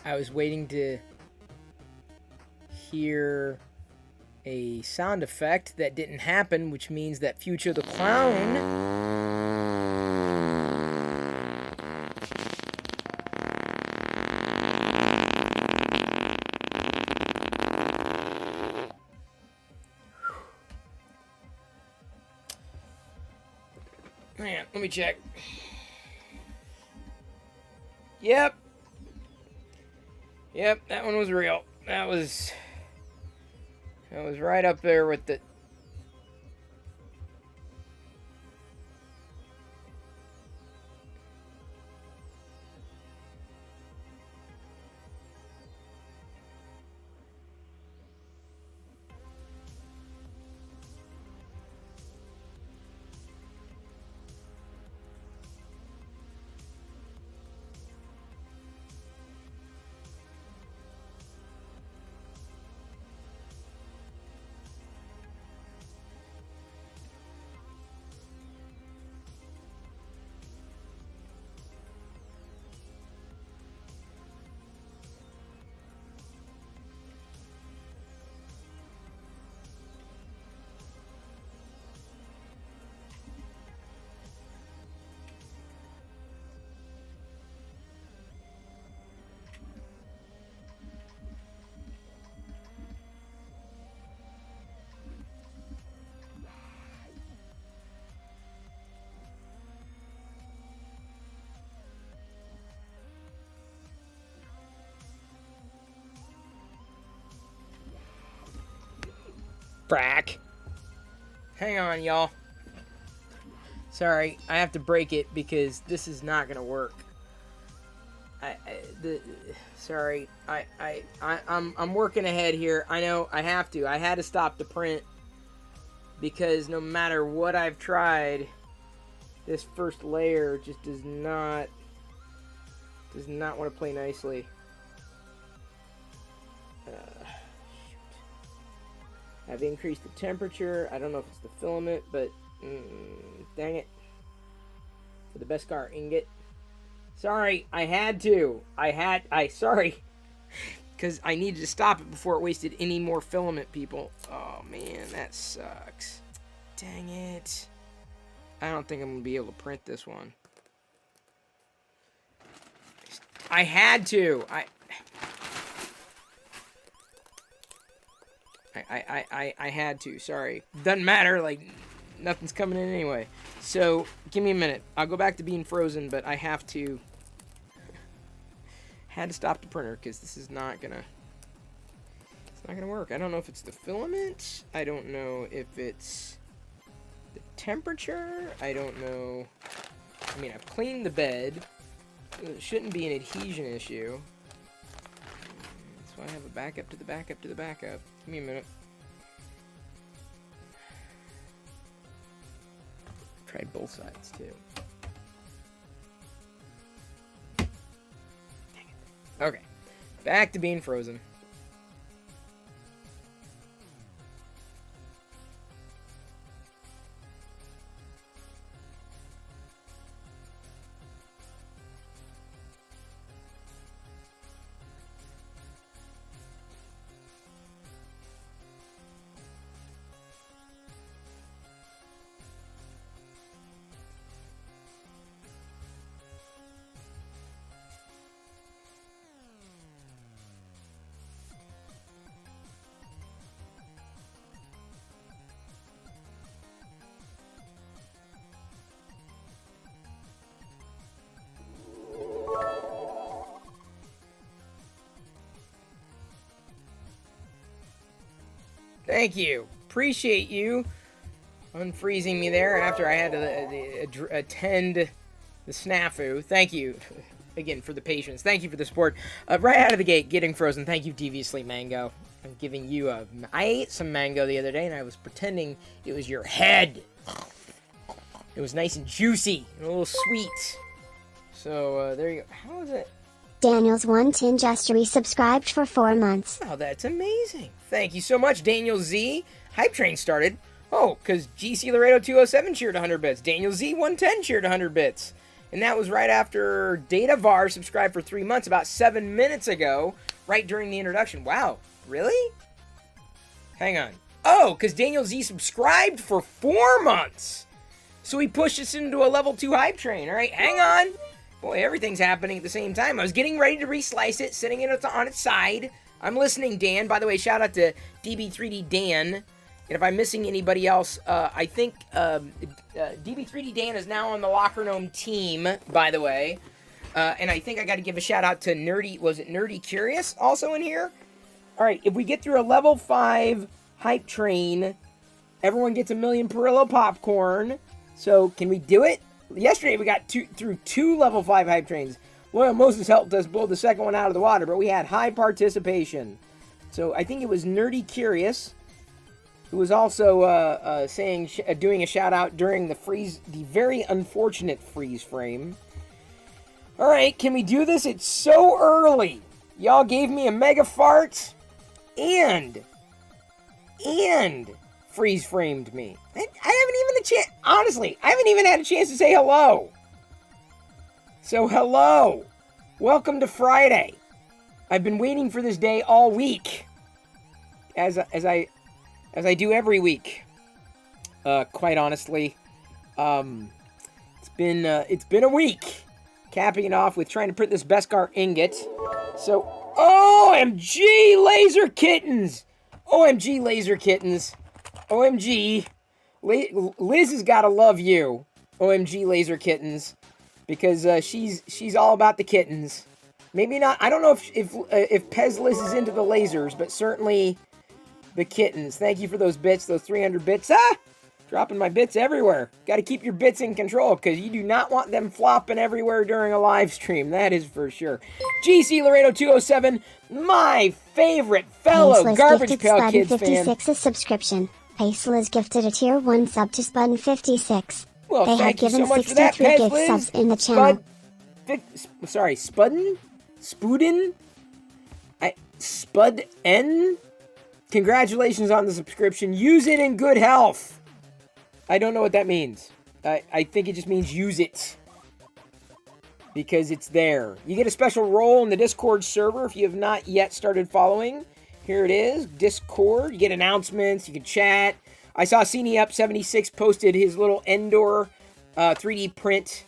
I was waiting to hear a sound effect that didn't happen, which means that Future the Clown man, let me check. Yep, that one was real. That was right up there with the. Frack. Hang on, y'all. Sorry, I have to break it because this is not gonna work. Sorry. I'm working ahead here. I know I have to. I had to stop the print because no matter what I've tried, this first layer just does not want to play nicely. I've increased the temperature. I don't know if it's the filament, but dang it. For the Beskar ingot. Sorry, I had to. Sorry. Because I needed to stop it before it wasted any more filament, people. Oh, man, that sucks. Dang it. I don't think I'm going to be able to print this one. I had to. I had to. Sorry. Doesn't matter. Like, nothing's coming in anyway. So, give me a minute. I'll go back to being frozen, but I have to... Had to stop the printer because this is not gonna... It's not gonna work. I don't know if it's the filament. I don't know if it's the temperature. I don't know... I mean, I've cleaned the bed. It shouldn't be an adhesion issue. So I have a backup to the backup to the backup. Give me a minute. Tried both sides too. Dang it. Okay. Back to being frozen. Thank you. Appreciate you unfreezing me there after I had to attend the snafu. Thank you again for the patience. Thank you for the support. Right out of the gate, getting frozen. Thank you, Deviously Mango. I'm giving you a... I ate some mango the other day, and I was pretending it was your head. It was nice and juicy and a little sweet. So, there you go. How is it? Daniel's 110 just resubscribed for 4 months. Oh, that's amazing. Thank you so much, Daniel Z. Hype Train started. Oh, because GC Laredo 207 cheered 100 bits. Daniel Z 110 cheered 100 bits. And that was right after Data Var subscribed for 3 months, about 7 minutes ago, right during the introduction. Wow, really? Hang on. Oh, because Daniel Z subscribed for 4 months. So he pushed us into a level 2 hype train. All right, hang on. Boy, everything's happening at the same time. I was getting ready to reslice it, sitting it on its side. I'm listening, Dan. By the way, shout out to DB3D Dan. And if I'm missing anybody else, I think DB3D Dan is now on the Locker Gnome team, by the way. And I think I got to give a shout out to Nerdy Curious also in here? All right, if we get through a level 5 hype train, everyone gets a million Perillo popcorn. So can we do it? Yesterday we got through 2 level 5 hype trains. Well, Moses helped us blow the second one out of the water, but we had high participation. So I think it was Nerdy Curious who was also doing a shout out during the very unfortunate freeze frame. All right, can we do this? It's so early. Y'all gave me a mega fart and freeze framed me. I haven't even a chance. Honestly, I haven't even had a chance to say hello. So hello, welcome to Friday. I've been waiting for this day all week, as I do every week. Quite honestly, it's been a week. Capping it off with trying to print this Beskar ingot. So, OMG laser kittens! OMG laser kittens! OMG, Liz has got to love you. OMG laser kittens. Because she's all about the kittens. Maybe not. I don't know if Pezlis is into the lasers, but certainly the kittens. Thank you for those bits, those 300 bits. Dropping my bits everywhere. Got to keep your bits in control because you do not want them flopping everywhere during a live stream. That is for sure. GC Laredo 207, my favorite fellow Garbage Pail Kids fan. 56 a subscription. Paceless gifted a tier 1 sub to Spudden 56. Well, they have given 63 gift subs in the channel. Spudden? Spudden? Spud N? Congratulations on the subscription. Use it in good health. I don't know what that means. I think it just means use it. Because it's there. You get a special role in the Discord server if you have not yet started following. Here it is. Discord. You get announcements. You can chat. I saw Cine Up 76 posted his little Endor 3D print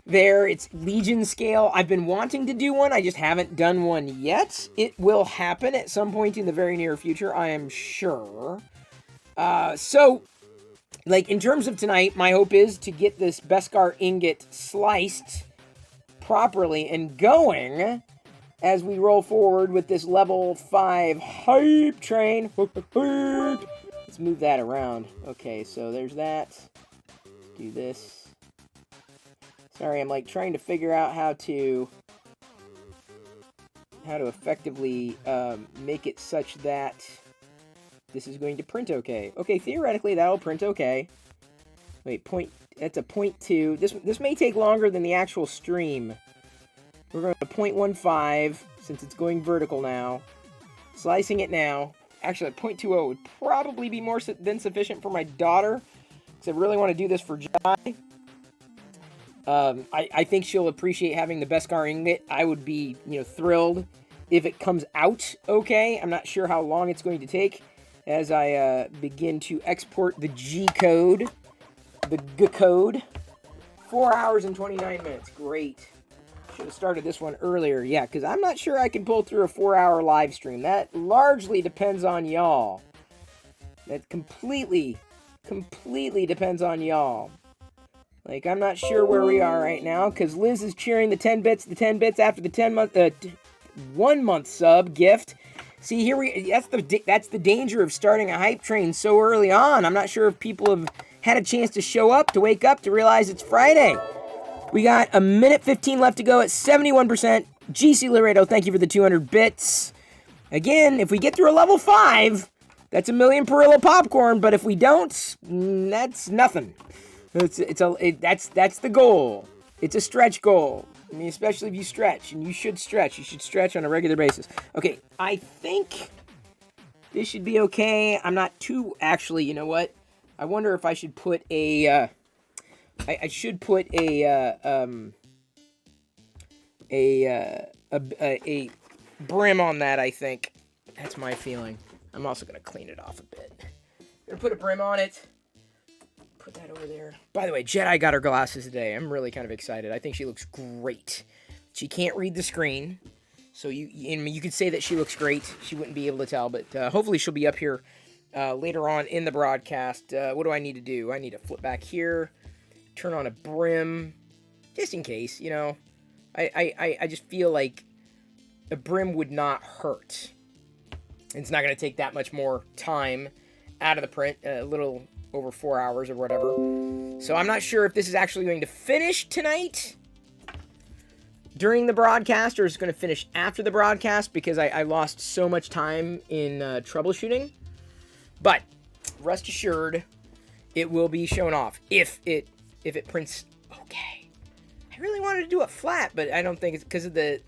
there. It's Legion scale. I've been wanting to do one. I just haven't done one yet. It will happen at some point in the very near future, I am sure. So, like, in terms of tonight, my hope is to get this Beskar ingot sliced properly and going as we roll forward with this level 5 hype train. Let's move that around. Okay, so there's that. Let's do this. Sorry, I'm like trying to figure out how to effectively make it such that this is going to print okay. Okay, theoretically that'll print okay. Wait, that's a 0.2. This may take longer than the actual stream. We're going to 0.15 since it's going vertical now. Slicing it now. Actually, 0.20 would probably be more than sufficient for my daughter, because I really want to do this for Jai. I think she'll appreciate having the Beskar ingot. I would be, thrilled if it comes out okay. I'm not sure how long it's going to take as I begin to export the G code, the G code. 4 hours and 29 minutes. Great. Should have started this one earlier. Yeah, because I'm not sure I can pull through a 4-hour live stream. That largely depends on y'all. That completely depends on y'all. Like, I'm not sure where we are right now, because Liz is cheering the 10 bits after the 1 month sub gift. See, that's the danger of starting a hype train so early on. I'm not sure if people have had a chance to show up, to wake up, to realize it's Friday. We got a minute 15 left to go at 71%. GC Laredo, thank you for the 200 bits. Again, if we get through a level 5, that's 1,000,000 Perillo popcorn, but if we don't, that's nothing. That's the goal. It's a stretch goal. I mean, especially if you stretch, and you should stretch. You should stretch on a regular basis. Okay, I think this should be okay. I'm not too... Actually, you know what? I wonder if I should put a... I should put a brim on that, I think. That's my feeling. I'm also going to clean it off a bit. Going to put a brim on it. Put that over there. By the way, Jedi got her glasses today. I'm really kind of excited. I think she looks great. She can't read the screen, so you could say that she looks great. She wouldn't be able to tell, but hopefully she'll be up here later on in the broadcast. What do I need to do? I need to flip back here, turn on a brim, just in case, you know. I just feel like a brim would not hurt. It's not going to take that much more time out of the print, a little over 4 hours or whatever. So I'm not sure if this is actually going to finish tonight during the broadcast, or is it going to finish after the broadcast, because I lost so much time in troubleshooting. But rest assured, it will be shown off if it prints okay. I really wanted to do it flat, but I don't think it's because of the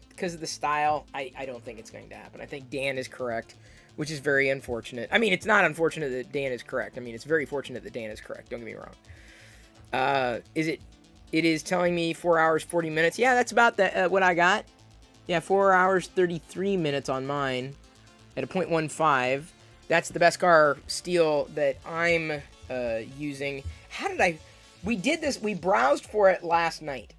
style. I don't think it's going to happen. I think Dan is correct, which is very unfortunate. I mean, it's not unfortunate that Dan is correct. I mean, it's very fortunate that Dan is correct. Don't get me wrong. It is telling me 4 hours, 40 minutes. Yeah, that's about what I got. Yeah, 4 hours, 33 minutes on mine at a 0.15. That's the Beskar steel that I'm using. How did I... We did this. We browsed for it last night,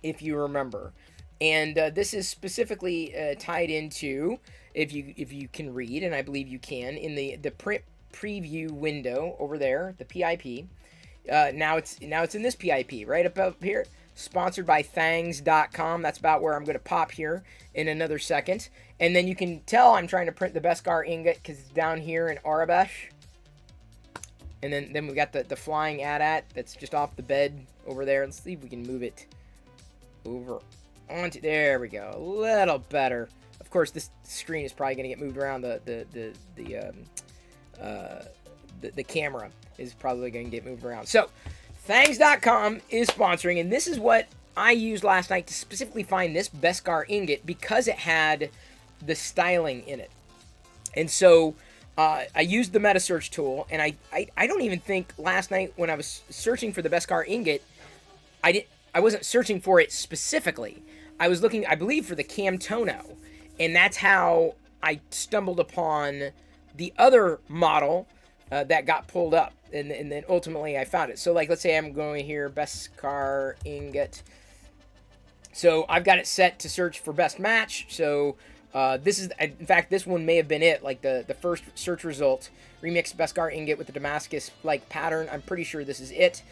if you remember. And this is specifically tied into... If you can read, and I believe you can, in the print preview window over there, the PIP. Now it's in this PIP right up here, sponsored by Thangs.com. That's about where I'm going to pop here in another second, and then you can tell I'm trying to print the Beskar ingot because it's down here in Arabesh. And then we got the flying AT-AT that's just off the bed over there. Let's see if we can move it over onto. There we go, a little better. Of course, this screen is probably going to get moved around. The camera is probably going to get moved around. So, Thangs.com is sponsoring, and this is what I used last night to specifically find this Beskar ingot because it had the styling in it. And so, I used the meta search tool, and I don't even think last night when I was searching for the Beskar ingot, I wasn't searching for it specifically. I was looking, I believe, for the Camtono. And that's how I stumbled upon the other model that got pulled up. And then ultimately I found it. So, like, let's say I'm going here, Beskar ingot. So I've got it set to search for best match. So this is, in fact, this one may have been it. Like the first search result, remix Beskar ingot with the Damascus-like pattern. I'm pretty sure this is it.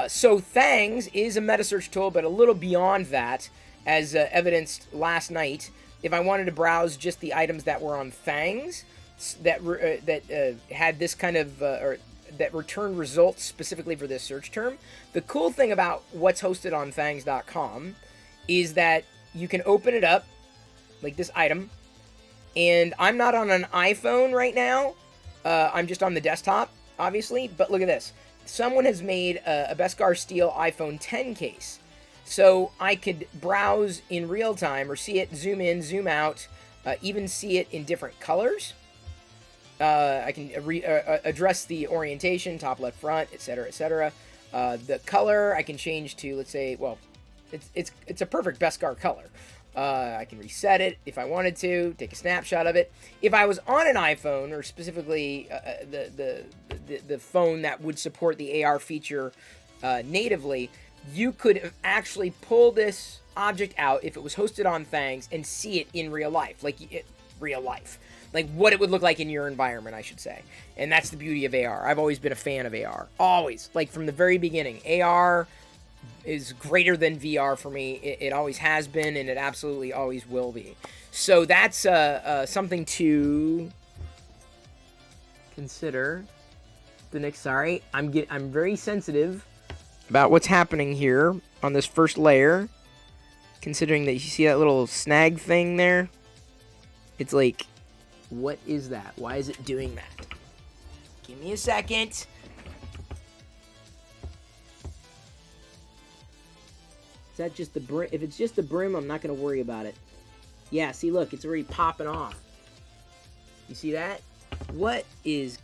So Thangs is a meta search tool, but a little beyond that, as evidenced last night. If I wanted to browse just the items that were on Thangs, that had this kind of, or that returned results specifically for this search term, the cool thing about what's hosted on Thangs.com is that you can open it up, like this item, and I'm not on an iPhone right now, I'm just on the desktop, obviously, but look at this. Someone has made a Beskar Steel iPhone 10 case. So I could browse in real time, or see it, zoom in, zoom out, even see it in different colors. I can address the orientation, top, left, front, etc., etc. The color I can change to, let's say, well, it's a perfect Beskar color. I can reset it if I wanted to, take a snapshot of it. If I was on an iPhone, or specifically the phone that would support the AR feature natively, you could actually pull this object out if it was hosted on Thangs and see it in real life, like what it would look like in your environment, I should say. And that's the beauty of AR. I've always been a fan of AR, always, like from the very beginning. AR, is greater than VR for me. It always has been, and it absolutely always will be. So that's something to consider. The next, sorry, I'm very sensitive about what's happening here on this first layer. Considering that you see that little snag thing there, it's like, what is that? Why is it doing that? Give me a second. Is that just the brim? If it's just the brim, I'm not going to worry about it. Yeah, see, look, it's already popping off. You see that? What is...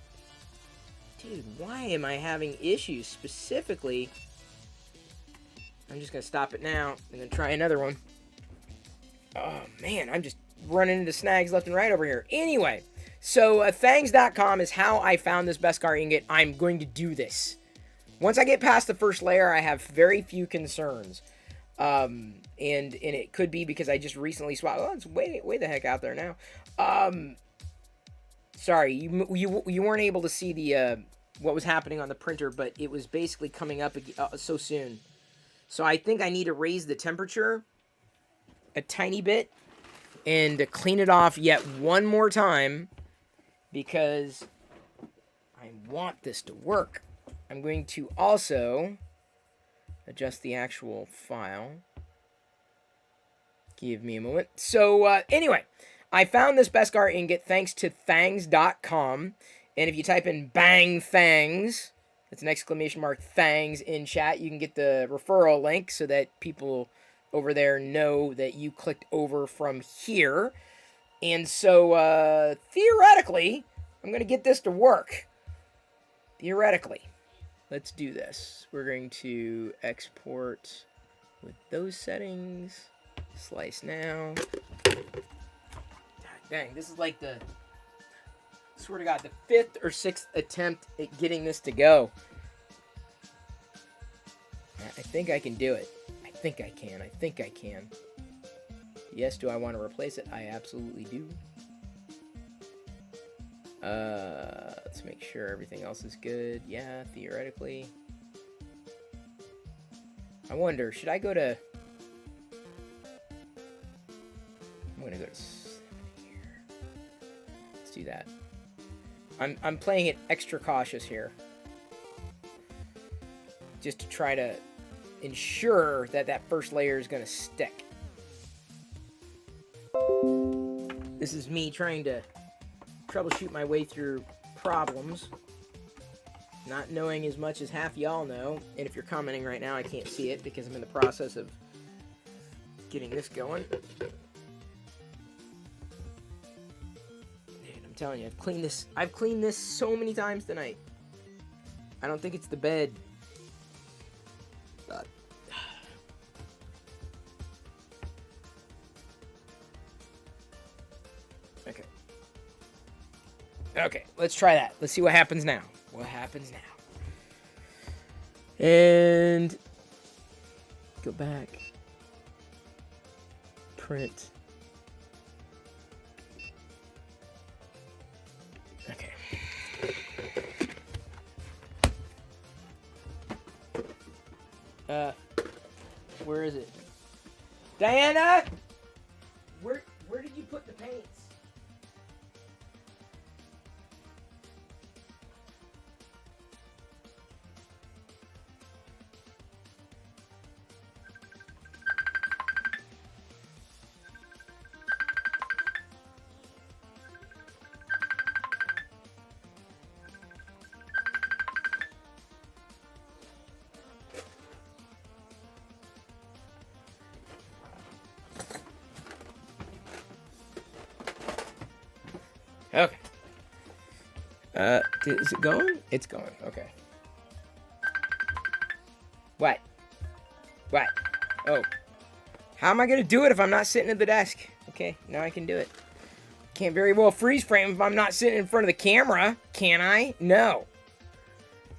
Dude, why am I having issues specifically? I'm just going to stop it now and then try another one. Oh, man, I'm just running into snags left and right over here. Anyway, so Thangs.com is how I found this Beskar ingot. I'm going to do this. Once I get past the first layer, I have very few concerns. And it could be because I just recently swapped. Oh, it's way the heck out there now. Sorry, you weren't able to see the what was happening on the printer, but it was basically coming up so soon. So I think I need to raise the temperature a tiny bit and to clean it off yet one more time because I want this to work. I'm going to also adjust the actual file. Give me a moment. So anyway, I found this Beskar ingot thanks to Thangs.com. And if you type in bang Thangs, that's an exclamation mark Thangs in chat, you can get the referral link so that people over there know that you clicked over from here. And so theoretically, I'm going to get this to work. Theoretically. Let's do this. We're going to export with those settings. Slice now. Dang, this is like the, swear to God, the 5th or 6th attempt at getting this to go. I think I can do it. I think I can. Yes, do I want to replace it? I absolutely do. Let's make sure everything else is good. Yeah, theoretically. I wonder, should I go to... I'm going to go to... here. Let's do that. I'm playing it extra cautious here. Just to try to ensure that that first layer is going to stick. This is me trying to troubleshoot my way through problems. Not knowing as much as half y'all know. And if you're commenting right now, I can't see it because I'm in the process of getting this going. Dude, I'm telling you, I've cleaned this so many times tonight. I don't think it's the bed. Okay, let's try that. Let's see what happens now. And go back. Print. Okay. Where is it? Diana! Where did you put the paints? Okay. Is it going? It's going. Okay. What? Oh. How am I going to do it if I'm not sitting at the desk? Okay, now I can do it. Can't very well freeze frame if I'm not sitting in front of the camera, can I? No.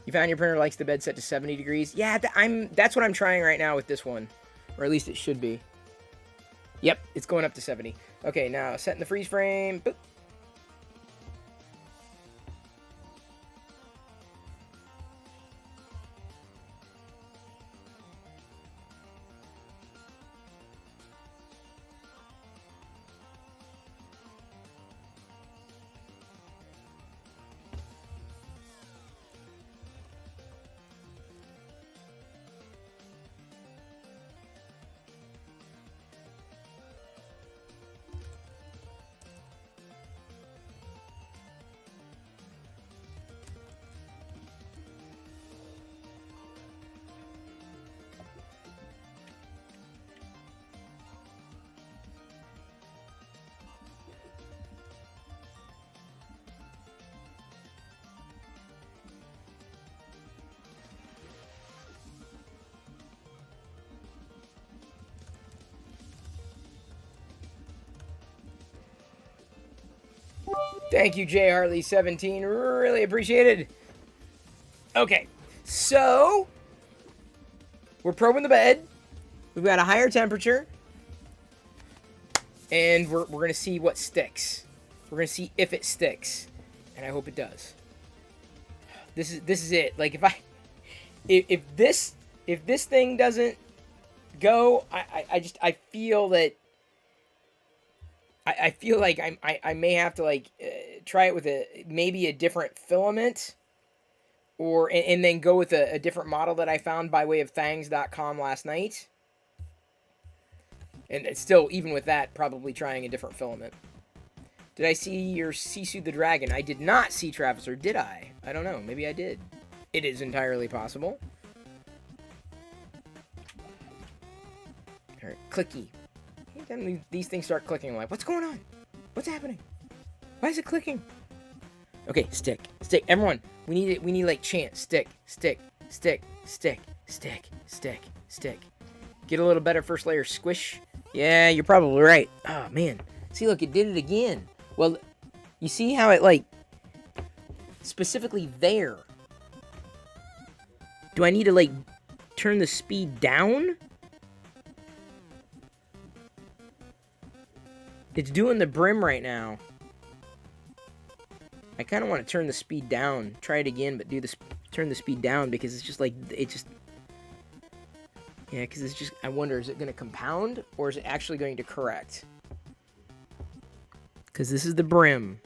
You found your printer likes the bed set to 70 degrees? Yeah, that's what I'm trying right now with this one. Or at least it should be. Yep, it's going up to 70. Okay, now setting the freeze frame. Boop. Thank you, J. Hartley17. Really appreciated. Okay, so we're probing the bed. We've got a higher temperature. And we're going to see what sticks. We're going to see if it sticks. And I hope it does. This is it. Like, if this thing doesn't go, I feel that I feel like I may have to, like, try it with maybe a different filament, or and then go with a different model that I found by way of thangs.com last night. And it's still, even with that, probably trying a different filament. Did I see your Sisu the Dragon? I did not see Travis, or did I? I don't know. Maybe I did. It is entirely possible. Alright, clicky. Anytime these things start clicking, I'm like, what's going on? What's happening? Why is it clicking? Okay, stick. Stick. Everyone, we need like chant. Stick. Stick. Stick. Stick. Stick. Stick. Stick. Get a little better first layer squish. Yeah, you're probably right. Oh, man. See, look, it did it again. Well, you see how it, like, specifically there. Do I need to, like, turn the speed down? It's doing the brim right now. I kind of want to turn the speed down. Try it again, but turn the speed down, because it's just, like, it just... Yeah, because it's just, I wonder, is it going to compound, or is it actually going to correct? Because this is the brim.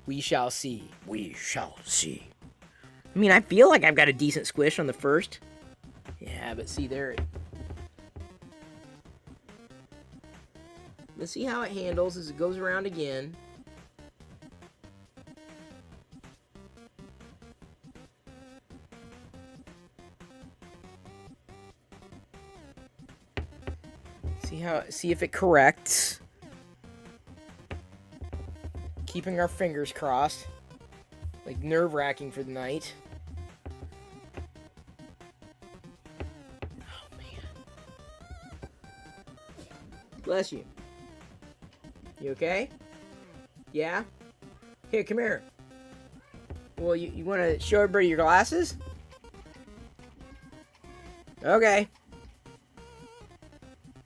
We shall see. We shall see. I mean, I feel like I've got a decent squish on the first. Yeah, but see there. Let's see how it handles as it goes around again. See if it corrects. Keeping our fingers crossed. Like, nerve-wracking for the night. Oh, man. Bless you. You okay? Yeah? Here, come here. Well, you want to show everybody your glasses? Okay.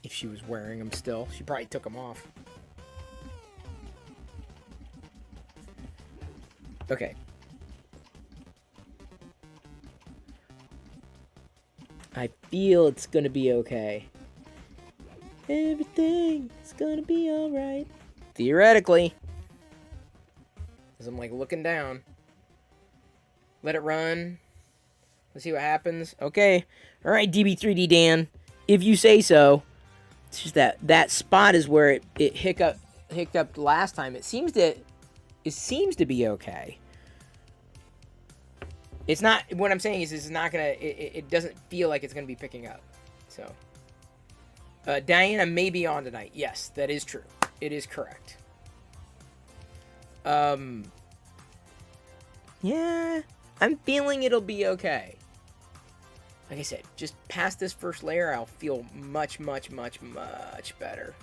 If she was wearing them still. She probably took them off. Okay. I feel it's gonna be okay. Everything is gonna be alright. Theoretically. As I'm, like, looking down. Let it run. Let's see what happens. Okay. Alright, DB3D Dan. If you say so. It's just that spot is where it hiccuped last time. It seems to be okay. It's not, what I'm saying is it's not gonna, it doesn't feel like it's gonna be picking up. So, Diana may be on tonight. Yes, that is true. It is correct. Yeah, I'm feeling it'll be okay. Like I said, just past this first layer, I'll feel much, much, much, much better.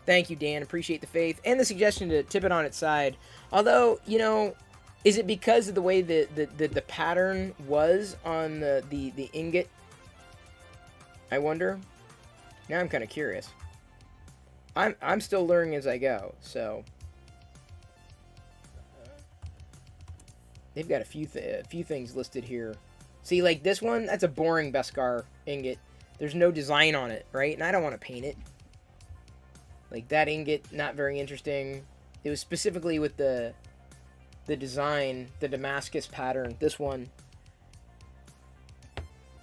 Thank you, Dan. Appreciate the faith. And the suggestion to tip it on its side. Although, you know, is it because of the way the pattern was on the ingot? I wonder. Now I'm kind of curious. I'm still learning as I go, so... They've got a few things listed here. See, like this one, that's a boring Beskar ingot. There's no design on it, right? And I don't want to paint it. Like that ingot, not very interesting. It was specifically with the design, the Damascus pattern. This one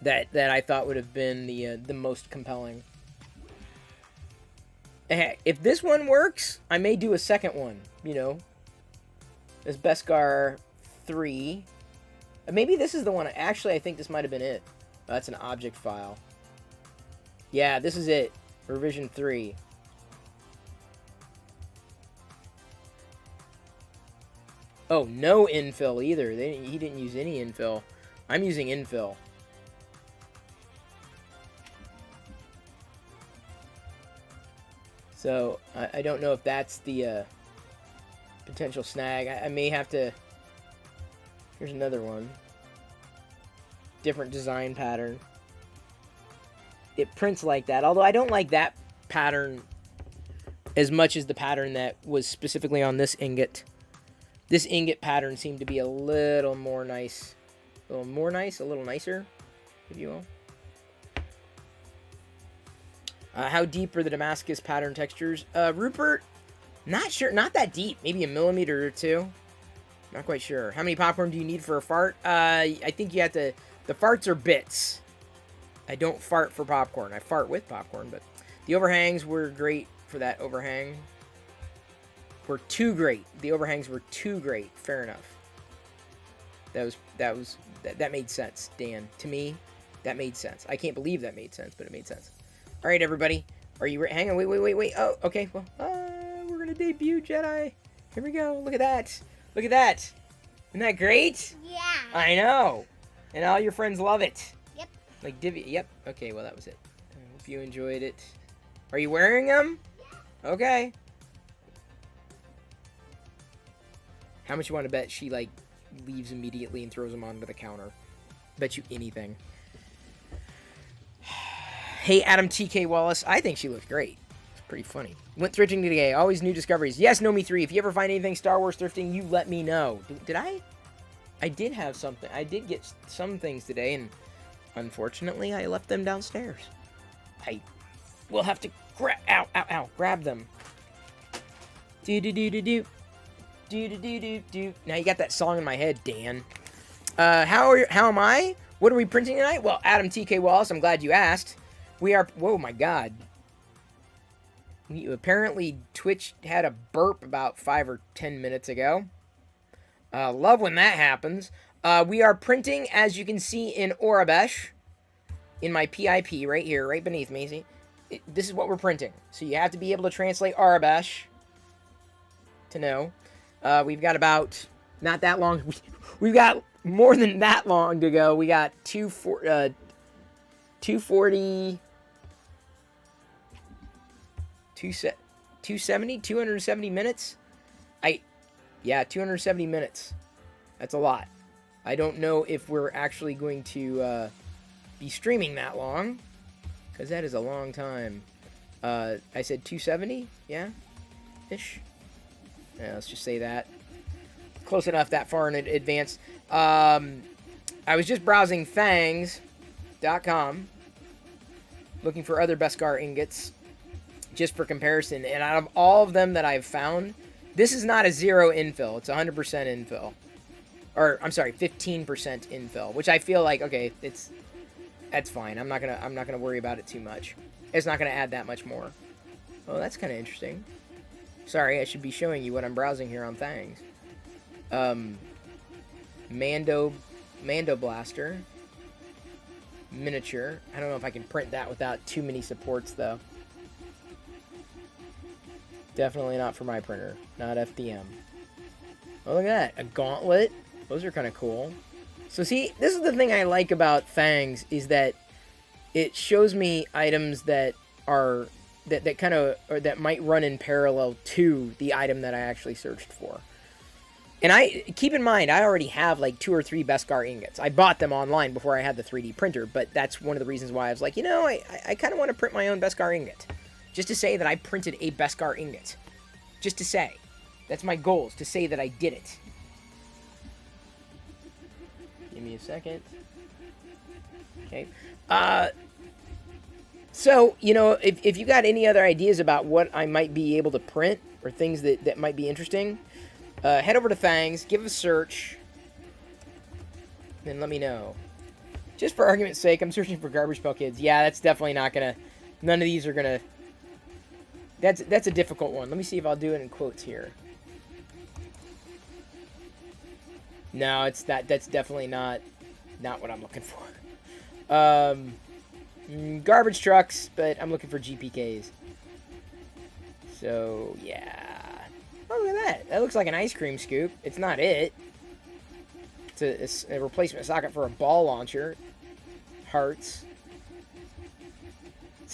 that I thought would have been the most compelling. Heck, if this one works, I may do a second one. You know, this Beskar 3. Maybe this is the one. Actually, I think this might have been it. Oh, that's an object file. Yeah, this is it. Revision 3. Oh, no infill either. He didn't use any infill. I'm using infill. So I don't know if that's the potential snag. I may have to... Here's another one. Different design pattern. It prints like that, although I don't like that pattern as much as the pattern that was specifically on this ingot. This ingot pattern seemed to be a little more nice. A little more nice, a little nicer, if you will. How deep are the Damascus pattern textures? Rupert, not sure. Not that deep. Maybe a millimeter or two. Not quite sure. How many popcorn do you need for a fart? I think you have to... The farts are bits. I don't fart for popcorn. I fart with popcorn, but... The overhangs were great for that overhang. Were too great. The overhangs were too great. Fair enough. That made sense, Dan. To me, that made sense. I can't believe that made sense, but it made sense. All right, everybody. Are you ready? Hang on. Wait. Oh, okay. Well, we're going to debut Jedi. Here we go. Look at that. Look at that. Isn't that great? Yeah. I know. And all your friends love it. Yep. Like Divvy. Yep. Okay, well, that was it. I hope you enjoyed it. Are you wearing them? Yeah. Okay. How much you want to bet she, like, leaves immediately and throws them onto the counter? Bet you anything. Hey, Adam TK Wallace. I think she looks great. It's pretty funny. Went thrifting today. Always new discoveries. Yes, Nomi3. If you ever find anything Star Wars thrifting, you let me know. Did I? I did have something. I did get some things today, and unfortunately, I left them downstairs. I will have to grab them. Do. Now you got that song in my head, Dan. How am I? What are we printing tonight? Well, Adam TK Wallace, I'm glad you asked. We are... Whoa, my God. Apparently, Twitch had a burp about 5 or 10 minutes ago. Love when that happens. We are printing, as you can see, in Orabesh. In my PIP, right here, right beneath me. See? This is what we're printing. So you have to be able to translate Arabesh to know. We've got about... Not that long. We've got more than that long to go. We got 240... 270 minutes. 270 minutes. That's a lot. I don't know if we're actually going to be streaming that long, because that is a long time. I said 270, yeah, ish. Yeah, let's just say that. Close enough, that far in advance. I was just browsing fangs.com, looking for other Beskar ingots, just for comparison. And out of all of them that I've found, this is not a 0 infill. It's 100% infill. Or, I'm sorry, 15% infill. Which I feel like, okay, that's fine. I'm not gonna worry about it too much. It's not gonna add that much more. Oh, that's kind of interesting. Sorry, I should be showing you what I'm browsing here on Fangs. Mando Blaster. Miniature. I don't know if I can print that without too many supports, though. Definitely not for my printer. Not FDM. Oh, look at that. A gauntlet. Those are kind of cool. So, see, this is the thing I like about Fangs, is that it shows me items that are... that kind of... or that might run in parallel to the item that I actually searched for. And keep in mind, I already have like 2 or 3 Beskar ingots. I bought them online before I had the 3D printer, but that's one of the reasons why I was like, you know, I kind of want to print my own Beskar ingot. Just to say that I printed a Beskar ingot. Just to say. That's my goal, is to say that I did it. Give me a second. Okay. So, you know, if you got any other ideas about what I might be able to print, or things that might be interesting, head over to Fangs, give a search, then let me know. Just for argument's sake, I'm searching for Garbage Pail Kids. Yeah, that's definitely not gonna... None of these are gonna... That's a difficult one. Let me see if I'll do it in quotes here. No, that's definitely not what I'm looking for. Garbage trucks, but I'm looking for GPKs. So, yeah. Oh, look at that. That looks like an ice cream scoop. It's not it. It's a replacement socket for a ball launcher. Hearts.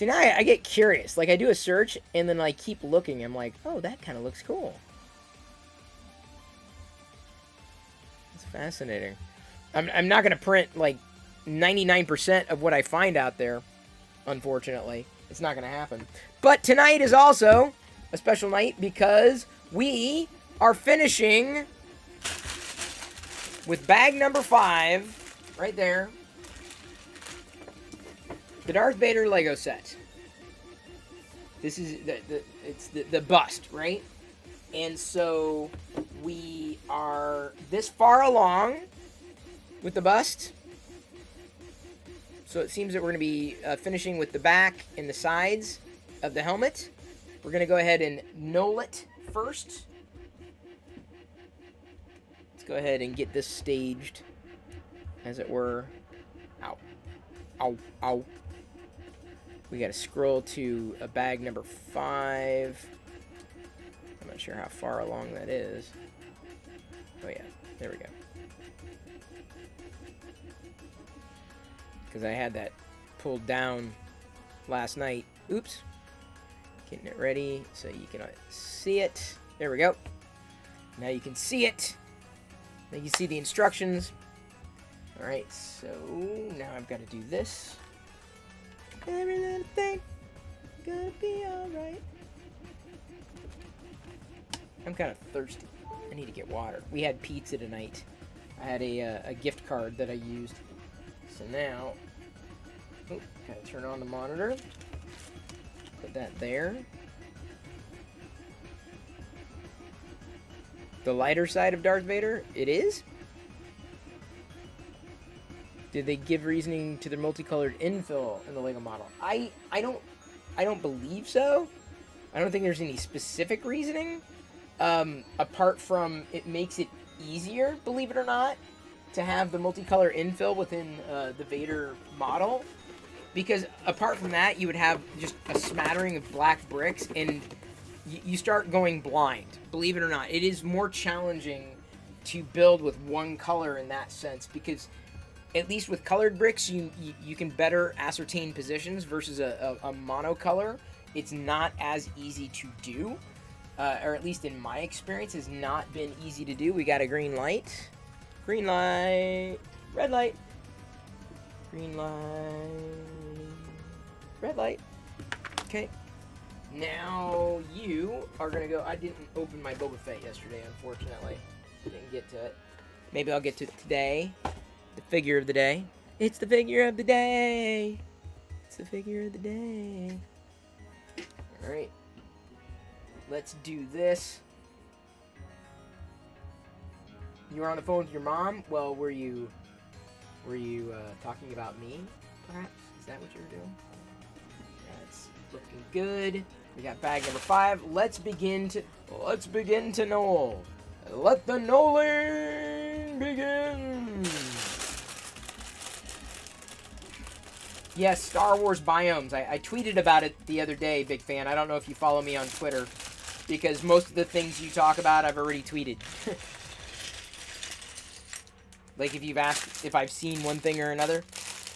See, now I get curious. Like, I do a search, and then I keep looking. I'm like, oh, that kind of looks cool. It's fascinating. I'm not going to print, like, 99% of what I find out there, unfortunately. It's not going to happen. But tonight is also a special night because we are finishing with bag number 5, right there. The Darth Vader Lego set. This is the bust, right? And so we are this far along with the bust. So it seems that we're going to be finishing with the back and the sides of the helmet. We're going to go ahead and knoll it first. Let's go ahead and get this staged, as it were. Ow. Ow. Ow. We got to scroll to a bag number 5. I'm not sure how far along that is. Oh yeah, there we go. Because I had that pulled down last night. Oops. Getting it ready so you can see it. There we go. Now you can see it. Now you can see the instructions. Alright, so now I've got to do this. Every little thing gonna be alright. I'm kind of thirsty. I need to get water. We had pizza tonight. I had a gift card that I used. So now, gotta turn on the monitor. Put that there. The lighter side of Darth Vader, it is. Did they give reasoning to their multicolored infill in the Lego model? I don't believe so. I don't think there's any specific reasoning. Apart from it makes it easier, believe it or not, to have the multicolor infill within the Vader model. Because apart from that, you would have just a smattering of black bricks, and you start going blind. Believe it or not, it is more challenging to build with one color in that sense, because at least with colored bricks, you can better ascertain positions versus a monocolor. It's not as easy to do, or at least in my experience, has not been easy to do. We got a green light. Green light. Red light. Green light. Red light. Okay. Now you are going to go. I didn't open my Boba Fett yesterday, unfortunately. Didn't get to it. Maybe I'll get to it today. The figure of the day. It's the figure of the day. It's the figure of the day. Alright. Let's do this. You were on the phone with your mom? Well, were you talking about me, perhaps? Is that what you were doing? That's looking good. We got bag number 5. Let's begin to knoll. Let the knolling begin. Yes, Star Wars biomes. I tweeted about it the other day, big fan. I don't know if you follow me on Twitter, because most of the things you talk about, I've already tweeted. Like if you've asked if I've seen one thing or another.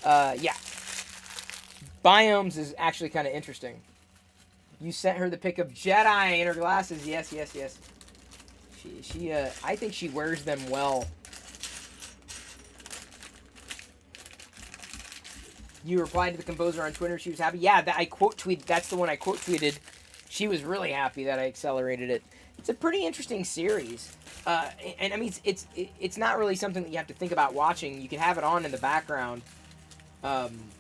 Yeah. Biomes is actually kind of interesting. You sent her the pic of Jedi in her glasses. Yes, yes, yes. She I think she wears them well. You replied to the composer on Twitter. She was happy. Yeah, that's the one I quote tweeted. She was really happy that I accelerated it. It's a pretty interesting series. And I mean, it's not really something that you have to think about watching. You can have it on in the background.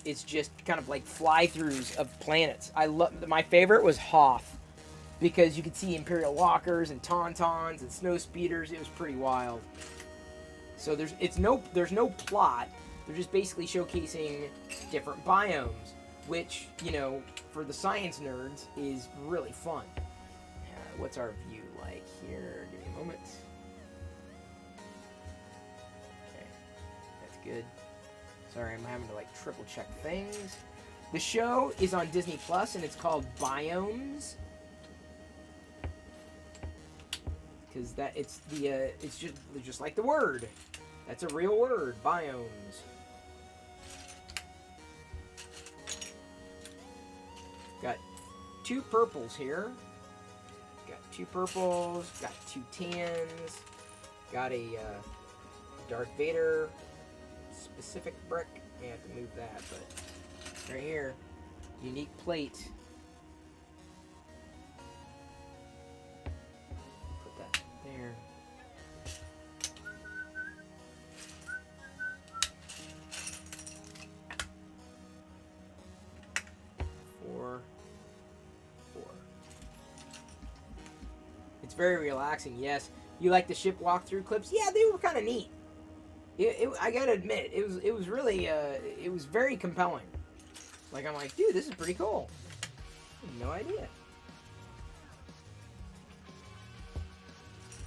It's just kind of like fly-throughs of planets. My favorite was Hoth, because you could see Imperial Walkers and Tauntauns and Snow Speeders. It was pretty wild. So there's no plot. They're just basically showcasing different biomes, which, you know, for the science nerds is really fun. What's our view like here? Give me a moment. Okay, that's good. Sorry, I'm having to like triple check things. The show is on Disney Plus and it's called Biomes. Because it's just like the word. That's a real word, biomes. two purples here. Got two purples, got two tans, got a Darth Vader specific brick. I have to move that, but right here, unique plate. Put that there. Four. It's very relaxing, yes. You like the ship walkthrough clips? Yeah, they were kind of neat. I gotta admit, it was really, it was very compelling. Like, I'm like, dude, this is pretty cool. I had no idea.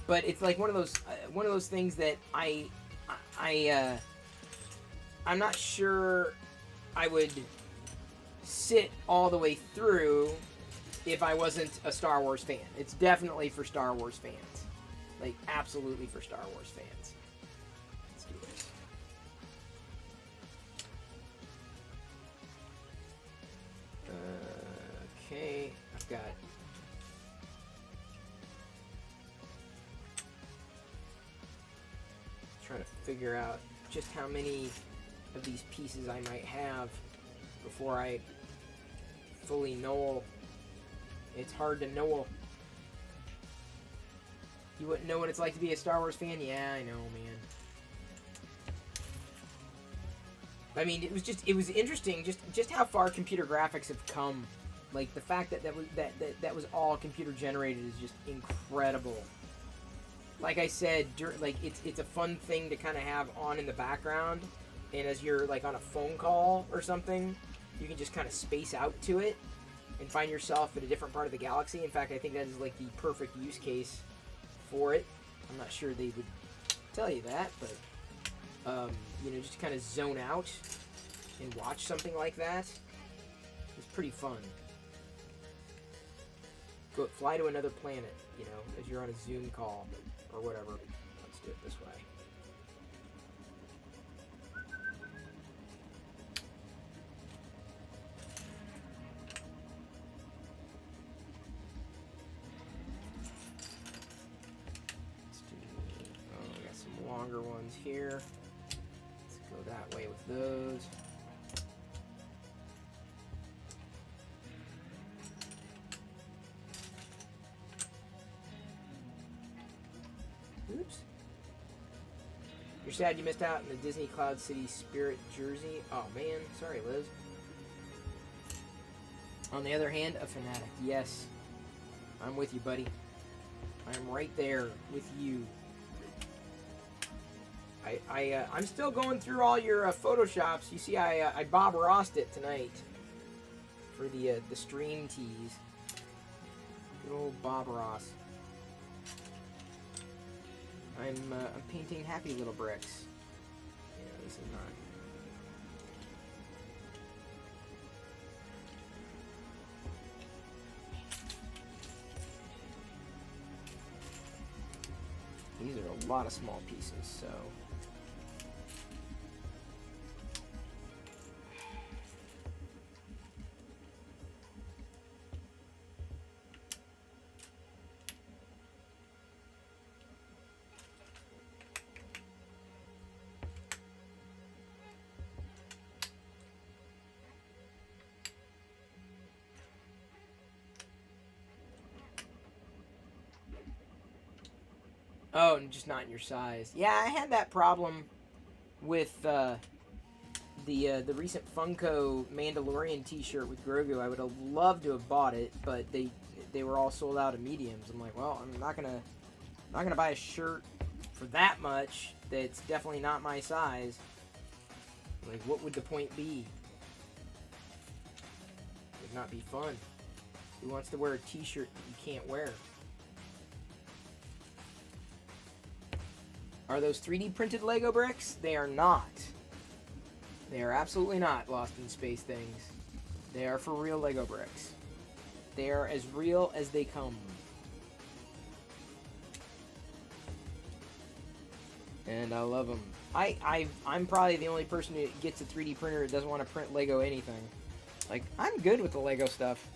But it's like one of those things that I'm not sure I would sit all the way through if I wasn't a Star Wars fan. It's definitely for Star Wars fans. Like, absolutely for Star Wars fans. Let's do this. Okay, I've got... Trying to figure out just how many of these pieces I might have before I fully know. It's hard to know. You wouldn't know what it's like to be a Star Wars fan? Yeah, I know, man. I mean, it was interesting just how far computer graphics have come. Like, the fact that was all computer generated is just incredible. Like I said, like it's a fun thing to kind of have on in the background, and as you're like on a phone call or something, you can just kind of space out to it and find yourself in a different part of the galaxy. In fact, I think that is like the perfect use case for it. I'm not sure they would tell you that, but you know, just to kind of zone out and watch something like that is pretty fun. Go fly to another planet, you know, as you're on a Zoom call or whatever. Let's do it this way. We got some longer ones here. Let's go that way with those. Oops. You're sad you missed out in the Disney Cloud City Spirit jersey. Oh man, sorry Liz. On the other hand, a fanatic. Yes, I'm with you, buddy. I'm right there with you. I'm still going through all your photoshops. You see, I Bob Rossed it tonight for the stream tease. Good old Bob Ross. I'm painting happy little bricks. Yeah, this is not. These are a lot of small pieces, so. Oh, just not in your size. Yeah, I had that problem with the recent Funko Mandalorian T-shirt with Grogu. I would have loved to have bought it, but they were all sold out of mediums. I'm like, well, I'm not gonna buy a shirt for that much. That's definitely not my size. Like, what would the point be? It would not be fun. Who wants to wear a T-shirt that you can't wear? Are those 3D printed Lego bricks? They are not. They are absolutely not Lost in Space things. They are for real Lego bricks. They are as real as they come. And I love them. I'm probably the only person who gets a 3D printer that doesn't want to print Lego anything. Like, I'm good with the Lego stuff.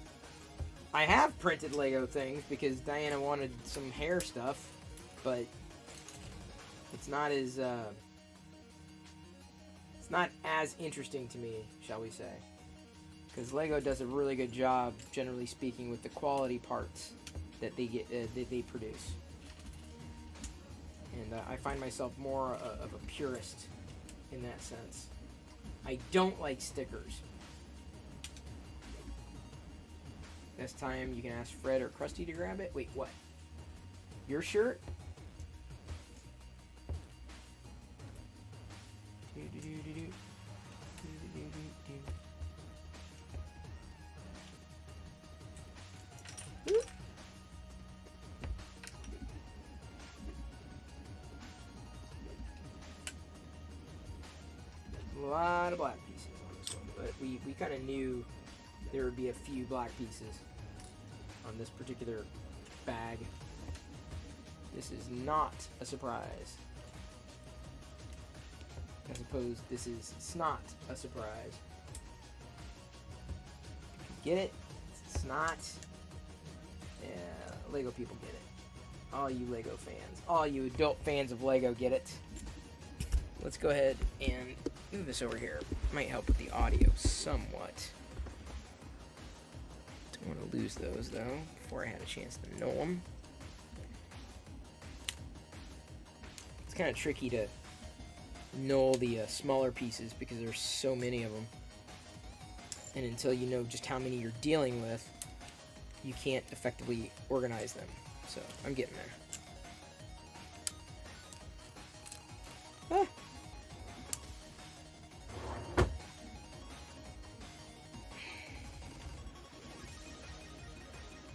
I have printed Lego things because Diana wanted some hair stuff, but it's not as interesting to me, shall we say? Because Lego does a really good job, generally speaking, with the quality parts that they get that they produce. And I find myself more of a purist in that sense. I don't like stickers. Next time you can ask Fred or Krusty to grab it. Wait, what? Your shirt? A lot of black pieces on this one, but we kind of knew there would be a few black pieces on this particular bag. This is not a surprise. I suppose it's not a surprise. Get it? It's not. Yeah, Lego people get it. All you Lego fans, all you adult fans of Lego get it. Let's go ahead and move this over here. Might help with the audio somewhat. Don't want to lose those though before I had a chance to know them. It's kind of tricky to know the smaller pieces because there's so many of them, and until you know just how many you're dealing with, you can't effectively organize them. So I'm getting there. Ah.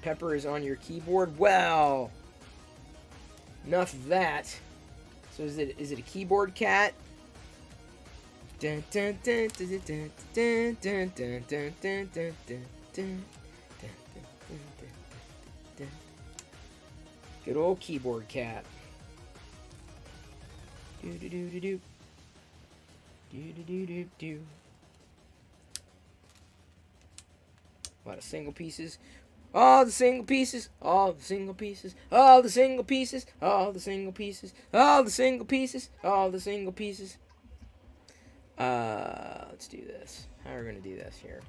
Pepper is on your keyboard. Well, enough of that. So is it a keyboard cat? Dun, dun, dun, dun, dun, dun, dun, dun, dun, dun, dun, dun, dun. Good old keyboard cat. Do do do do do. Do do do do do. A lot of single pieces. All the single pieces, all the single pieces, all the single pieces, all the single pieces, all the single pieces, all the single pieces. Let's do this. How are we gonna do this here?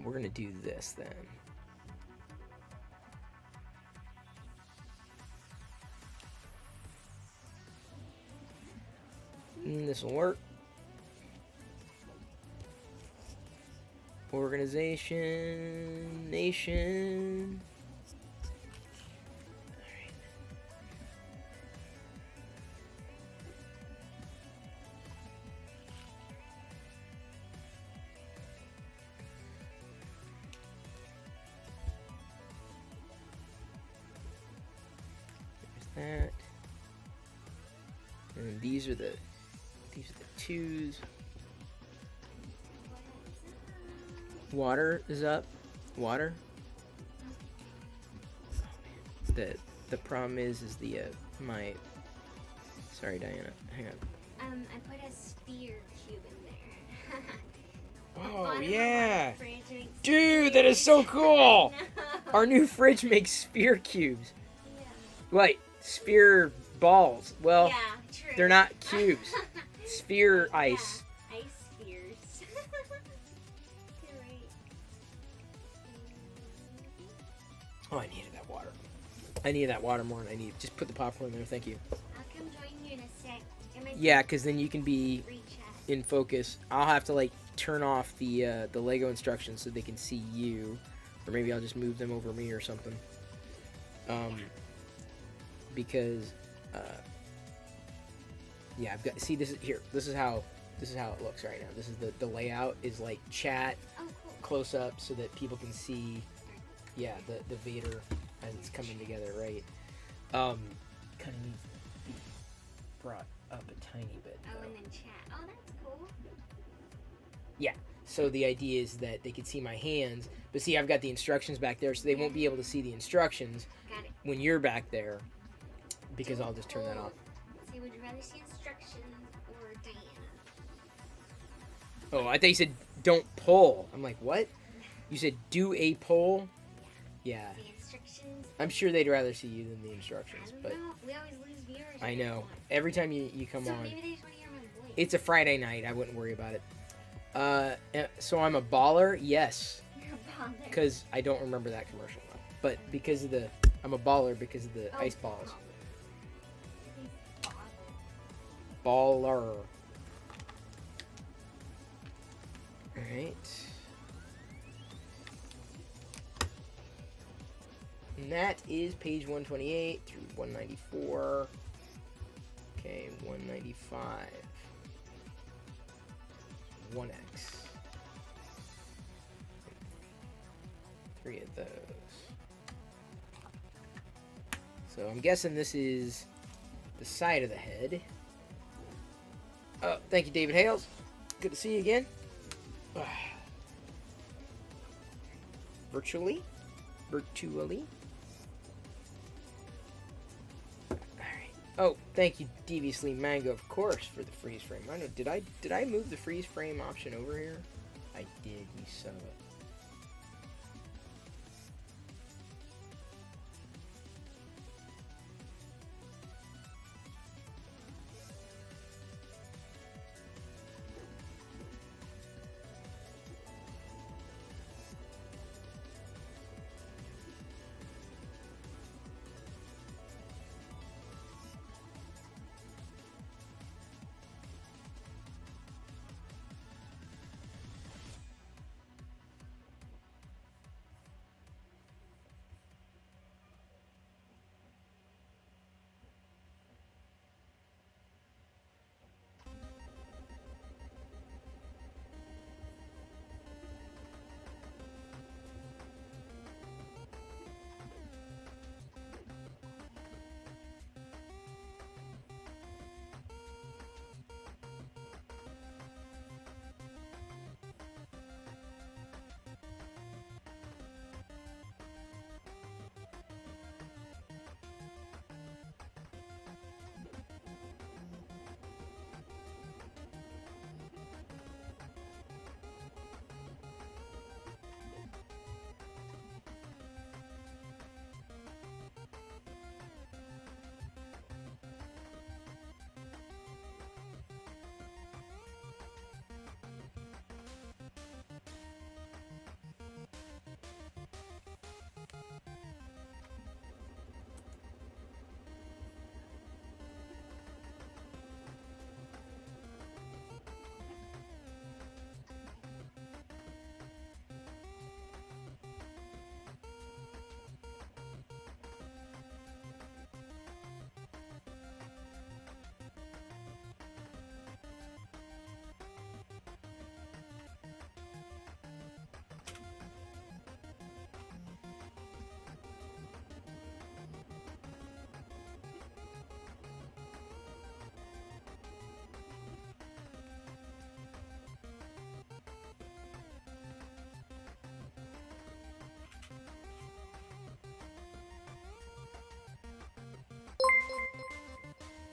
We're gonna do this then. This will work. Organization, nation. All right. There's that. And these are the twos. Water is up. Water. Oh, man. The problem is the my. Sorry, Diana. Hang on. I put a sphere cube in there. Oh yeah, dude, that is so cool. Our new fridge makes sphere cubes. Yeah. Wait, sphere balls. Well, Yeah, true. they're not cubes. Sphere ice. Yeah, ice spheres. You're right. Oh, I needed that water. I needed that water more than I need. Just put the popcorn there. Thank you. I'll come join you in a sec. Yeah, because then you can be Free chat. in focus. I'll have to like turn off the Lego instructions so they can see you, or maybe I'll just move them over me or something. Because yeah, I've got. See, this is here. This is how it looks right now. This is the layout is like chat Oh, cool. close up so that people can see. Yeah, the Vader as it's coming together, right? Kind of needs to be brought up a tiny bit. Oh, though. and then chat. Oh, that's cool. Yeah. So the idea is that they can see my hands, but see, I've got the instructions back there, so they won't be able to see the instructions Got it. when you're back there. because I'll just turn that off. See, would you rather see instructions or Diana? Oh, I thought you said don't pull. I'm like, what? You said do a pull? Yeah. The instructions. I'm sure they'd rather see you than the instructions, I don't but know. We always lose viewers. I know. Every time you come So on. maybe they just want to hear my voice. It's a Friday night. I wouldn't worry about it. So I'm a baller? Yes. You're a bother. Because I don't remember that commercial. But because of the... I'm a baller because of the ice balls. Baller. Alright. And that is page 128 through 194. Okay, 195. 1x. 3 of those. So I'm guessing this is the side of the head. Oh, thank you, David Hales. Good to see you again. Virtually. Alright. Oh, thank you, Deviously Mango, of course, for the freeze frame. I don't know, did I move the freeze frame option over here? I did, you son of a...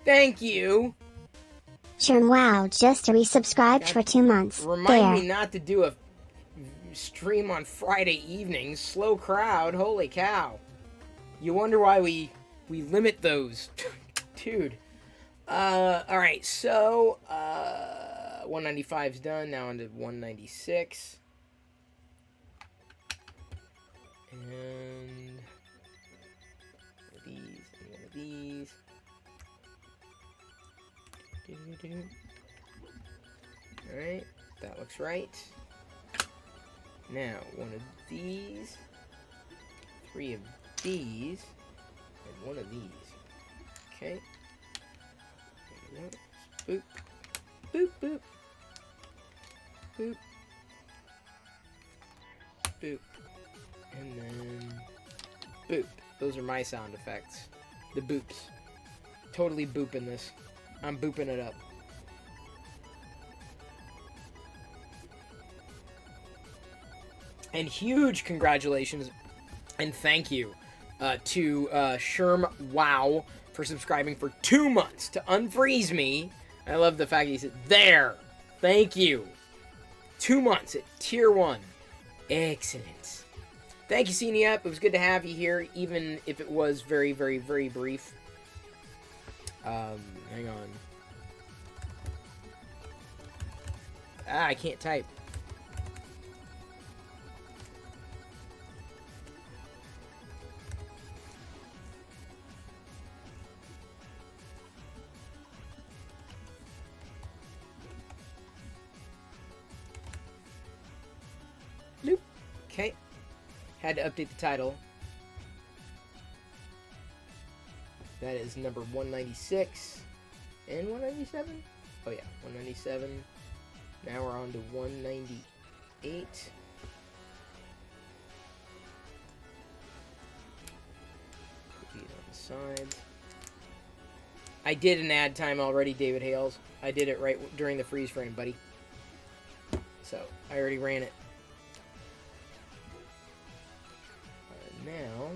Thank you. Sure, wow, just resubscribed for 2 months. Remind me There. not to do a stream on Friday evenings. Slow crowd. Holy cow. You wonder why we limit those. Dude. Alright, so 195's done. Now on to 196. And one of these. Alright, that looks right. Now, one of these, 3 of these, and 1 of these. Okay. Boop. Boop, boop. Boop. Boop. And then boop. Those are my sound effects. The boops. Totally booping this. I'm booping it up. And huge congratulations and thank you to Sherm Wow for subscribing for 2 months to unfreeze me. I love the fact that he said, there, thank you. 2 months at tier 1. Excellent. Thank you, Seniap. It was good to have you here, even if it was very, very, very brief. Hang on. I can't type. Nope. Okay. Had to update the title. That is number 196 and 197. Oh yeah, 197. Now we're on to 198. Put these on the sides. I did an ad time already, David Hales. I did it right during the freeze frame, buddy. So, I already ran it. Now...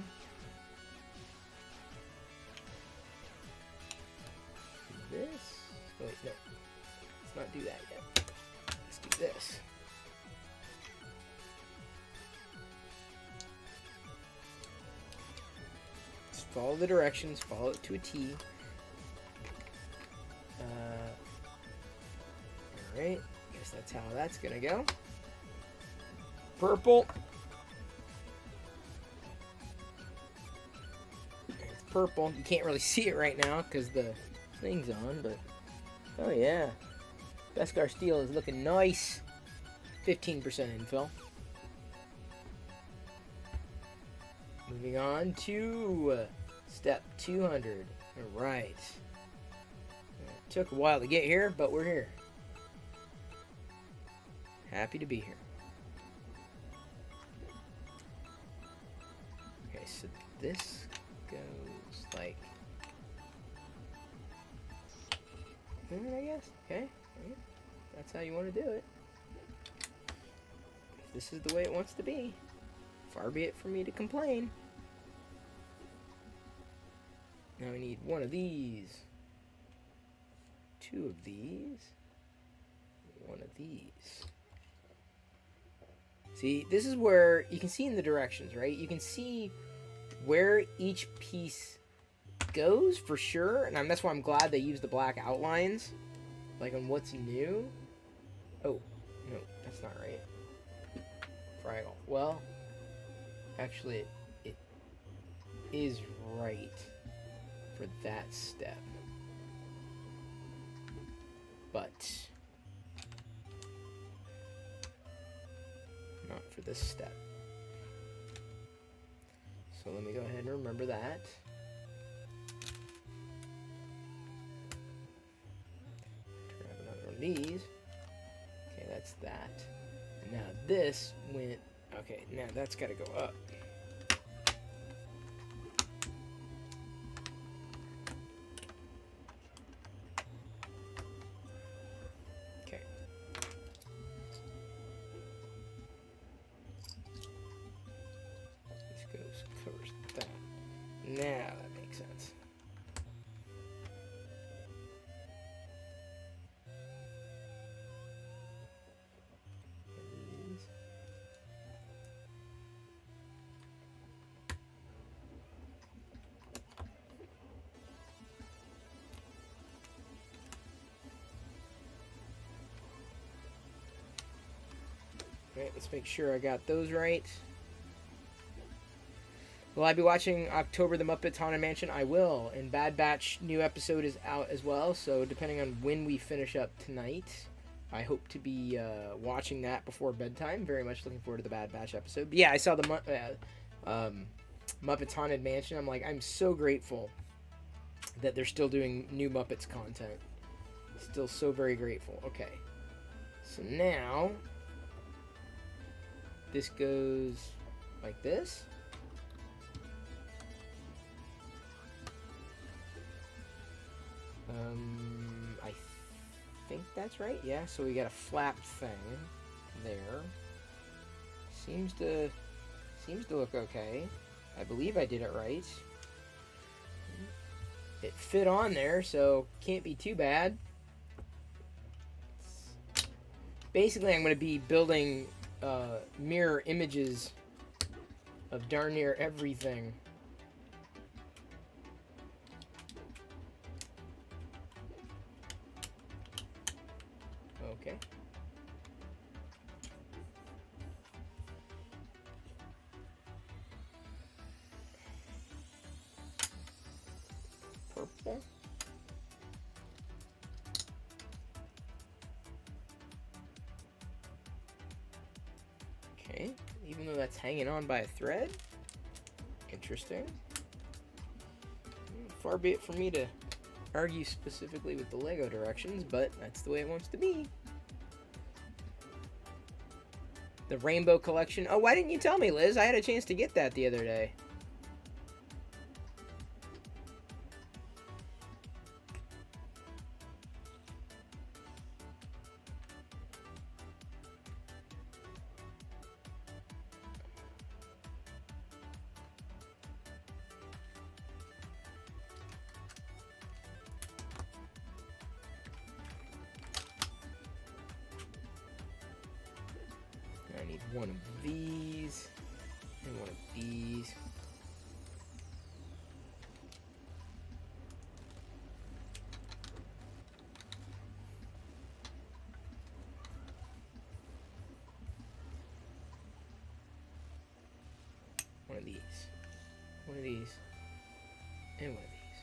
this. Oh, wait, no. Let's not do that yet. Let's do this. Just follow the directions. Follow it to a T. Alright. Guess that's how that's gonna go. Purple. It's purple. You can't really see it right now because the thing's on, but oh yeah, Beskar steel is looking nice. 15% infill. Moving on to step 200. All right. It took a while to get here, but we're here. Happy to be here. Okay, so this goes like I guess. Okay. That's how you want to do it. If this is the way it wants to be, far be it for me to complain. Now we need one of these. 2 of these. 1 of these. See, this is where you can see in the directions, right? You can see where each piece goes for sure, and that's why I'm glad they used the black outlines, like on what's new. Oh, no, that's not right. Fraggle. Well, actually, it is right for that step, but not for this step. So let me go ahead and remember that. These. Okay, that's that. Now this went... okay, now that's got to go up. Okay. This goes, covers that. Now that makes sense. Okay, let's make sure I got those right. Will I be watching October the Muppets Haunted Mansion? I will. And Bad Batch new episode is out as well. So depending on when we finish up tonight, I hope to be watching that before bedtime. Very much looking forward to the Bad Batch episode. But yeah, I saw the Muppets Haunted Mansion. I'm so grateful that they're still doing new Muppets content. Still so very grateful. Okay. So now... this goes like this. I think that's right. Yeah, so we got a flap thing there. Seems to look okay. I believe I did it right. it fit on there, so can't be too bad. Basically, I'm going to be building mirror images of darn near everything. Okay. Purple. Okay, even though that's hanging on by a thread. Interesting. Far be it from me to argue specifically with the Lego directions, but that's the way it wants to be. The Rainbow Collection. Oh, why didn't you tell me, Liz? I had a chance to get that the other day. I need one of these and one of these. One of these. One of these. And one of these.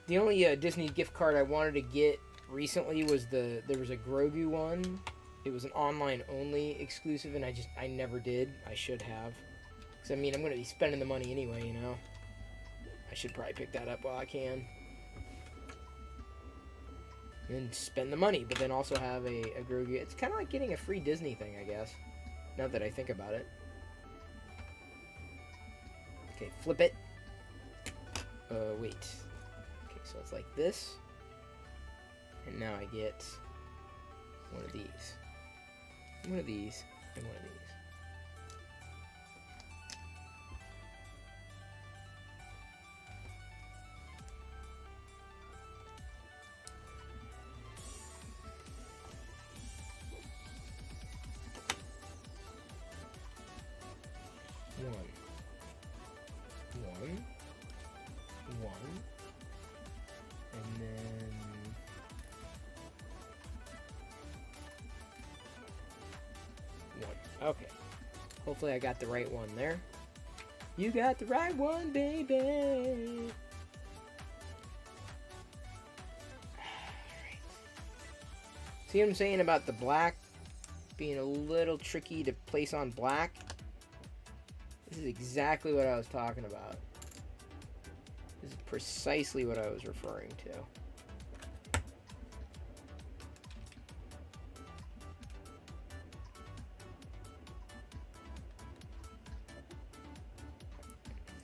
The only Disney gift card I wanted to get recently was there was a Grogu one. It was an online only exclusive, and I never did. I should have. Because, I mean, I'm going to be spending the money anyway, you know. I should probably pick that up while I can. And spend the money, but then also have a Grogu. It's kind of like getting a free Disney thing, I guess. Now that I think about it. Okay, flip it. Wait. Okay, so it's like this. And now I get one of these. One of these, and one of these. One. And then... one. Okay. Hopefully I got the right one there. You got the right one, baby! See what I'm saying about the black being a little tricky to place on black? This is exactly what I was talking about. This is precisely what I was referring to.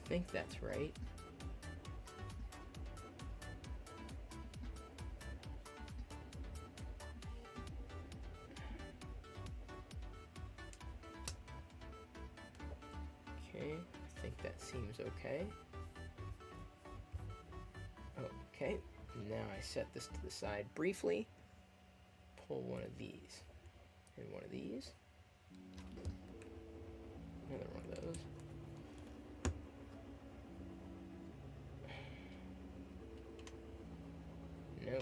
I think that's right. Okay, I think that seems okay. Okay, now I set this to the side briefly. Pull one of these and one of these. Another one of those. No.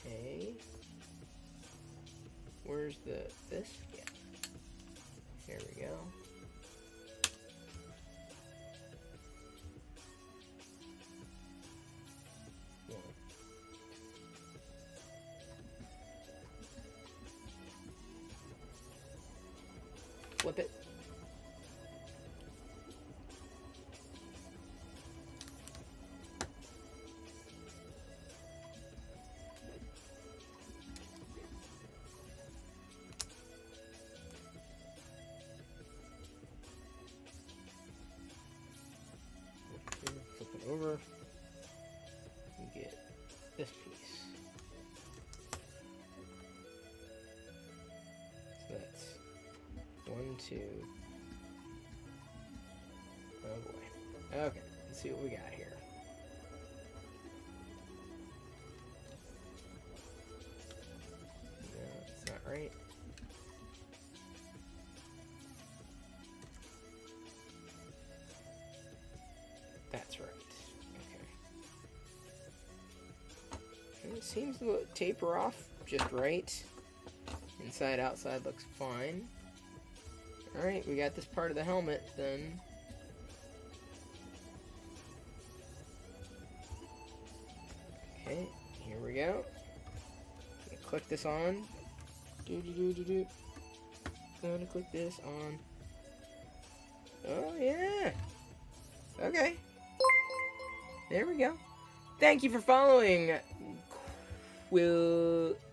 Okay. Where's this? Yeah. Here we go. One. Flip it. Flip it over. And get this piece. 2. Oh boy. Okay, let's see what we got here. No, it's not right. That's right. Okay. It seems to taper off just right. Inside, outside looks fine. Alright, we got this part of the helmet then. Okay, here we go. Click this on. Gonna click this on. Oh, yeah. Okay. There we go. Thank you for following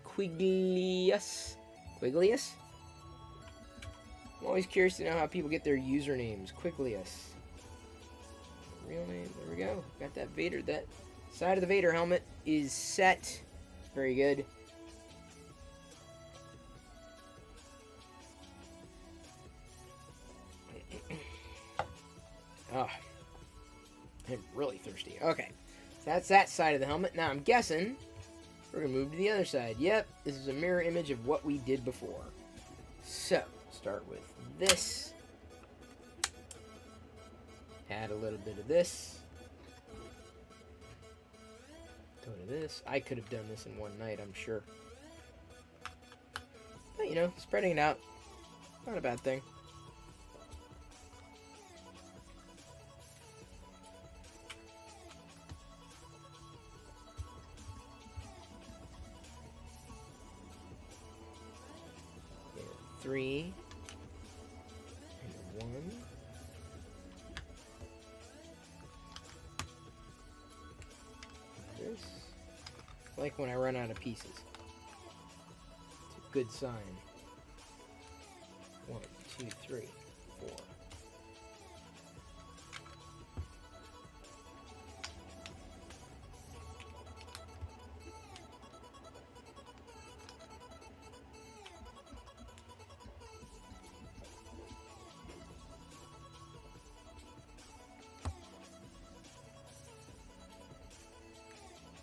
Quiglius. Quiglius? I'm always curious to know how people get their usernames. Quiglius. Real name. There we go. Got that Vader. That side of the Vader helmet is set. Very good. Oh, I'm really thirsty. Okay, so that's that side of the helmet. Now I'm guessing we're gonna move to the other side. Yep, this is a mirror image of what we did before. So, start with this. Add a little bit of this. Go to this. I could have done this in one night, I'm sure. But, you know, spreading it out, not a bad thing. Three and 1. This, like when I run out of pieces. It's a good sign. 1, 2, 3, 4.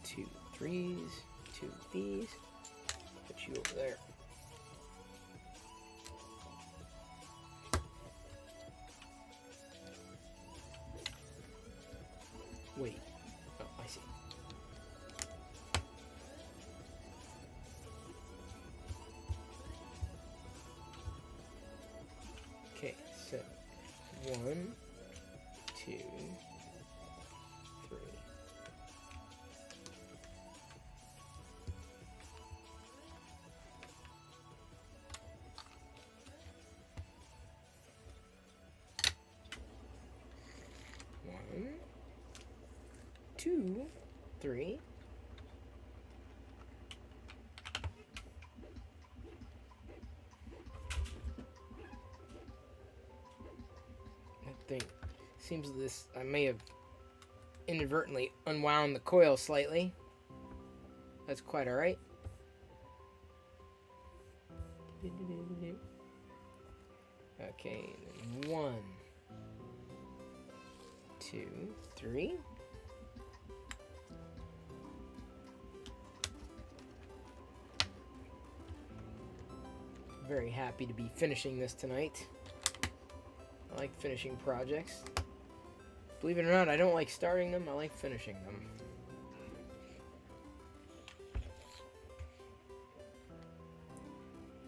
Two threes, 2 of these. Put you over there. Wait. Oh, I see. Okay, so 1, 2, 3. One, 2, 3. That thing seems this. I may have inadvertently unwound the coil slightly. That's quite alright. Okay, then 1, 2, 3. Very happy to be finishing this tonight. I like finishing projects. Believe it or not, I don't like starting them, I like finishing them.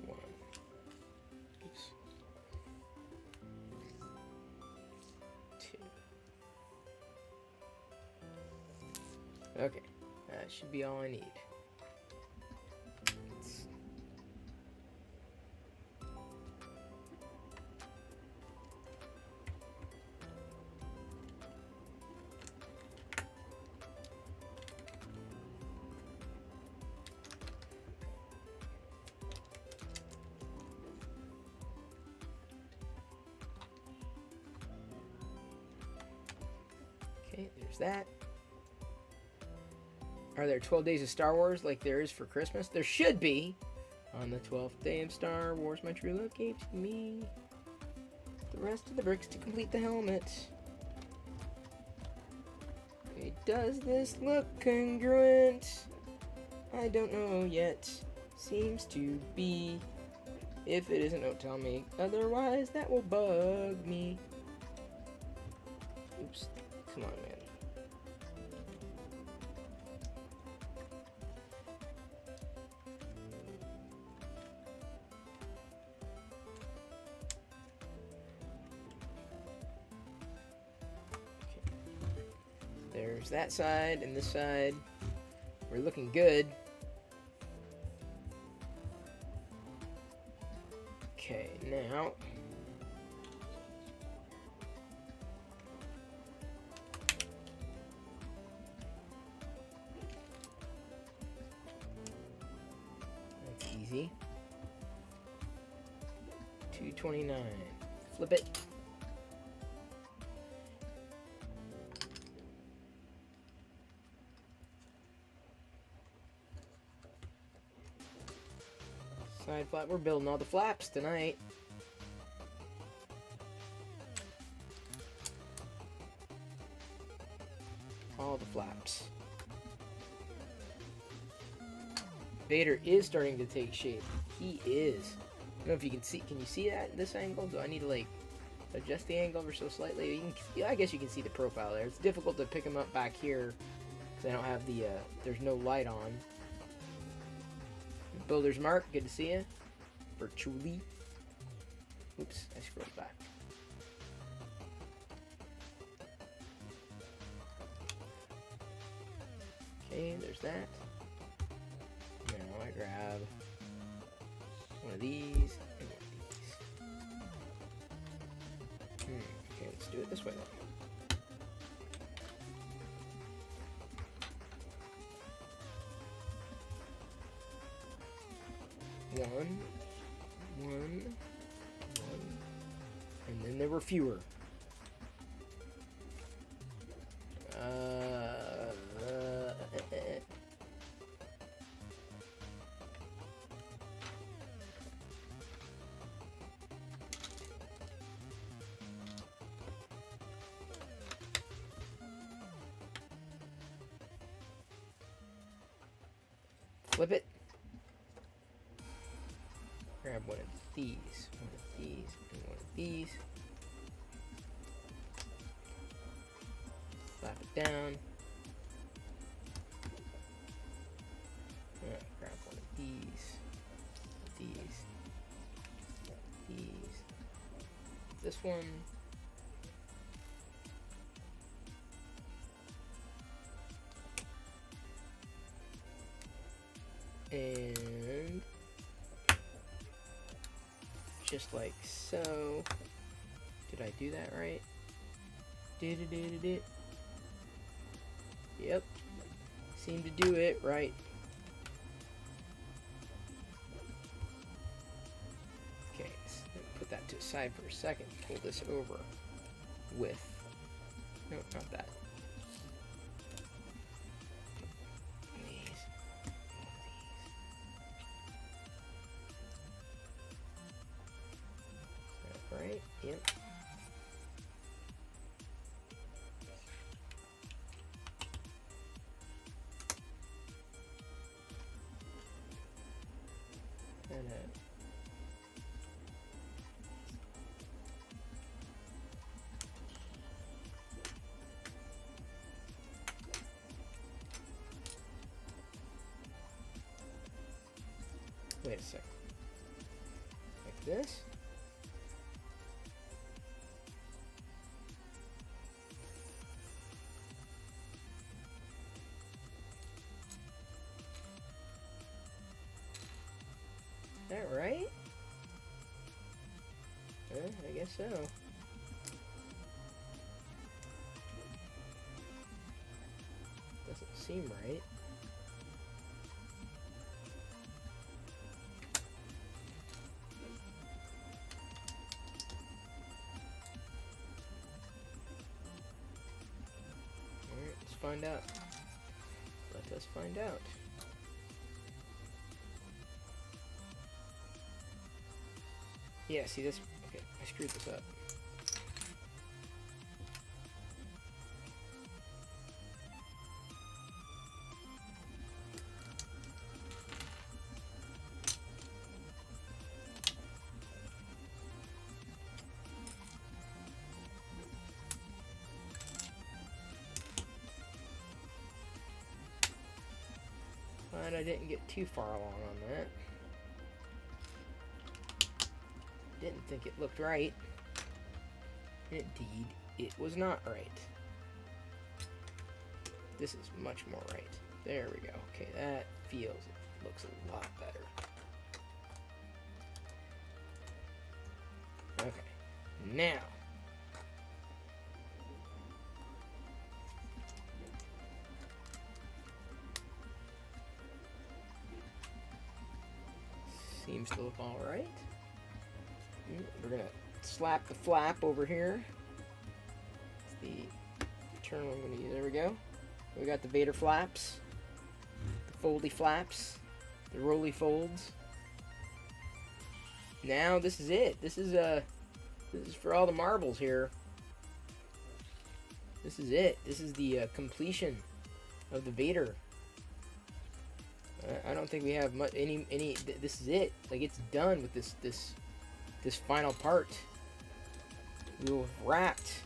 One. Oops. 2. Okay, that should be all I need. Okay, there's that. Are there 12 days of Star Wars like there is for Christmas? There should be. On the 12th day of Star Wars, my true love gave to me. the rest of the bricks to complete the helmet. Okay, does this look congruent? I don't know yet. Seems to be. If it isn't, don't tell me. Otherwise, that will bug me. Oops. Come on, man. There's that side and this side. We're looking good. Okay, now that's easy. 229. Flip it. Side flap. We're building all the flaps tonight. All the flaps. Vader is starting to take shape. He is. I don't know if you can see. Can you see that in this angle? Do I need to like adjust the angle ever so slightly? You can, yeah, I guess you can see the profile there. It's difficult to pick him up back here because I don't have the. There's no light on. Builder's Mark, good to see you. Virtually. Oops, I scrolled back. Okay, there's that. Now I grab one of these and one of these. Okay, let's do it this way then. One, and then there were fewer. Flip it. Grab one of these, and one of these. Slap it down. Grab one of these, this one. And just like so. Did I do that right? Did. Yep. Seemed to do it right. Okay, so put that to the side for a second. Pull this over with. No, not that. Right? Yep. And wait a sec. Like this. That right? I guess so. Doesn't seem right. Alright, let's find out. Let us find out. Yeah, see this? Okay, I screwed this up. glad I didn't get too far along on that. Didn't think it looked right. Indeed, it was not right. This is much more right. There we go. Okay, that looks a lot better. Okay, now. Seems to look all right. We're gonna slap the flap over here. It's the term I'm gonna use. There we go. We got the Vader flaps, the foldy flaps, the roly folds. Now this is it. This is for all the marbles here. This is it. This is the completion of the Vader. I don't think we have much any. This is it. Like, it's done with this final part. We will have wrapped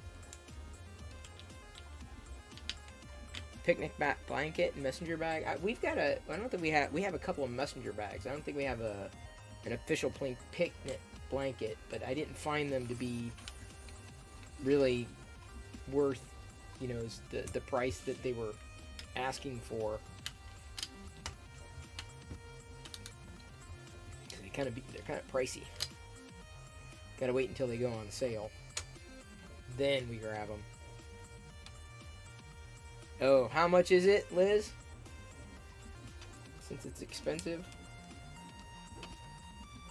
picnic blanket and messenger bag. We've got a. I don't think we have a couple of messenger bags. I don't think we have an official picnic blanket, but I didn't find them to be really worth, you know, the price that they were asking for. They're kind of pricey. Gotta wait until they go on sale. Then we grab them. Oh, how much is it, Liz? Since it's expensive.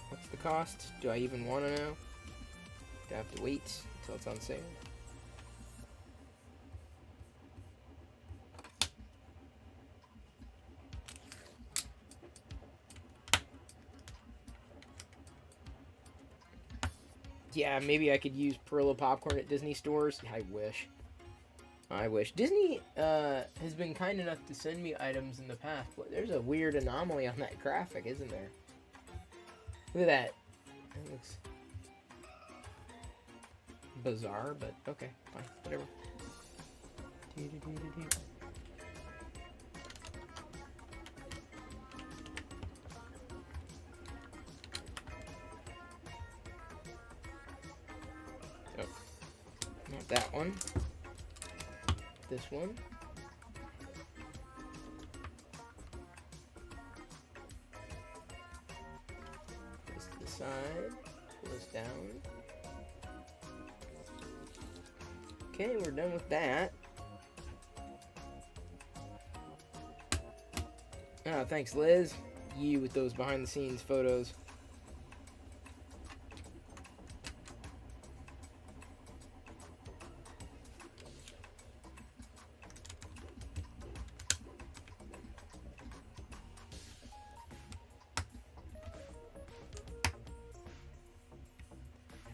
What's the cost? Do I even want to know? Do I have to wait until it's on sale? Yeah, maybe I could use Perillo popcorn at Disney stores. I wish. I wish. Disney has been kind enough to send me items in the past, but there's a weird anomaly on that graphic, isn't there? Look at that. That looks bizarre, but okay, fine, whatever. Oh, not that one. This one. This to the side. Pull this down. Okay, we're done with that. Oh, thanks, Liz. You with those behind-the-scenes photos.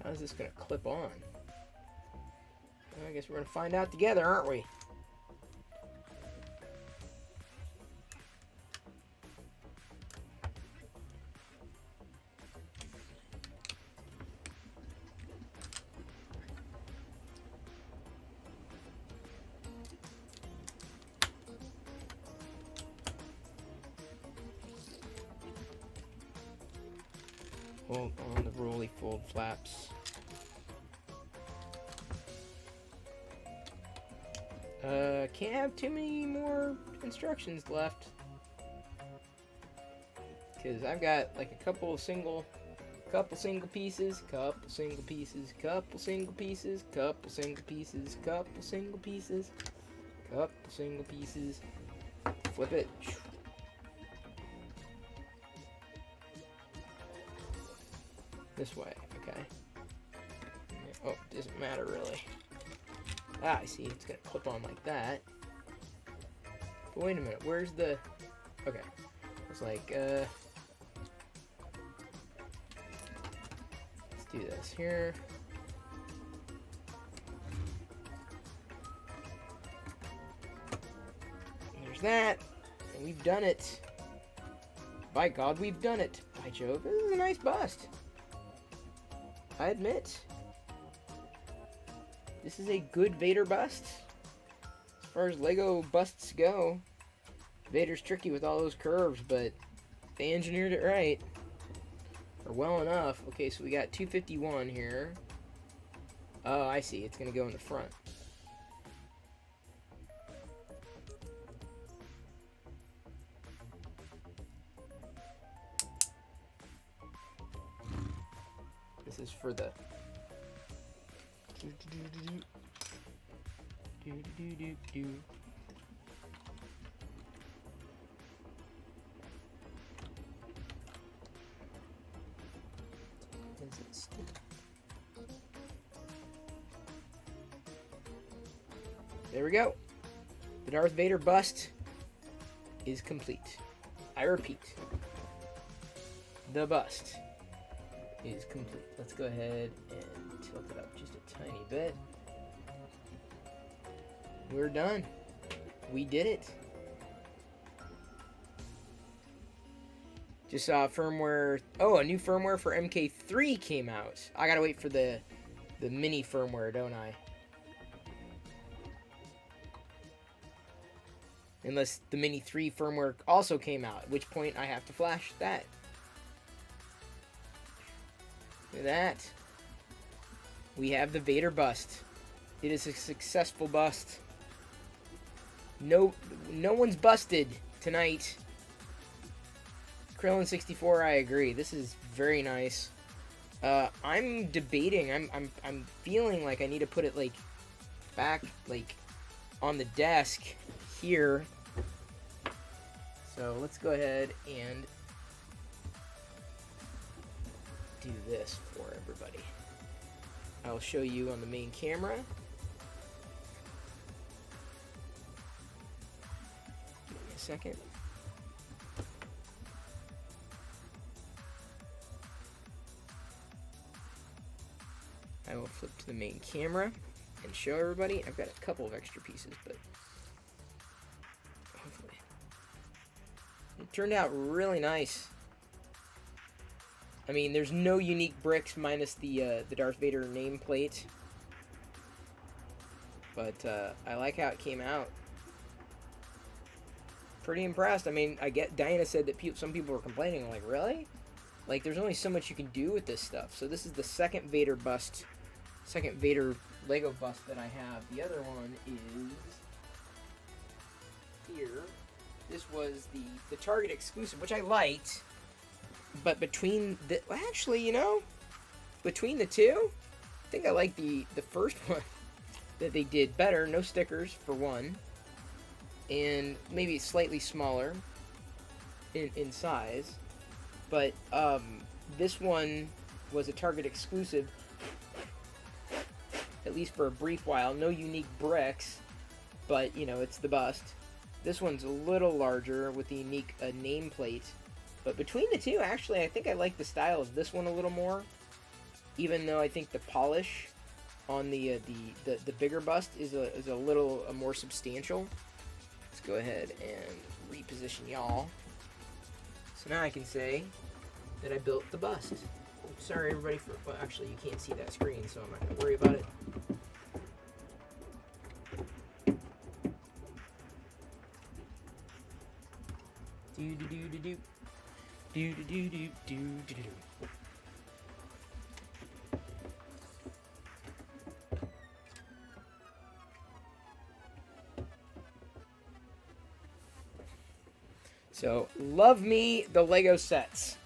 How's this gonna clip on? I guess we're gonna find out together, aren't we? Hold on the roly fold flaps. Can't have too many more instructions left, because I've got like a couple single pieces, couple single pieces, couple single pieces, couple single pieces, couple single pieces. Flip it. This way, okay. Oh, doesn't matter really. Ah, I see, it's gonna clip on like that. But wait a minute, where's the... Okay, it's like, let's do this here. There's that, and we've done it. By God, we've done it. By Jove, this is a nice bust. I admit. This is a good Vader bust. As far as Lego busts go. Vader's tricky with all those curves, but they engineered it right. Or well enough. Okay, so we got 251 here. Oh, I see. It's going to go in the front. This is for the... There we go. The Darth Vader bust is complete. I repeat, the bust is complete. Let's go ahead and tilt it up just a tiny bit. We're done. We did it. Just saw firmware. Oh, a new firmware for MK3 came out. I gotta wait for the mini firmware, don't I? Unless the Mini 3 firmware also came out, at which point I have to flash that. Look at that. We have the Vader bust. It is a successful bust. No one's busted tonight. Krillin64, I agree. This is very nice. I'm debating. I'm feeling like I need to put it like back like on the desk here. So let's go ahead and do this for everybody. I'll show you on the main camera. Give me a second. I will flip to the main camera and show everybody. I've got a couple of extra pieces, but hopefully it turned out really nice. I mean, there's no unique bricks minus the Darth Vader nameplate, but I like how it came out. Pretty impressed. I mean, I get Diana said that some people were complaining. I'm like, really? Like, there's only so much you can do with this stuff. So this is the second Vader bust, second Vader Lego bust that I have. The other one is here. This was the Target exclusive, which I liked. But between the... Actually, you know, between the two, I think I like the first one that they did better. No stickers, for one. And maybe slightly smaller in size. But this one was a Target exclusive, at least for a brief while. No unique bricks, but, you know, it's the bust. This one's a little larger with the unique nameplate. But between the two, actually, I think I like the style of this one a little more. Even though I think the polish on the bigger bust is a little more substantial. Let's go ahead and reposition y'all. So now I can say that I built the bust. Sorry, everybody, for... Well, actually, you can't see that screen, so I'm not going to worry about it. Do-do-do-do-do. Do-do-do-do-do-do-do. So, love me the Lego sets.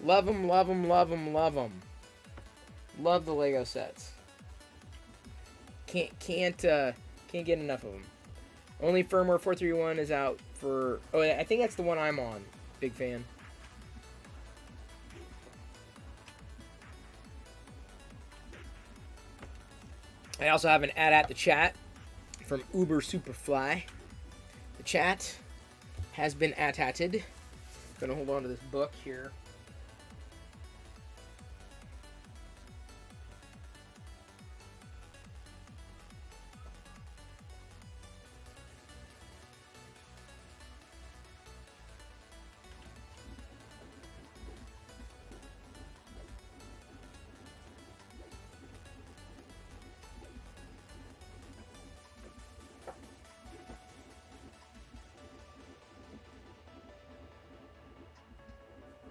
Love them, love them, love them, love them. Love the Lego sets. Can't get enough of them. Only firmware 431 is out for... Oh, I think that's the one I'm on. Big fan. I also have an ad at the chat from Uber Superfly. The chat has been at-atted. Gonna hold on to this book here.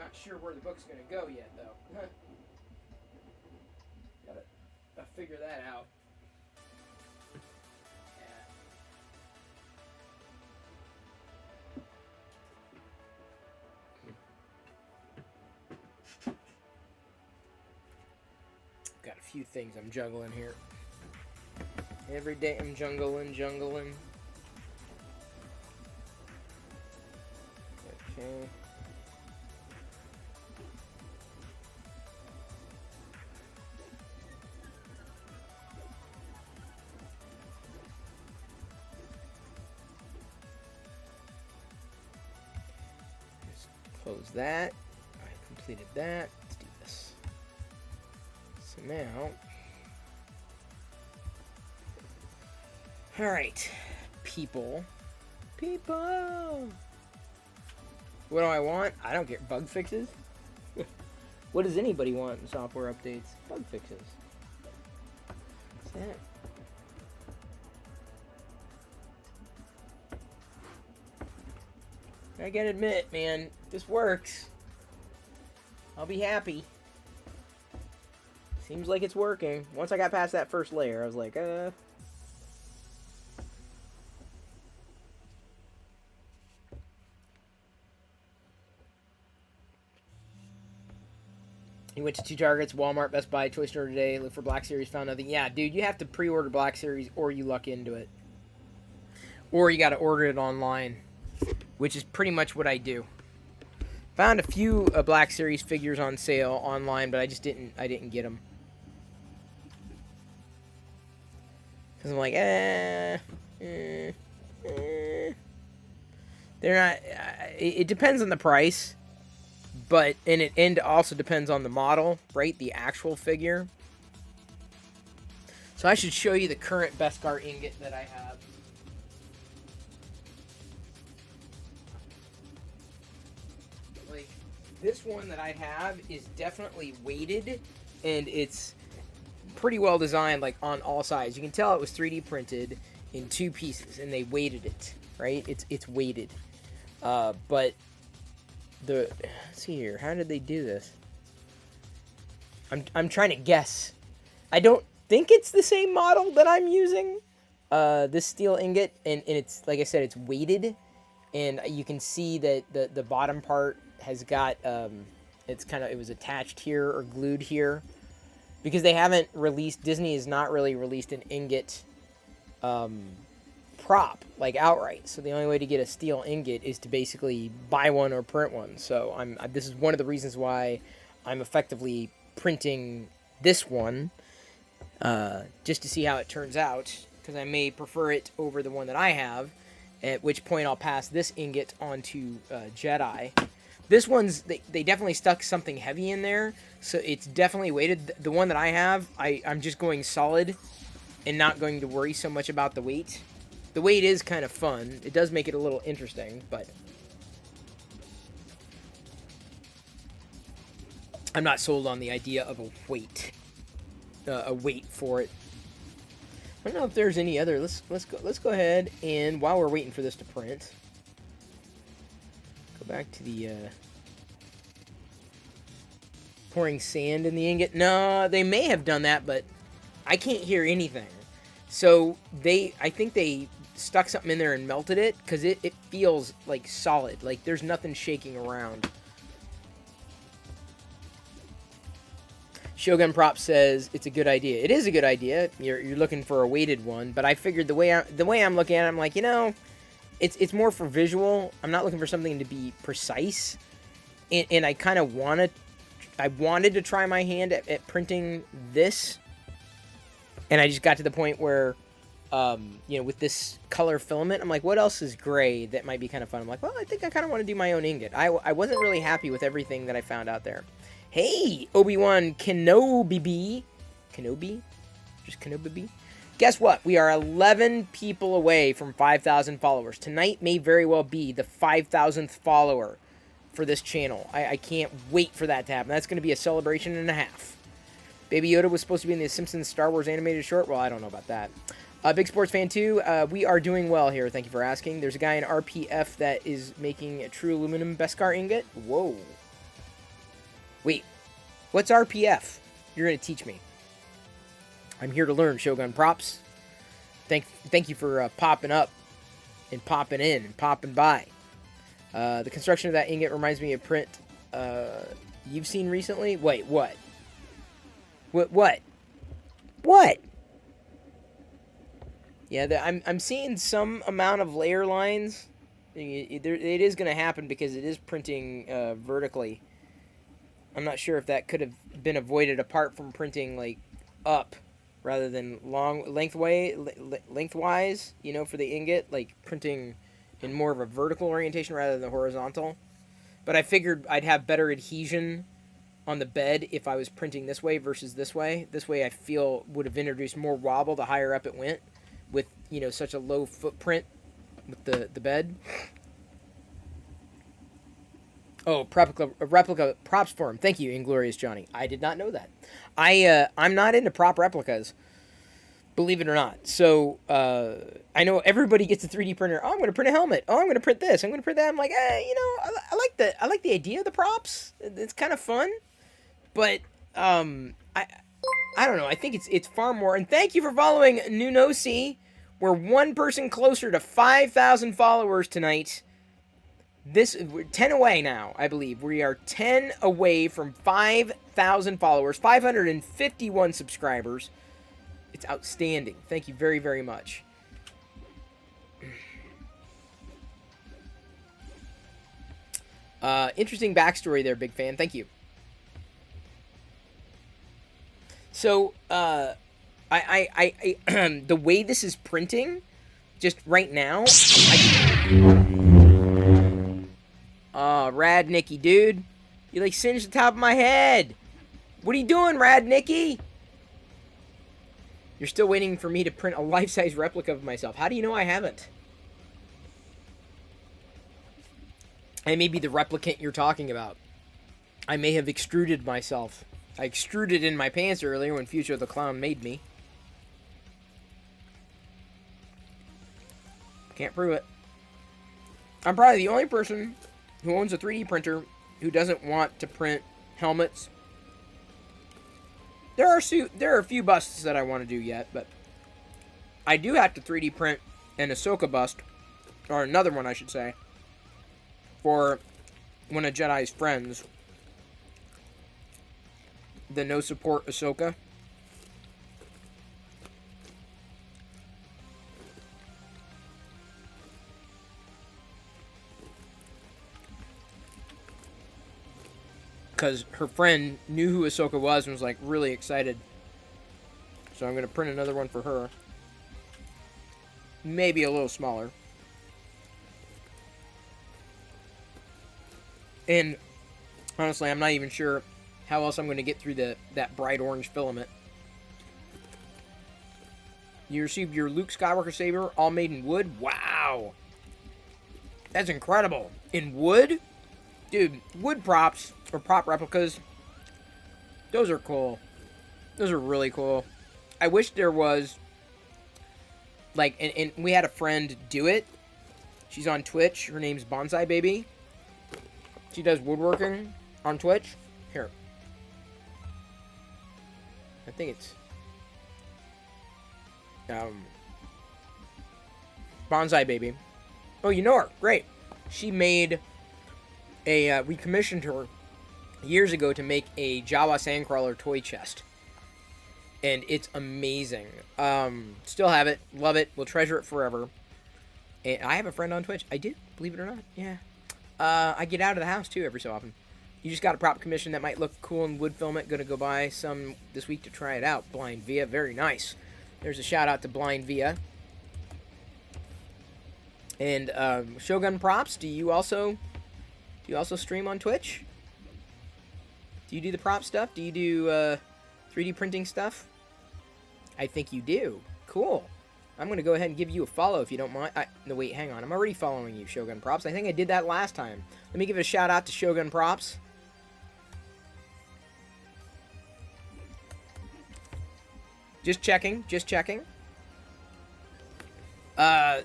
not sure where the book's going to go yet, though. Gotta figure that out. Got a few things I'm juggling here. Every day I'm jungling. Okay. Just close that. I completed that. Let's do this. So now, all right, people. What do I want? I don't care. Bug fixes? What does anybody want in software updates? Bug fixes. What's that? I gotta admit, man, this works. I'll be happy. Seems like it's working. Once I got past that first layer, I was like, He went to 2 Targets, Walmart, Best Buy, Toy Store today, looked for Black Series, found nothing. Yeah, dude, you have to pre-order Black Series or you luck into it. Or you gotta order it online, which is pretty much what I do. Found a few Black Series figures on sale online, but I didn't get them. Because I'm like, they're not, it depends on the price. But, and it also depends on the model, right? The actual figure. So I should show you the current Beskar ingot that I have. Like, this one that I have is definitely weighted, and it's pretty well designed, like, on all sides. You can tell it was 3D printed in 2 pieces, and they weighted it, right? It's weighted. But let's see here. How did they do this? I'm trying to guess. I don't think it's the same model that I'm using. This steel ingot, and it's, like I said, it's weighted, and you can see that the bottom part has got it was attached here or glued here, because they haven't released, Disney has not really released an ingot prop, like, outright. So the only way to get a steel ingot is to basically buy one or print one. So this is one of the reasons why I'm effectively printing this one, just to see how it turns out, because I may prefer it over the one that I have, at which point I'll pass this ingot onto Jedi. This one's, they definitely stuck something heavy in there, so it's definitely weighted. The one that I have, I'm just going solid and not going to worry so much about the weight. The weight is kind of fun. It does make it a little interesting, but I'm not sold on the idea of a weight for it. I don't know if there's any other. Let's go ahead, and while we're waiting for this to print, go back to the pouring sand in the ingot. No, they may have done that, but I can't hear anything. So I think they stuck something in there and melted it, because it feels like solid. Like there's nothing shaking around. Shogun Prop says it's a good idea. It is a good idea. You're looking for a weighted one, but I figured the way I'm looking at it, I'm like, it's more for visual. I'm not looking for something to be precise, and I kind of wanted to try my hand at printing this. And I just got to the point where, with this color filament, I'm like, what else is gray that might be kind of fun? I'm like, well, I think I kind of want to do my own ingot. I wasn't really happy with everything that I found out there. Hey, Obi-Wan Kenobi. Kenobi? Just Kenobi? Guess what? We are 11 people away from 5,000 followers. Tonight may very well be the 5,000th follower for this channel. I can't wait for that to happen. That's going to be a celebration and a half. Baby Yoda was supposed to be in the Simpsons Star Wars animated short. Well, I don't know about that. Big Sports Fan 2, we are doing well here. Thank you for asking. There's a guy in RPF that is making a true aluminum Beskar ingot. Whoa. Wait, what's RPF? You're going to teach me. I'm here to learn, Shogun Props. Thank you for popping up and popping in and popping by. The construction of that ingot reminds me of print you've seen recently. Wait, what? What? Yeah, I'm seeing some amount of layer lines. It is going to happen because it is printing vertically. I'm not sure if that could have been avoided apart from printing like up rather than lengthwise, you know, for the ingot, like printing in more of a vertical orientation rather than horizontal. But I figured I'd have better adhesion on the bed if I was printing this way versus this way. This way I feel would have introduced more wobble the higher up it went with, you know, such a low footprint with the bed. Oh, replica props for him. Thank you, Inglorious Johnny. I did not know that. I'm not into prop replicas, believe it or not. So I know everybody gets a 3D printer. Oh, I'm going to print a helmet. Oh, I'm going to print this. I'm going to print that. I'm like, you know, I like the idea of the props. It's kind of fun, but I don't know. I think it's far more. And thank you for following Nunosi. We're one person closer to 5,000 followers tonight. We're 10 away now, I believe. We are 10 away from 5,000 followers, 551 subscribers. It's outstanding. Thank you very, very much. Interesting backstory there, big fan. Thank you. So, the way this is printing, just right now, Rad Nicky, dude. You like singed the top of my head. What are you doing, Rad Nicky? You're still waiting for me to print a life-size replica of myself. How do you know I haven't? I may be the replicant you're talking about. I may have extruded myself. I extruded in my pants earlier when Future the Clown made me. Can't prove it. I'm probably the only person who owns a 3D printer who doesn't want to print helmets. There are a few busts that I want to do yet, but I do have to 3D print an Ahsoka bust, or another one I should say, for one of Jedi's friends, the no support Ahsoka. Because her friend knew who Ahsoka was and was like really excited. So I'm going to print another one for her. Maybe a little smaller. And honestly, I'm not even sure how else I'm going to get through that bright orange filament. You received your Luke Skywalker saber all made in wood? Wow! That's incredible. In wood? Dude, wood props, or prop replicas, those are cool. Those are really cool. I wish there was, like, and we had a friend do it. She's on Twitch. Her name's Bonsai Baby. She does woodworking on Twitch. Here. I think it's Bonsai Baby. Oh, you know her. Great. She made we commissioned her years ago to make a Jawa Sandcrawler toy chest. And it's amazing. Still have it. Love it. Will treasure it forever. And I have a friend on Twitch. I do. Believe it or not. Yeah. I get out of the house, too, every so often. You just got a prop commission that might look cool in wood filament. Gonna go buy some this week to try it out. Blind Via. Very nice. There's a shout out to Blind Via. And Shogun Props, do you also stream on Twitch? Do you do the prop stuff? Do you do 3D printing stuff? I think you do. Cool. I'm going to go ahead and give you a follow if you don't mind. No, wait, hang on. I'm already following you, Shogun Props. I think I did that last time. Let me give a shout out to Shogun Props. Just checking. Just checking.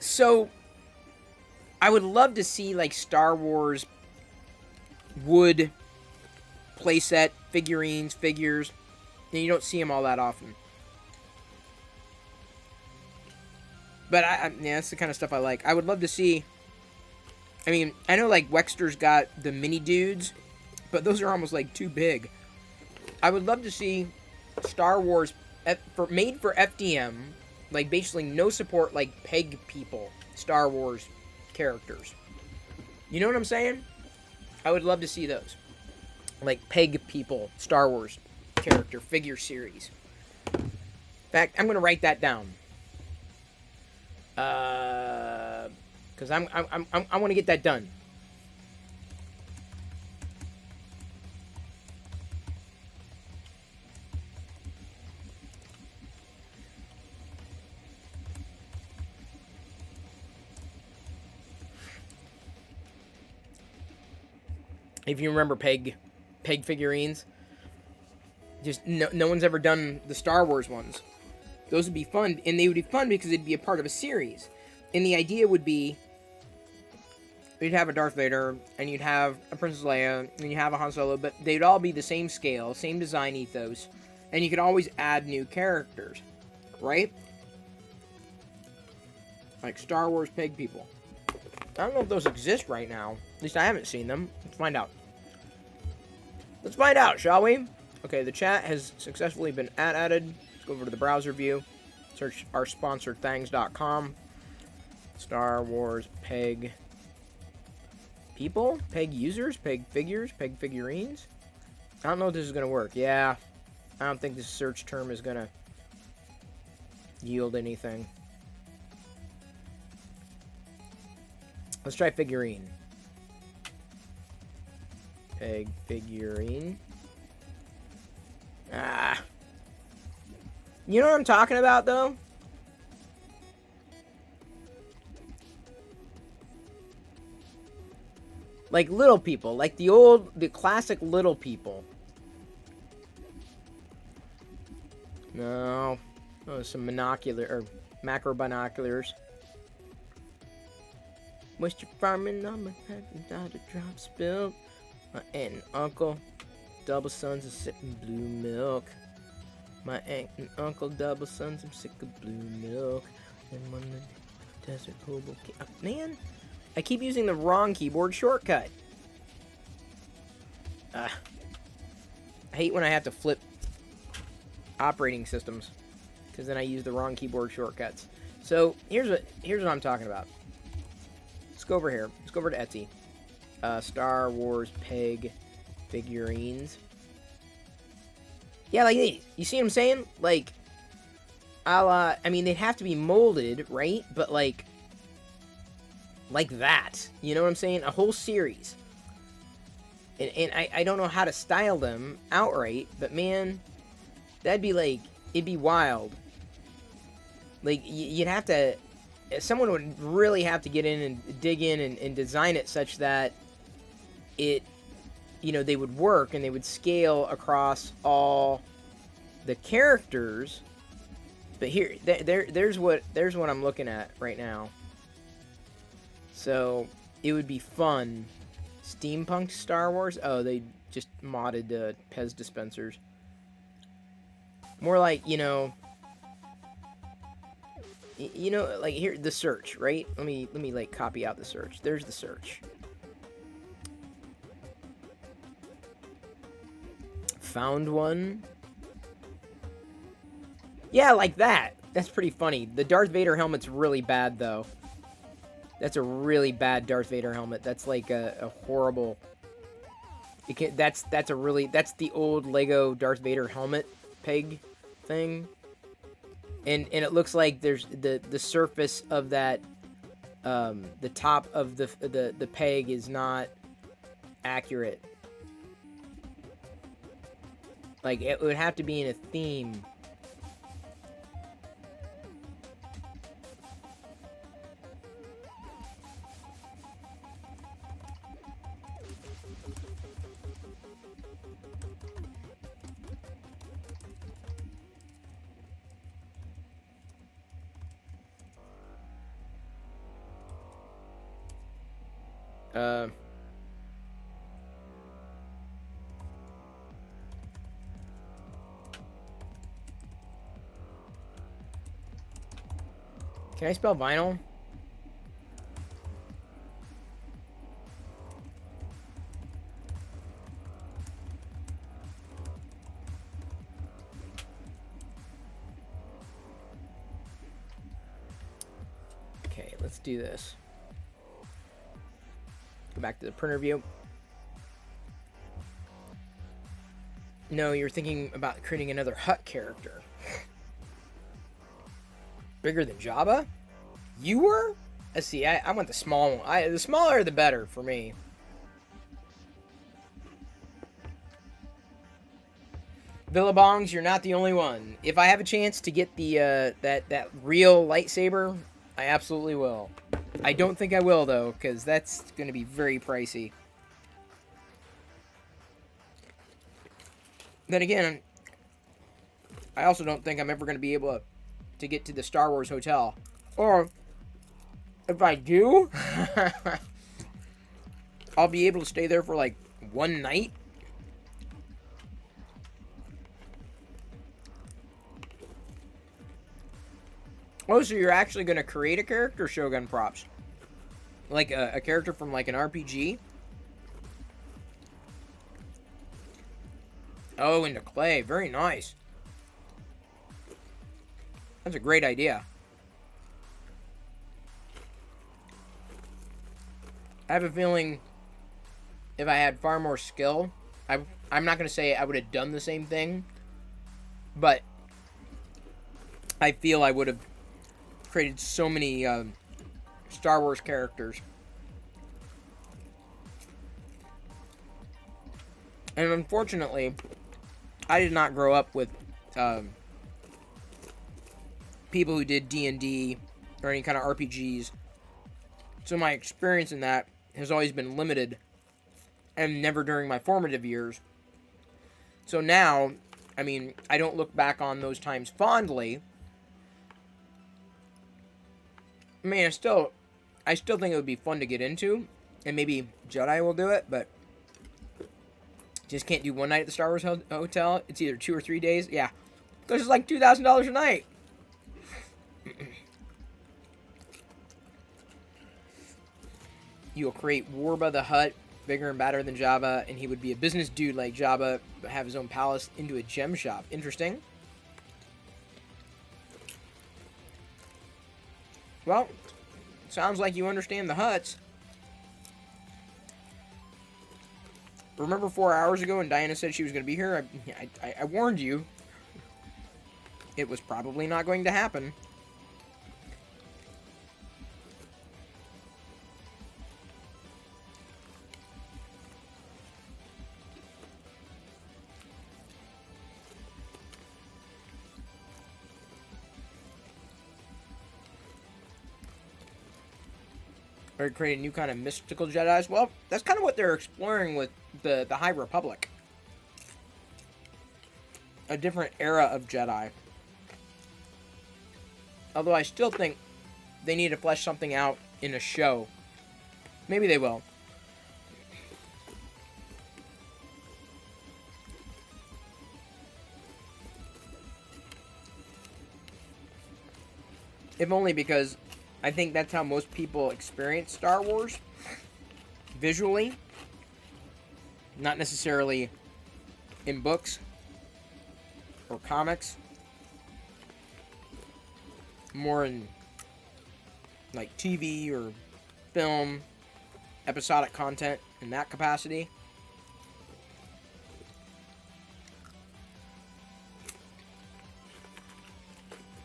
So I would love to see, like, Star Wars wood playset, figurines, figures, and you don't see them all that often. But yeah, that's the kind of stuff I like. I would love to see. I mean, I know like Wexter's got the mini dudes, but those are almost like too big. I would love to see Star Wars made for FDM, like basically no support, like peg people Star Wars characters. You know what I'm saying? I would love to see those, like peg people Star Wars character figure series. In fact, I'm gonna write that down. Because I want to get that done. If you remember peg figurines, just no one's ever done the Star Wars ones. Those would be fun, and they would be fun because it'd be a part of a series. And the idea would be, you'd have a Darth Vader, and you'd have a Princess Leia, and you'd have a Han Solo, but they'd all be the same scale, same design ethos, and you could always add new characters, right? Like Star Wars peg people. I don't know if those exist right now. At least I haven't seen them. Let's find out. Let's find out, shall we? Okay, the chat has successfully been added. Let's go over to the browser view. Search our sponsor, thangs.com. Star Wars peg people? Peg users? Peg figures? Peg figurines? I don't know if this is going to work. Yeah. I don't think this search term is going to yield anything. Let's try figurine. Peg figurine. Ah. You know what I'm talking about, though? Like little people. Like the classic little people. No. Oh, some macro binoculars. Moisture farming on my head without a drop spilled. My aunt and uncle, double sons, are sipping blue milk. My aunt and uncle, double sons, I'm sick of blue milk. And when the desert hobo man, I keep using the wrong keyboard shortcut. I hate when I have to flip operating systems, because then I use the wrong keyboard shortcuts. So here's what I'm talking about. Let's go over here. Let's go over to Etsy. Star Wars peg figurines. Yeah, like these. You see what I'm saying? Like, I mean, they'd have to be molded, right? But like that. You know what I'm saying? A whole series. And I don't know how to style them outright, but man, that'd be like, it'd be wild. Like, you'd have to, someone would really have to get in and dig in and design it such that it, you know, they would work and they would scale across all the characters. But here, there's what I'm looking at right now. So it would be fun. Steampunk Star Wars. Oh, they just modded Pez dispensers. More like, you know, like here the search, right? Let me like copy out the search. There's the search. Found one. Yeah, like that. That's pretty funny. The Darth Vader helmet's really bad, though. That's a really bad Darth Vader helmet. That's like a horrible. That's the old Lego Darth Vader helmet peg thing. And it looks like there's the surface of that, the top of the peg is not accurate. Like, it would have to be in a theme. Can I spell vinyl? Okay, let's do this. Go back to the printer view. No, you're thinking about creating another Hut character. Bigger than Jabba? You were? Let's see, I want the small one. The smaller the better for me. Billabongs, you're not the only one. If I have a chance to get the that real lightsaber, I absolutely will. I don't think I will, though, because that's going to be very pricey. Then again, I also don't think I'm ever going to be able to get to the Star Wars Hotel. Or, if I do, I'll be able to stay there for like one night. Oh, so you're actually going to create a character, Shogun Props? Like a character from like an RPG? Oh, into clay. Very nice. That's a great idea. I have a feeling if I had far more skill, I'm not going to say I would have done the same thing, but I feel I would have created so many Star Wars characters. And unfortunately, I did not grow up with people who did D&D or any kind of RPGs. So my experience in that has always been limited, and never during my formative years. So now, I mean, I don't look back on those times fondly. I mean, I still think it would be fun to get into, and maybe Jedi will do it, but just can't do one night at the Star Wars Hotel. It's either 2 or 3 days. Yeah, this is like $2,000 a night. You'll create Warba the Hutt, bigger and badder than Jabba, and he would be a business dude like Jabba, but have his own palace into a gem shop. Interesting. Well, sounds like you understand the Hutts. Remember 4 hours ago when Diana said she was going to be here? I warned you. It was probably not going to happen. Or create a new kind of mystical Jedis. Well, that's kind of what they're exploring with the High Republic. A different era of Jedi. Although I still think they need to flesh something out in a show. Maybe they will. If only because I think that's how most people experience Star Wars. Visually. Not necessarily in books or comics. More in like TV or film, episodic content in that capacity.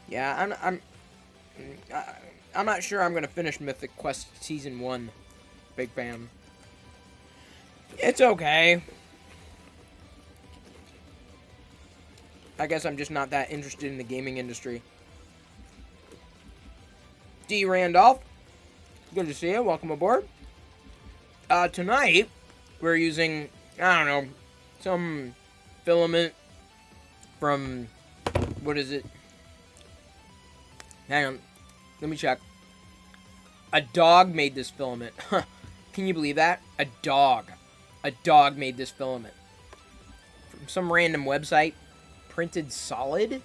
Yeah, I'm not sure I'm going to finish Mythic Quest Season 1. Big fan. It's okay. I guess I'm just not that interested in the gaming industry. D. Randolph. Good to see you. Welcome aboard. Tonight, we're using, I don't know, some filament from, what is it? Hang on. Let me check. A dog made this filament. Huh. Can you believe that? A dog. A dog made this filament. From some random website. Printed solid?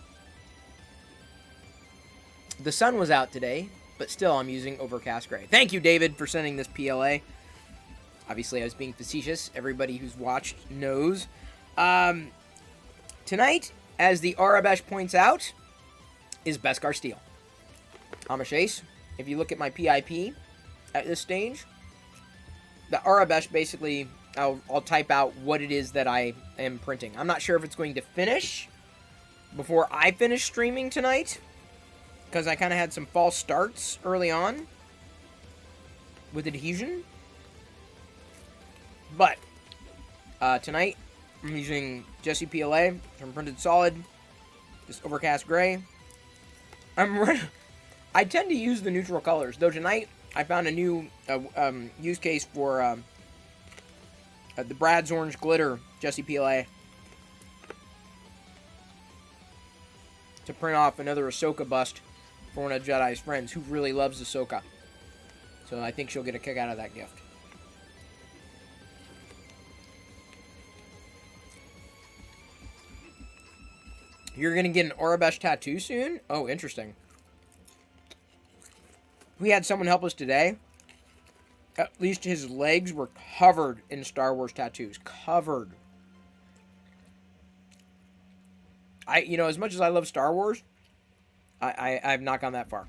The sun was out today, but still I'm using Overcast Gray. Thank you, David, for sending this PLA. Obviously, I was being facetious. Everybody who's watched knows. Tonight, as the Arabesh points out, is Beskar Steel. Amashace, if you look at my PIP at this stage, the Arabesh basically, I'll type out what it is that I am printing. I'm not sure if it's going to finish before I finish streaming tonight, because I kind of had some false starts early on with adhesion. But tonight, I'm using Jesse PLA from Printed Solid, just Overcast Gray. I tend to use the neutral colors, though tonight I found a new use case for the Brad's Orange Glitter Jesse PLA to print off another Ahsoka bust for one of Jedi's friends who really loves Ahsoka. So I think she'll get a kick out of that gift. You're going to get an Arabesh tattoo soon? Oh, interesting. We had someone help us today. At least his legs were covered in Star Wars tattoos. Covered. As much as I love Star Wars, I've not gone that far.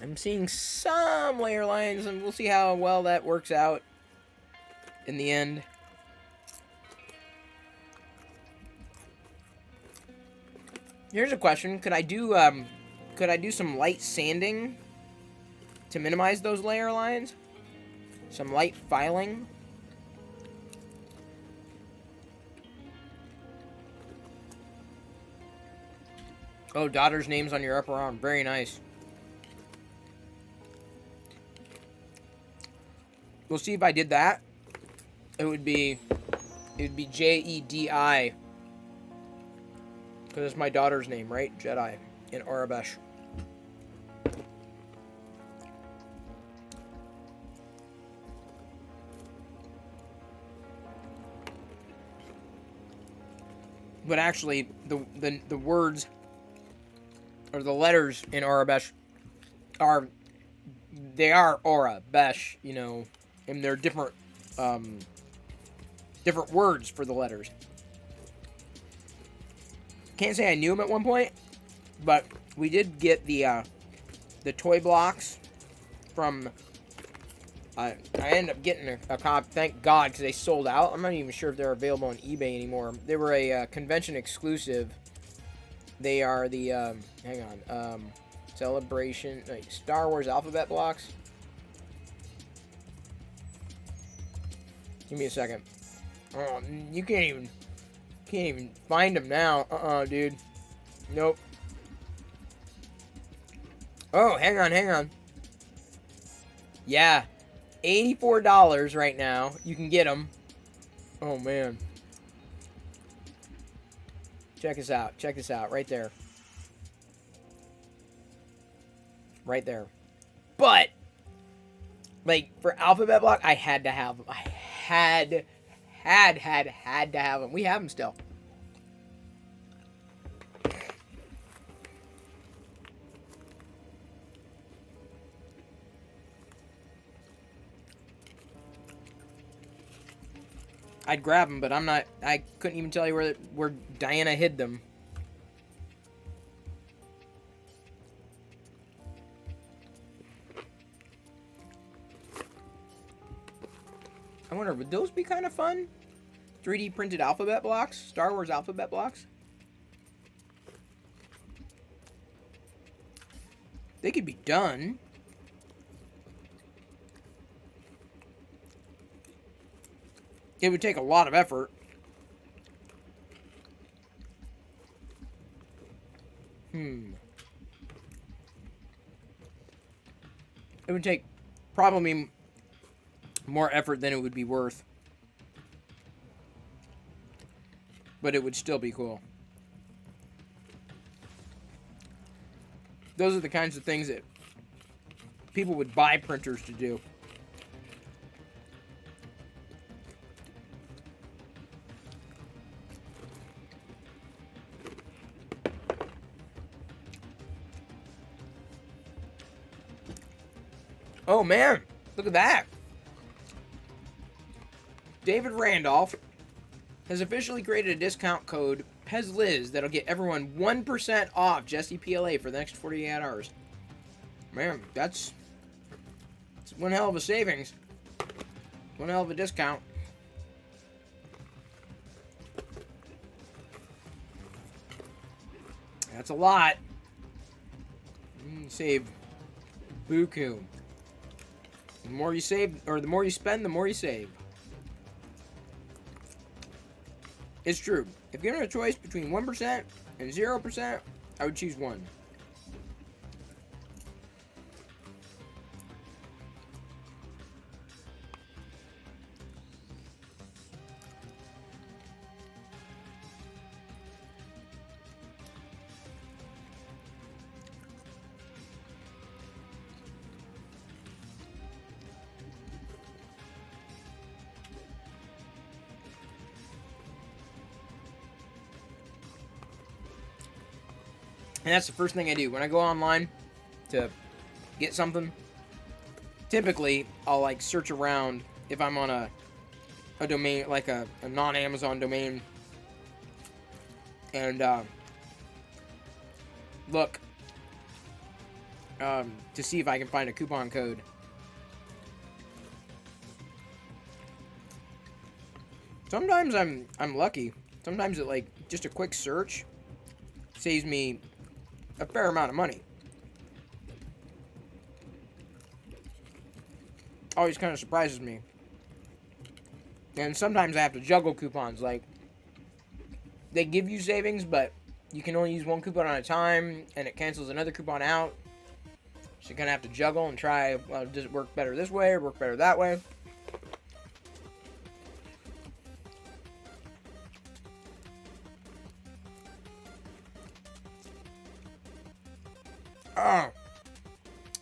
I'm seeing some layer lines, and we'll see how well that works out in the end. Here's a question: Could I do some light sanding to minimize those layer lines? Some light filing. Oh, daughter's name's on your upper arm. Very nice. We'll see if I did that. It would be Jedi. Because it's my daughter's name, right? Jedi in Arabesh. But actually, the words or the letters in Arabesh are Arabesh, and they're different words for the letters. Can't say I knew them at one point, but we did get the toy blocks from. I ended up getting a copy, thank God, because they sold out. I'm not even sure if they're available on eBay anymore. They were a convention exclusive. They are the hang on, Celebration Star Wars alphabet blocks. Give me a second. Oh, you can't even find them now. Dude. Nope. Oh, hang on. Yeah. $84 right now. You can get them. Oh, man. Check this out. Right there. Right there. But, for alphabet block, I had to have them. I had to have them. We have them still. I'd grab them, but I couldn't even tell you where Diana hid them. I wonder, would those be kind of fun? 3D printed alphabet blocks? Star Wars alphabet blocks? They could be done. It would take a lot of effort. It would take probably more effort than it would be worth. But it would still be cool. Those are the kinds of things that people would buy printers to do. Oh man, look at that. David Randolph has officially created a discount code PESLIZ that'll get everyone 1% off Jesse PLA for the next 48 hours. Man, that's one hell of a savings. One hell of a discount. That's a lot. Save buku. The more you save, or the more you spend, the more you save. It's true. If given a choice between 1% and 0%, I would choose 1. And that's the first thing I do when I go online to get something. Typically, I'll like search around if I'm on a domain, like a non-Amazon domain, and look to see if I can find a coupon code. Sometimes I'm lucky. Sometimes it like just a quick search saves me a fair amount of money. Always kind of surprises me. And sometimes I have to juggle coupons. Like, they give you savings, but you can only use one coupon at a time, and it cancels another coupon out. So you kind of have to juggle and try, well, does it work better this way or work better that way? Oh.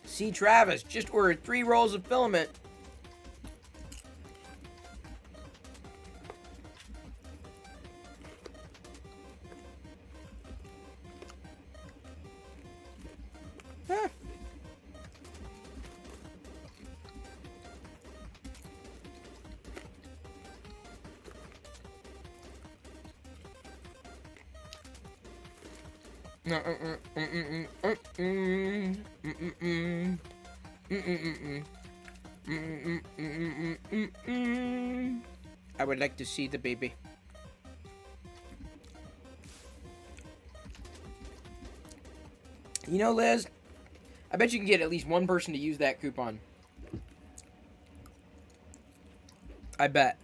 C. Travis just ordered 3 rolls of filament. Huh. I would like to see the baby. You know, Liz, I bet you can get at least one person to use that coupon. I bet.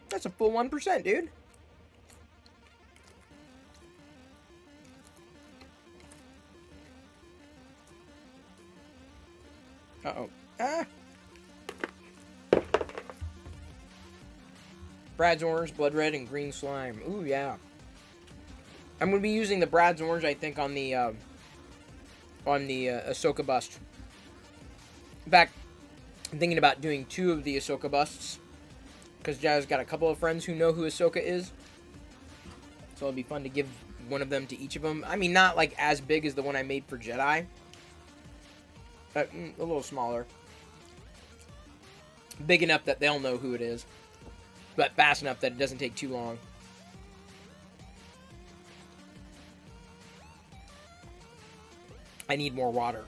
That's a full 1%, dude. Uh-oh. Ah! Brad's Orange, Blood Red, and Green Slime. Ooh, yeah. I'm going to be using the Brad's Orange, I think, on the Ahsoka bust. In fact, I'm thinking about doing 2 of the Ahsoka busts, because Jazz got a couple of friends who know who Ahsoka is. So it'll be fun to give one of them to each of them. I mean, not like as big as the one I made for Jedi, but a little smaller. Big enough that they'll know who it is, but fast enough that it doesn't take too long. I need more water.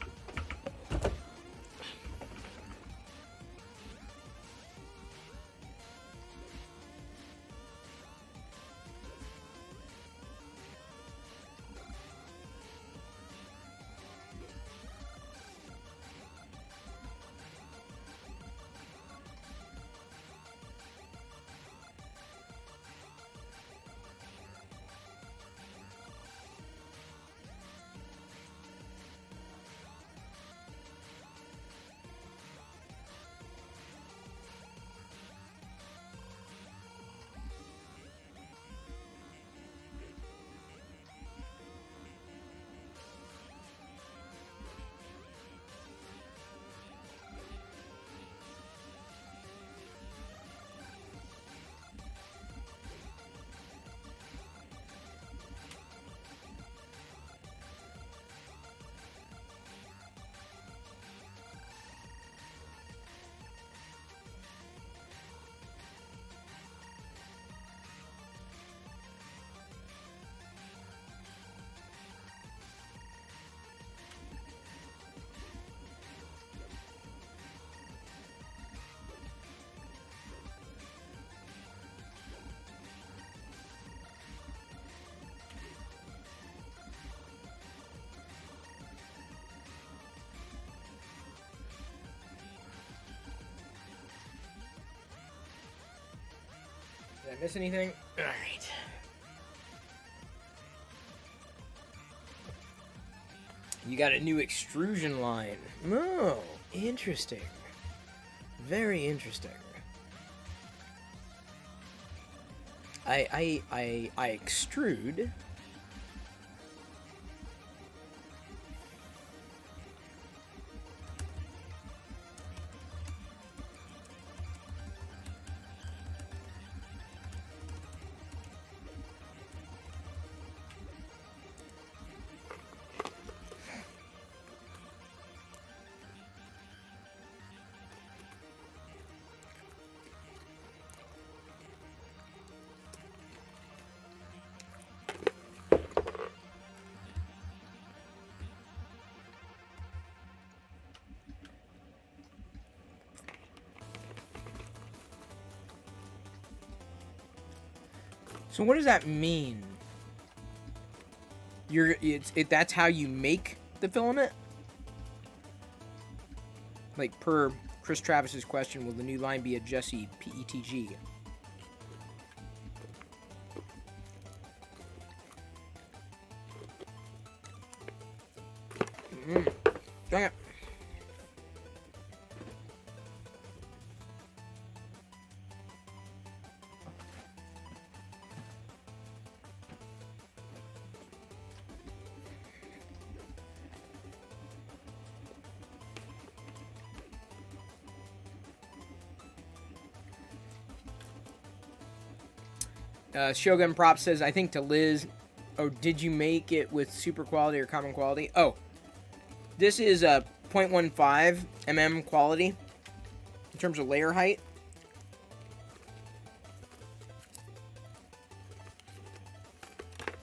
Did I miss anything? Alright. You got a new extrusion line. Oh, interesting. Very interesting. I extrude. So what does that mean? That's how you make the filament? Like per Chris Travis's question, will the new line be a Jesse PETG? Dang it. Shogun Prop says, I think to Liz, oh, did you make it with super quality or common quality? Oh, this is a 0.15 mm quality in terms of layer height.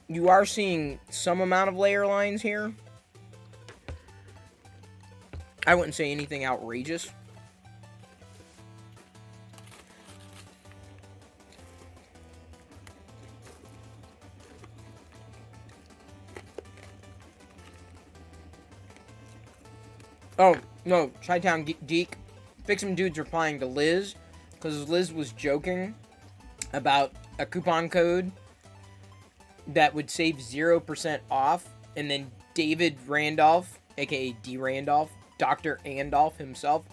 You are seeing some amount of layer lines here. I wouldn't say anything outrageous. Oh, no, Chi-Town Geek. Fix Some Dudes replying to Liz, because Liz was joking about a coupon code that would save 0% off, and then David Randolph, aka D. Randolph, Dr. Andolph himself,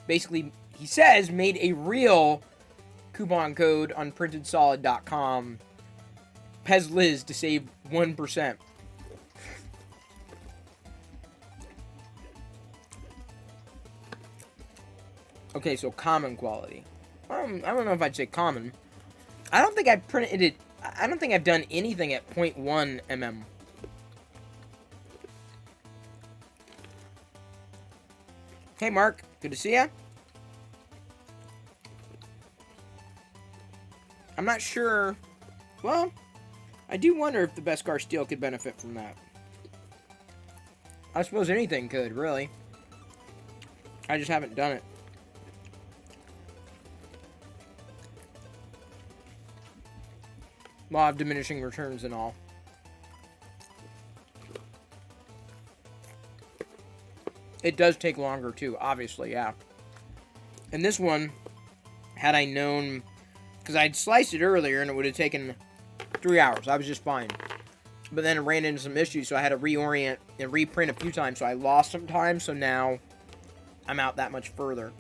basically, he says, made a real coupon code on printedsolid.com, Pez Liz, to save 1%. Okay, so common quality. I don't know if I'd say common. I don't think I've printed it. I don't think I've done anything at 0.1 mm. Hey, Mark. Good to see ya. I'm not sure. Well, I do wonder if the Beskar steel could benefit from that. I suppose anything could, really. I just haven't done it. Law of diminishing returns and all. It does take longer too, obviously, yeah. And this one, had I known, because I'd sliced it earlier and it would have taken 3 hours. I was just fine. But then it ran into some issues, so I had to reorient and reprint a few times, so I lost some time, so now I'm out that much further.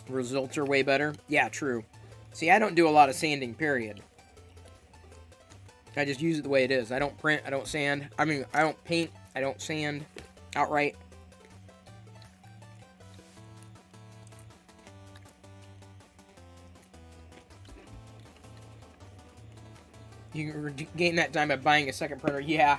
Results are way better. Yeah, true. See, I don't do a lot of sanding, period. I just use it the way it is. I don't print, I don't sand. I mean, I don't paint, I don't sand outright. You can gain that time by buying a second printer. Yeah.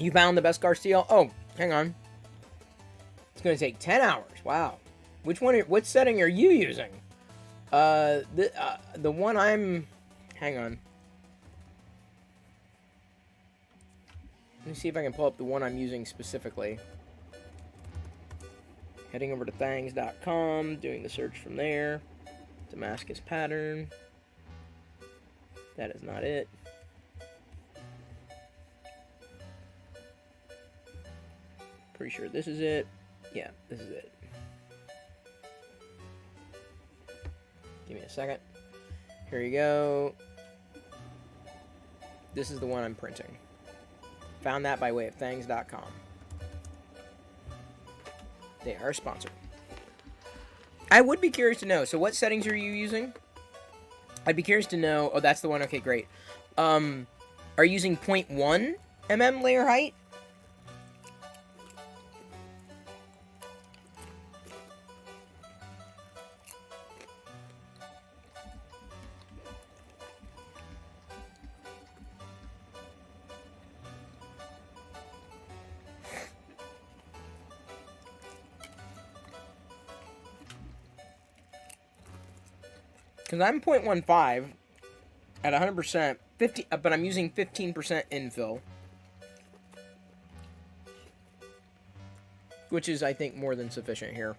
You found the Beskar steel? Oh, hang on. It's going to take 10 hours. Wow. What setting are you using? The one I'm... Hang on. Let me see if I can pull up the one I'm using specifically. Heading over to thangs.com, doing the search from there. Damascus pattern. That is not it. Pretty sure this is it. Yeah, this is it. Give me a second. Here you go. This is the one I'm printing. Found that by way of thangs.com. They are a sponsor. I would be curious to know. So what settings are you using? I'd be curious to know. Oh, that's the one. Okay, great. Are you using 0.1 mm layer height? Because I'm 0.15 at 100%, but I'm using 15% infill. Which is, I think, more than sufficient here.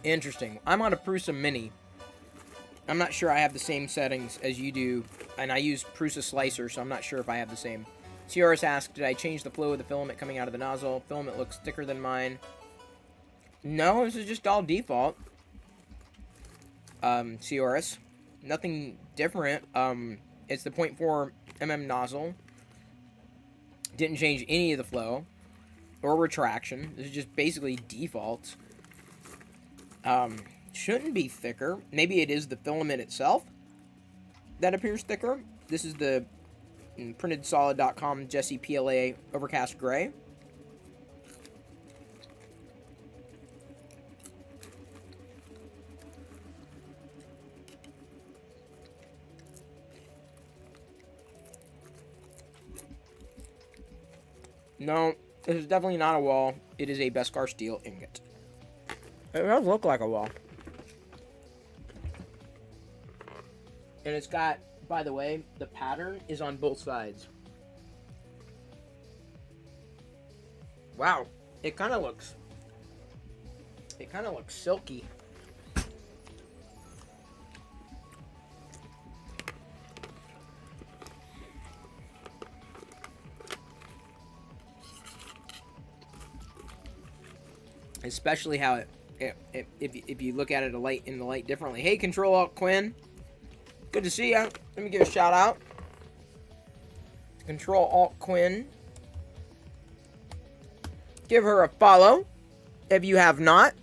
Interesting. I'm on a Prusa Mini. I'm not sure I have the same settings as you do, and I use Prusa Slicer, so I'm not sure if I have the same. CRS asked, did I change the flow of the filament coming out of the nozzle? Filament looks thicker than mine. No, this is just all default. CRS. Nothing different. It's the 0.4 mm nozzle. Didn't change any of the flow or retraction. This is just basically default. Shouldn't be thicker. Maybe it is the filament itself that appears thicker. This is the printedsolid.com Jesse PLA Overcast Gray. No, this is definitely not a wall. It is a Beskar steel ingot. It does look like a wall. And it's got, by the way, the pattern is on both sides. Wow. It kind of looks silky. Especially how if you look at it in the light differently. Hey, Control Alt Quinn. Good to see ya. Let me give a shout out. Control Alt Quinn. Give her a follow if you have not.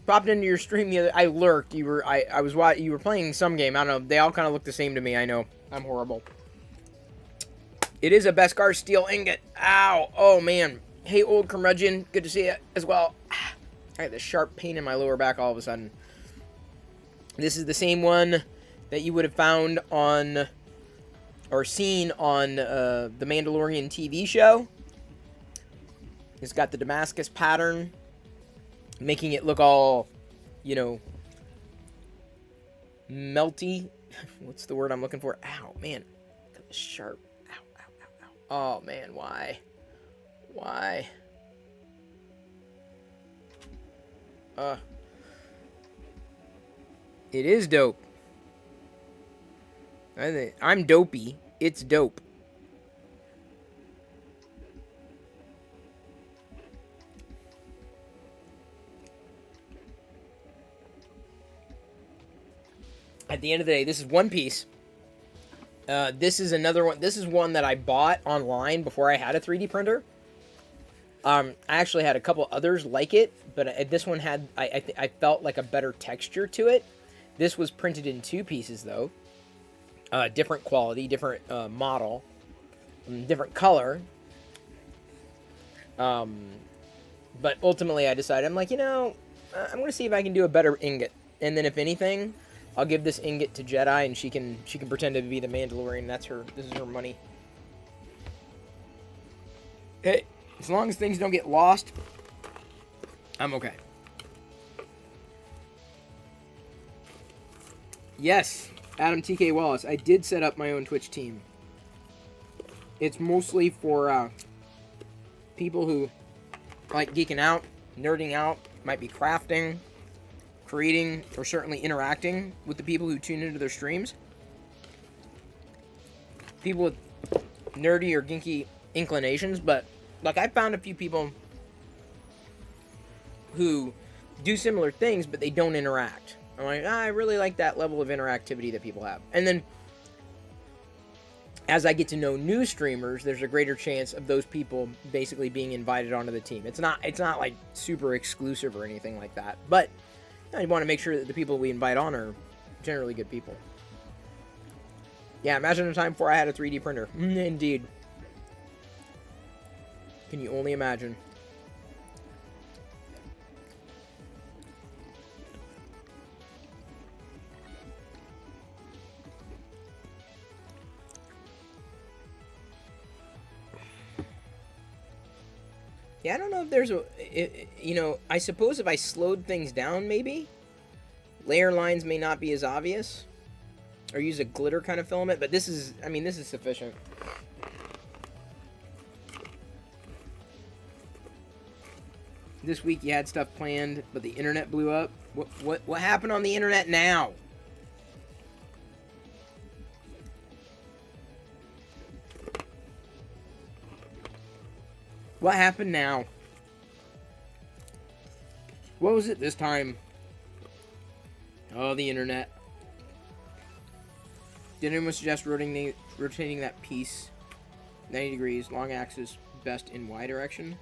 Popped into your stream the other. I lurked. You were playing some game. I don't know. They all kind of look the same to me. I know. I'm horrible. It is a Beskar steel ingot. Ow. Oh man. Hey, old curmudgeon. Good to see you as well. I had this sharp pain in my lower back all of a sudden. This is the same one that you would have found on or seen on the Mandalorian TV show. It's got the Damascus pattern, making it look all, you know, melty. What's the word I'm looking for? Ow, man. Got this sharp. Ow, ow, ow, ow. Oh, man, why? Why? It is dope. I'm dopey. It's dope. At the end of the day, this is one piece. This is another one. This is one that I bought online before I had a 3D printer. I actually had a couple others like it, but this one had, I felt like a better texture to it. This was printed in 2 pieces, though. Different quality, different model, different color. But ultimately I decided, I'm like, you know, I'm going to see if I can do a better ingot. And then if anything, I'll give this ingot to Jedi, and she can pretend to be the Mandalorian. This is her money. Hey, as long as things don't get lost, I'm okay. Yes, Adam TK Wallace. I did set up my own Twitch team. It's mostly for people who like geeking out, nerding out, might be crafting, creating, or certainly interacting with the people who tune into their streams. People with nerdy or geeky inclinations, but like I found a few people who do similar things, but they don't interact. I'm like, I really like that level of interactivity that people have. And then as I get to know new streamers, there's a greater chance of those people basically being invited onto the team. It's not like super exclusive or anything like that, but I want to make sure that the people we invite on are generally good people. Yeah, imagine a time before I had a 3D printer. Indeed. Can you only imagine? Yeah, I don't know if there's you know, I suppose if I slowed things down, maybe layer lines may not be as obvious, or use a glitter kind of filament, but this is, I mean, this is sufficient. This week you had stuff planned, but the internet blew up. What happened on the internet now? What happened now? What was it this time? Oh, the internet. Did anyone suggest rotating that piece 90 degrees, long axis, best in Y direction?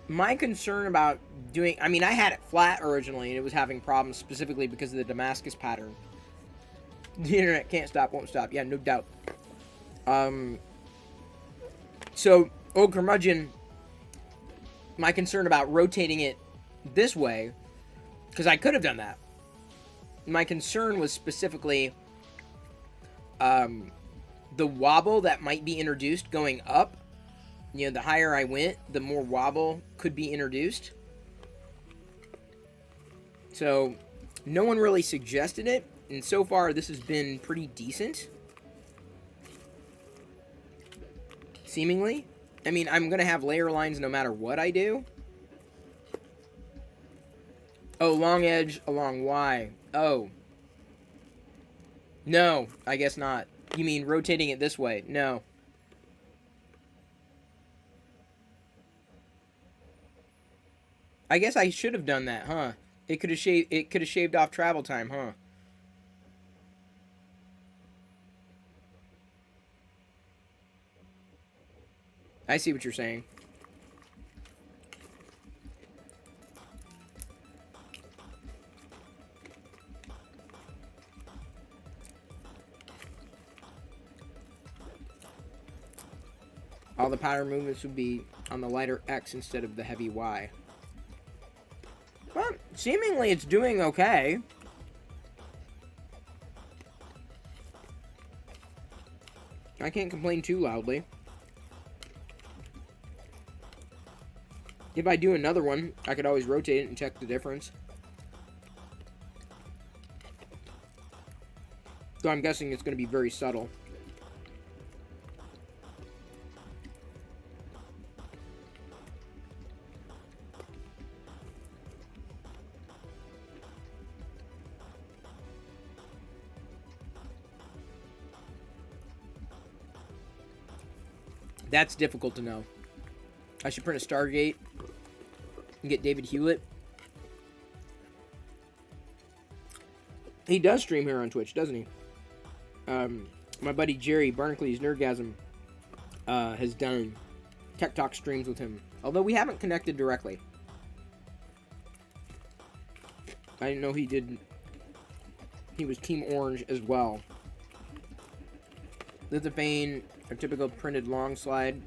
My concern about doing... I mean, I had it flat originally, and it was having problems specifically because of the Damascus pattern. The internet can't stop, won't stop. Yeah, no doubt. So, Old Curmudgeon, my concern about rotating it this way, because I could have done that. My concern was specifically the wobble that might be introduced going up. You know, the higher I went, the more wobble could be introduced. So, no one really suggested it, and so far this has been pretty decent. Seemingly. I mean, I'm going to have layer lines no matter what I do. Oh, long edge along Y. Oh. No, I guess not. You mean rotating it this way? No. I guess I should have done that, huh? It could have shaved off travel time, huh? I see what you're saying. All the pattern movements would be on the lighter X instead of the heavy Y. Well, seemingly it's doing okay. I can't complain too loudly. If I do another one, I could always rotate it and check the difference. So I'm guessing it's going to be very subtle. That's difficult to know. I should print a Stargate and get David Hewlett He does stream here on Twitch, doesn't he? My buddy Jerry Barnacle Nerdgasm has done Tech Talk streams with him. Although we haven't connected directly. I didn't know he did. He was Team Orange as well. Lithophane, a typical printed long side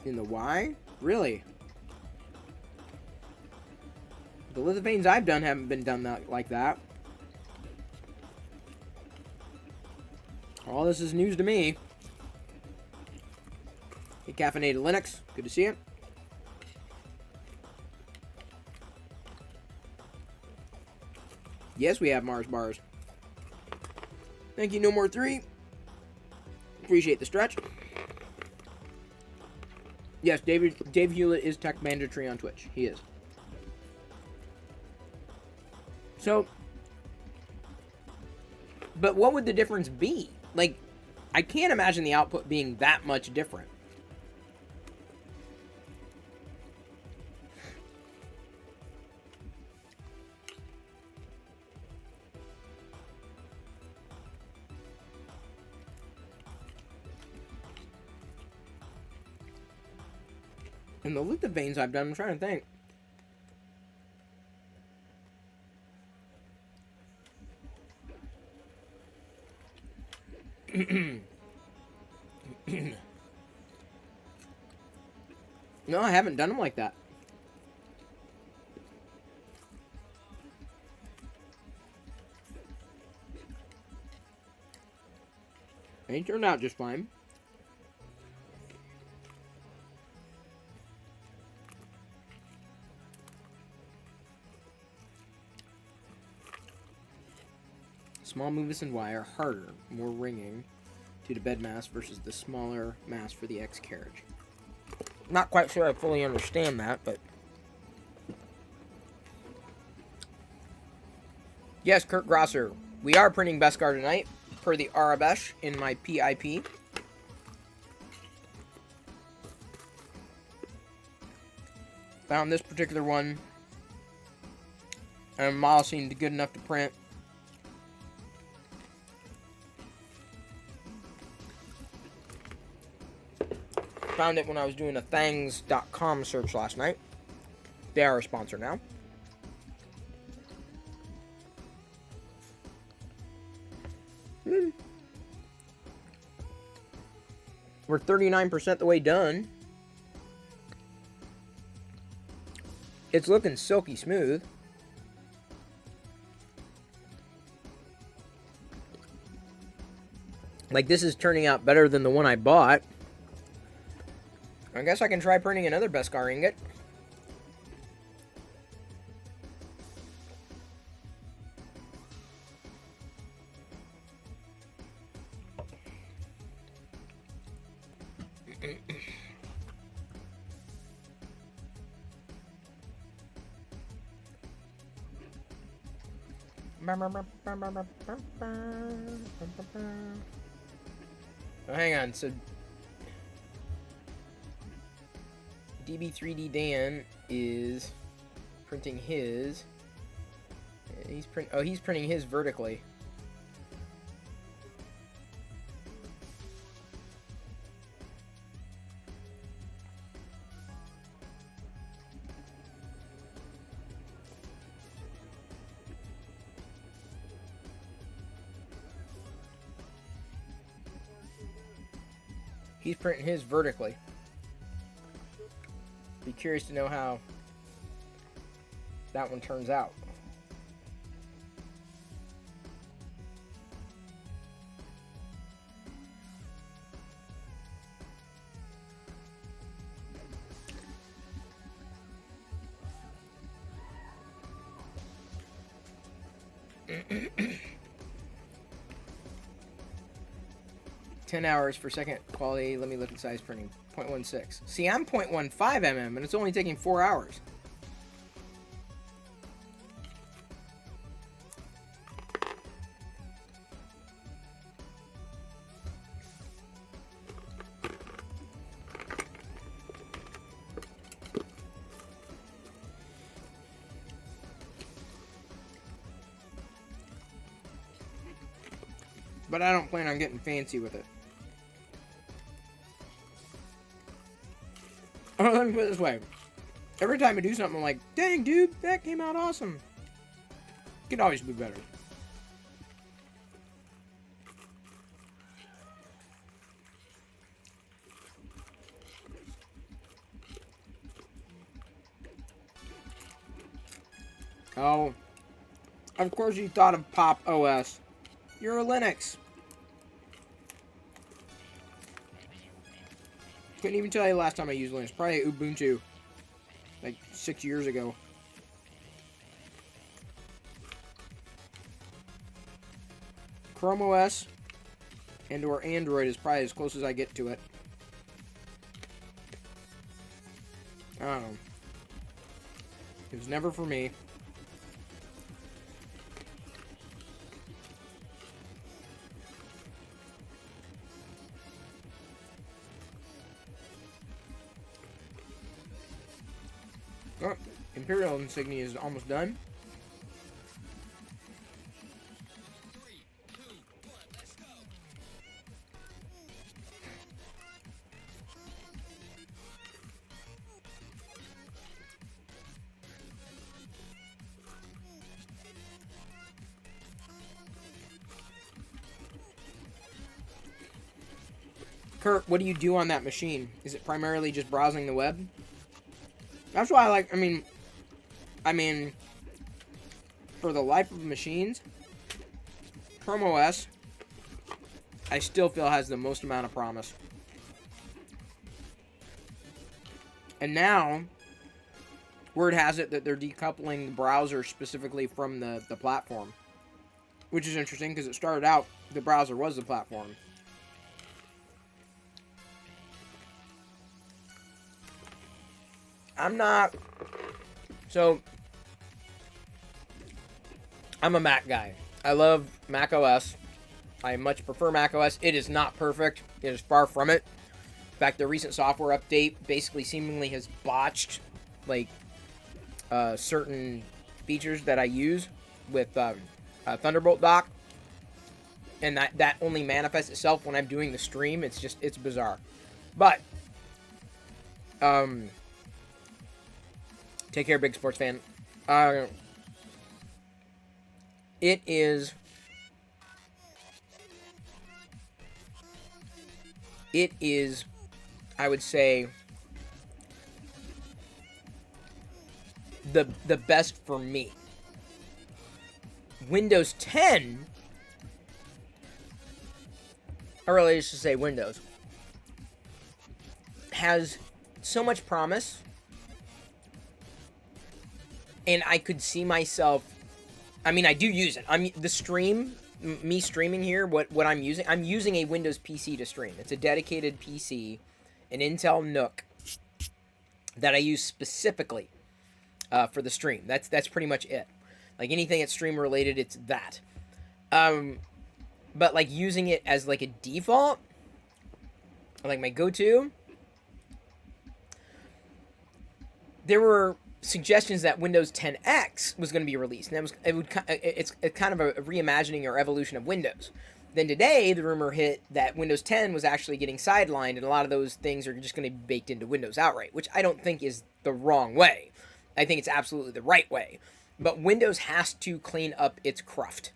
in the Y? Really? The lithophanes I've done haven't been done like that. All this is news to me. Hey, Caffeinated Linux. Good to see you. Yes, we have Mars bars. Thank you, No More 3. Appreciate the stretch. Yes, Dave Hewlett is tech mandatory on Twitch. He is. So, but what would the difference be? Like, I can't imagine the output being that much different. And the lithoveins I've done, I'm trying to think. No, I haven't done them like that. They turned out just fine. Small movements in Y are harder, more ringing due to bed mass versus the smaller mass for the X carriage. Not quite sure I fully understand that, but... Yes, Kurt Grosser. We are printing Beskar tonight, per the Arabesh in my PIP. Found this particular one. And model seemed good enough to print. Found it when I was doing a thangs.com search last night. They are a sponsor now. We're 39% the way done. It's looking silky smooth. Like, this is turning out better than the one I bought. I guess I can try printing another Beskar ingot. Oh, hang on, so DB3D Dan is printing his. He's printing his vertically. He's printing his vertically. Be curious to know how that one turns out. $10 hours for second quality. Let me look at size printing. 0.16. See, I'm 0.15 mm, and it's only taking 4 hours. But I don't plan on getting fancy with it. Oh, let me put it this way. Every time I do something, I'm like, dang, dude, that came out awesome. Could always be better. Oh, of course you thought of Pop OS. You're a Linux. Couldn't even tell you the last time I used Linux. Probably Ubuntu. Like 6 years ago. Chrome OS and or Android is probably as close as I get to it. I don't know. It was never for me. Oh, Imperial insignia is almost done. Kurt, what do you do on that machine? Is it primarily just browsing the web? That's why I like, I mean, for the life of machines, Chrome OS, I still feel has the most amount of promise. And now, word has it that they're decoupling the browser specifically from the platform. Which is interesting, because it started out, the browser was the platform. I'm a Mac guy. I love Mac OS. I much prefer Mac OS. It is not perfect. It is far from it. In fact, the recent software update basically seemingly has botched, like, certain features that I use with Thunderbolt dock. And that only manifests itself when I'm doing the stream. It's bizarre. But, take care, big sports fan. It is, I would say, the best for me. Windows 10, or really just to say Windows, has so much promise. And I could see myself, I mean, I do use it. Me streaming here, what I'm using a Windows PC to stream. It's a dedicated PC, an Intel Nook, that I use specifically for the stream. That's pretty much it. Like, anything that's stream related, it's that. But, like, using it as, like, a default, like, my go-to, there were suggestions that Windows 10X was going to be released, and it's kind of a reimagining or evolution of Windows. Then today, the rumor hit that Windows 10 was actually getting sidelined, and a lot of those things are just going to be baked into Windows outright, which I don't think is the wrong way. I think it's absolutely the right way. But Windows has to clean up its cruft.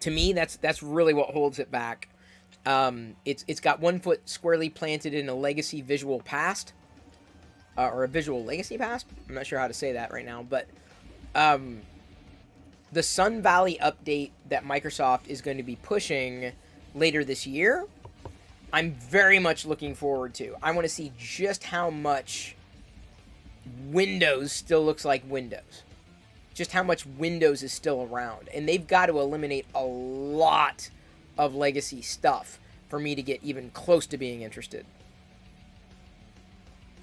To me, that's really what holds it back. It's got one foot squarely planted in a legacy visual past. Or a visual legacy past? I'm not sure how to say that right now, but the Sun Valley update that Microsoft is going to be pushing later this year, I'm very much looking forward to. I want to see just how much Windows still looks like Windows. Just how much Windows is still around. And they've got to eliminate a lot of legacy stuff for me to get even close to being interested.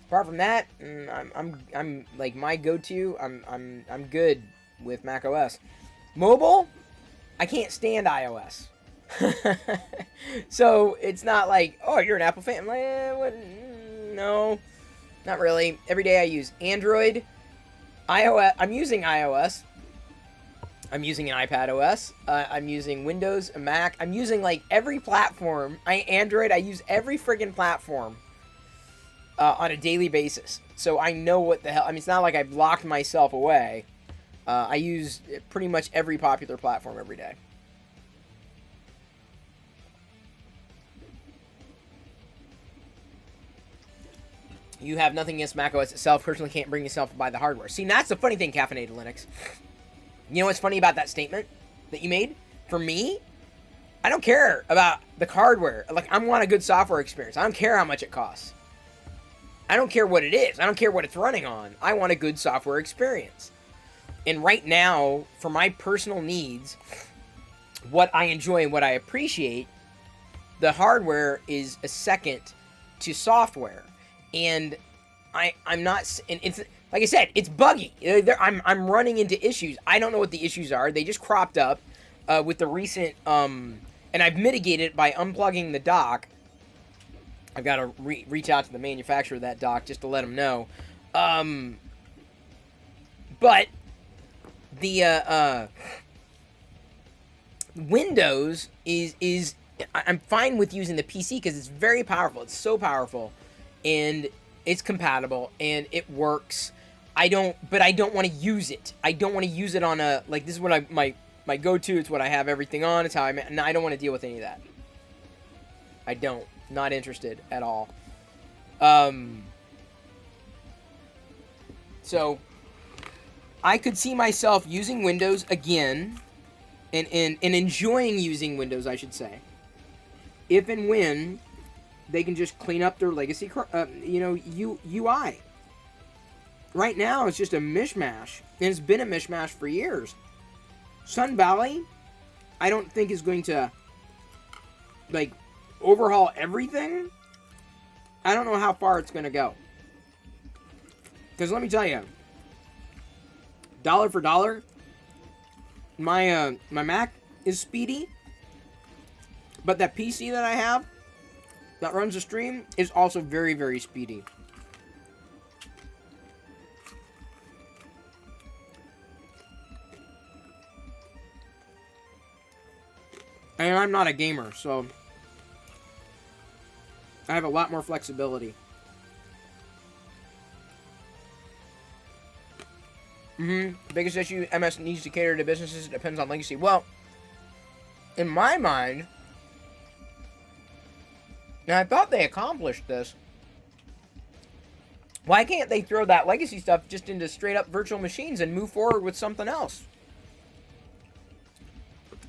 Apart from that, I'm like my go-to. I'm good with Mac OS. Mobile, I can't stand iOS. So it's not like, oh, you're an Apple fan. I'm like, what? No, not really. Every day I use Android, iOS. I'm using iOS. I'm using an iPad OS. I'm using Windows, a Mac. I'm using like every platform. Android. I use every friggin' platform on a daily basis. So I know what the hell. I mean, it's not like I've locked myself away. I use pretty much every popular platform every day. You have nothing against macOS itself. Personally, can't bring yourself to buy the hardware. See, that's the funny thing, Caffeinated Linux. You know what's funny about that statement that you made? For me, I don't care about the hardware. Like, I want a good software experience. I don't care how much it costs. I don't care what it is. I don't care what it's running on. I want a good software experience. And right now, for my personal needs, what I enjoy and what I appreciate, the hardware is a second to software. And I'm not, and it's, like I said, it's buggy. I'm running into issues. I don't know what the issues are. They just cropped up with the recent, and I've mitigated it by unplugging the dock. I've got to reach out to the manufacturer of that dock just to let them know. But the Windows is I'm fine with using the PC because it's very powerful. It's so powerful, and it's compatible and it works. But I don't want to use it. I don't want to use it on a, like, this is what my go-to. It's what I have everything on. It's how I don't want to deal with any of that. I don't. Not interested at all. So I could see myself using Windows again and enjoying using Windows, I should say, if and when they can just clean up their legacy, UI. Right now, it's just a mishmash, and it's been a mishmash for years. Sun Valley, I don't think is going to, like, overhaul everything. I don't know how far it's going to go. Because let me tell you, dollar for dollar, my Mac is speedy, but that PC that I have that runs the stream is also very, very speedy. And I'm not a gamer, so I have a lot more flexibility. Biggest issue, MS needs to cater to businesses. It depends on legacy. Well, in my mind, and I thought they accomplished this, why can't they throw that legacy stuff just into straight up virtual machines and move forward with something else?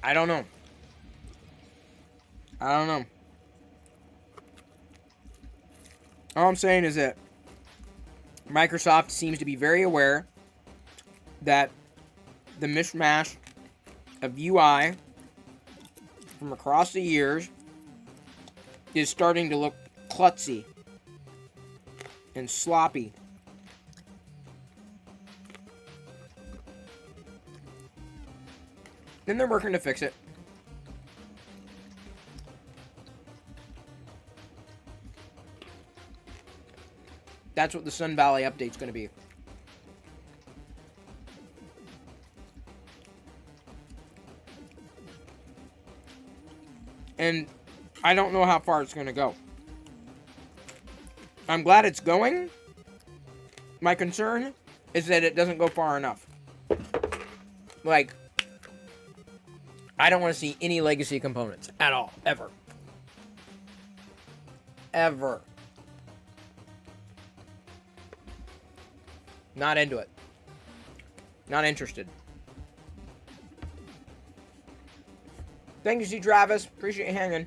I don't know. All I'm saying is that Microsoft seems to be very aware that the mishmash of UI from across the years is starting to look klutzy and sloppy. Then they're working to fix it. That's what the Sun Valley update's going to be. And I don't know how far it's going to go. I'm glad it's going. My concern is that it doesn't go far enough. Like, I don't want to see any legacy components at all, ever. Ever. Not into it. Not interested. Thank you, C. Travis. Appreciate you hanging.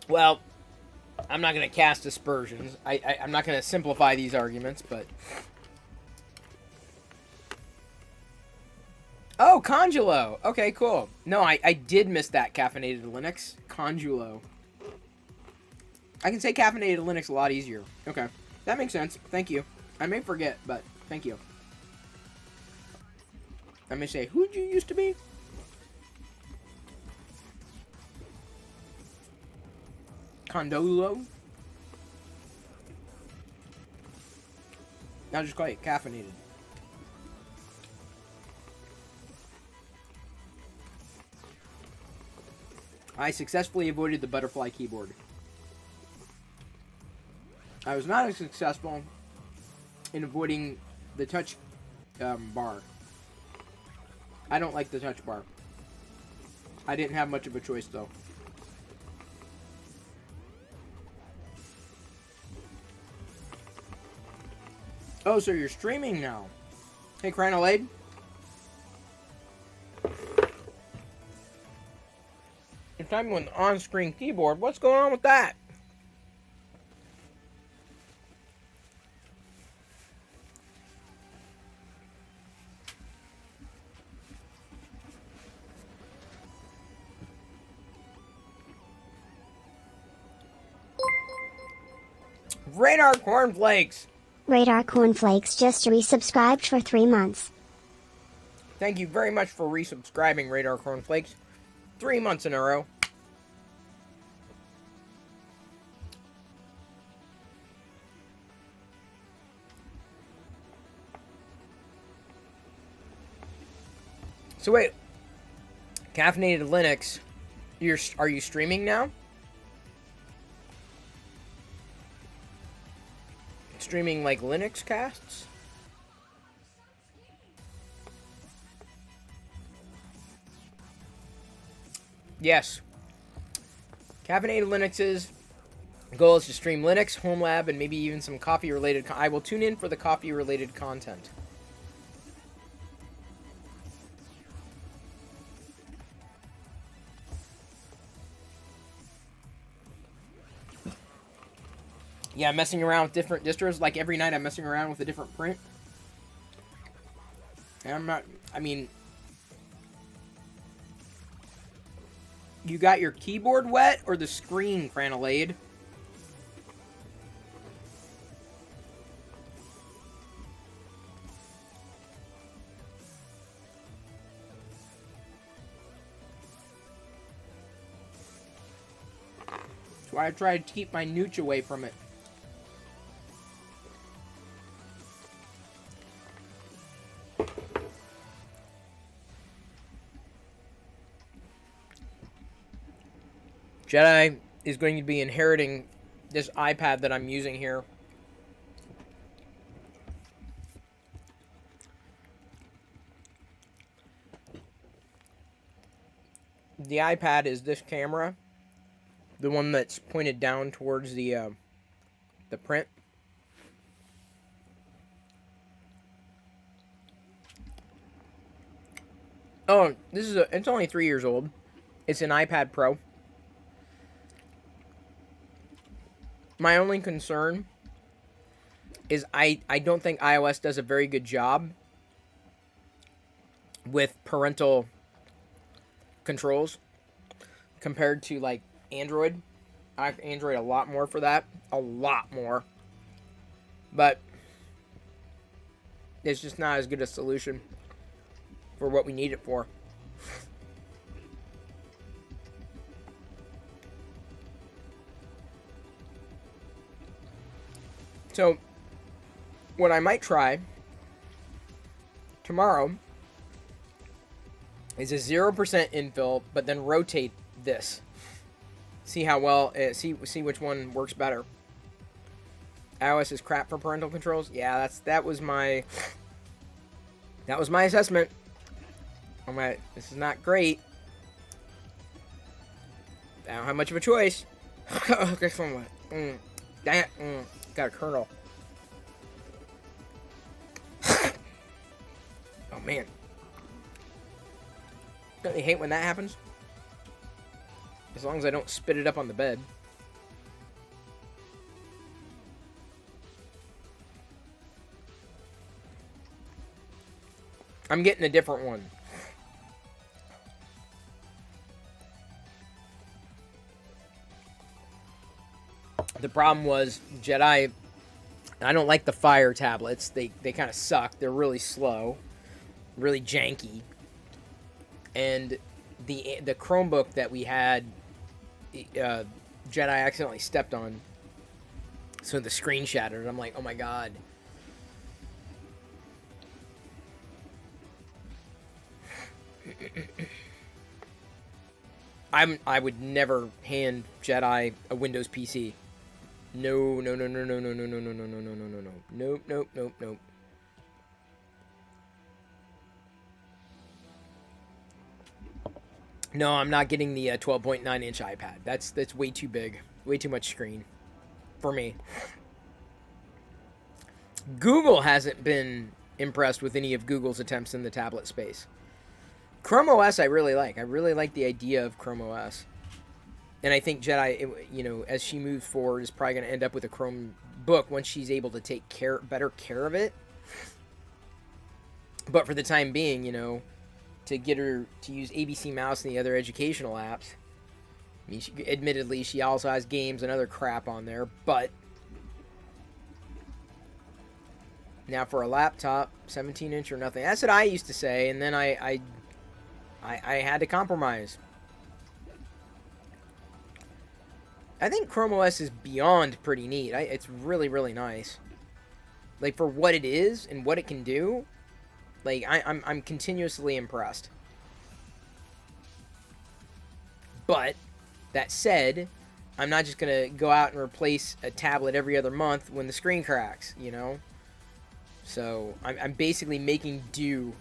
Well, I'm not going to cast aspersions. I'm not going to simplify these arguments, but... Oh, Conjulo. Okay, cool. No, I did miss that caffeinated Linux. Conjulo. I can say caffeinated Linux a lot easier. Okay. That makes sense. Thank you. I may forget, but thank you. I may say, who'd you used to be? Condolo? Now just call it caffeinated. I successfully avoided the butterfly keyboard. I was not as successful in avoiding the touch bar. I don't like the touch bar. I didn't have much of a choice, though. Oh, so you're streaming now. Hey, Cranolade. You're typing with an on-screen keyboard. What's going on with that? Radar Cornflakes. Radar Cornflakes just resubscribed for 3 months. Thank you very much for resubscribing, Radar Cornflakes. 3 months in a row. So wait, caffeinated Linux, are you streaming now? Streaming like Linux casts? Yes. Caffeinated Linux's goal is to stream Linux, Home Lab, and maybe even some coffee-related... I will tune in for the coffee-related content. Yeah, messing around with different distros. Like, every night I'm messing around with a different print. And I'm not... I mean... You got your keyboard wet or the screen, Cranolade? That's why I try to keep my nooch away from it. Jedi is going to be inheriting this iPad that I'm using here. The iPad is this camera, the one that's pointed down towards the print. Oh, it's only 3 years old. It's an iPad Pro. My only concern is I don't think iOS does a very good job with parental controls compared to, like, Android. I like Android a lot more for that. A lot more. But it's just not as good a solution for what we need it for. So, what I might try tomorrow is a 0% infill, but then rotate this. See how well, see which one works better. iOS is crap for parental controls. Yeah, that was my assessment. This is not great. I don't have much of a choice. Dang it. Got a kernel. Oh, man. Don't you hate when that happens? As long as I don't spit it up on the bed. I'm getting a different one. The problem was Jedi. I don't like the Fire tablets. They kind of suck. They're really slow, really janky. And the Chromebook that we had, Jedi accidentally stepped on, so the screen shattered. I'm like, oh my god. I would never hand Jedi a Windows PC. No, no, no, no, no, no, no, no, no, no, no, no, no, no, no. Nope, nope, nope, nope. No, I'm not getting the 12.9-inch iPad. That's way too big. Way too much screen for me. Google hasn't been impressed with any of Google's attempts in the tablet space. Chrome OS I really like. I really like the idea of Chrome OS. And I think Jedi, you know, as she moves forward, is probably going to end up with a Chromebook once she's able to take better care of it. But for the time being, you know, to get her to use ABC Mouse and the other educational apps. I mean, admittedly, she also has games and other crap on there, but now for a laptop, 17-inch or nothing. That's what I used to say, and then I had to compromise. I think Chrome OS is beyond pretty neat. It's really, really nice. Like, for what it is and what it can do, like, I'm continuously impressed. But, that said, I'm not just going to go out and replace a tablet every other month when the screen cracks, you know? So, I'm basically making do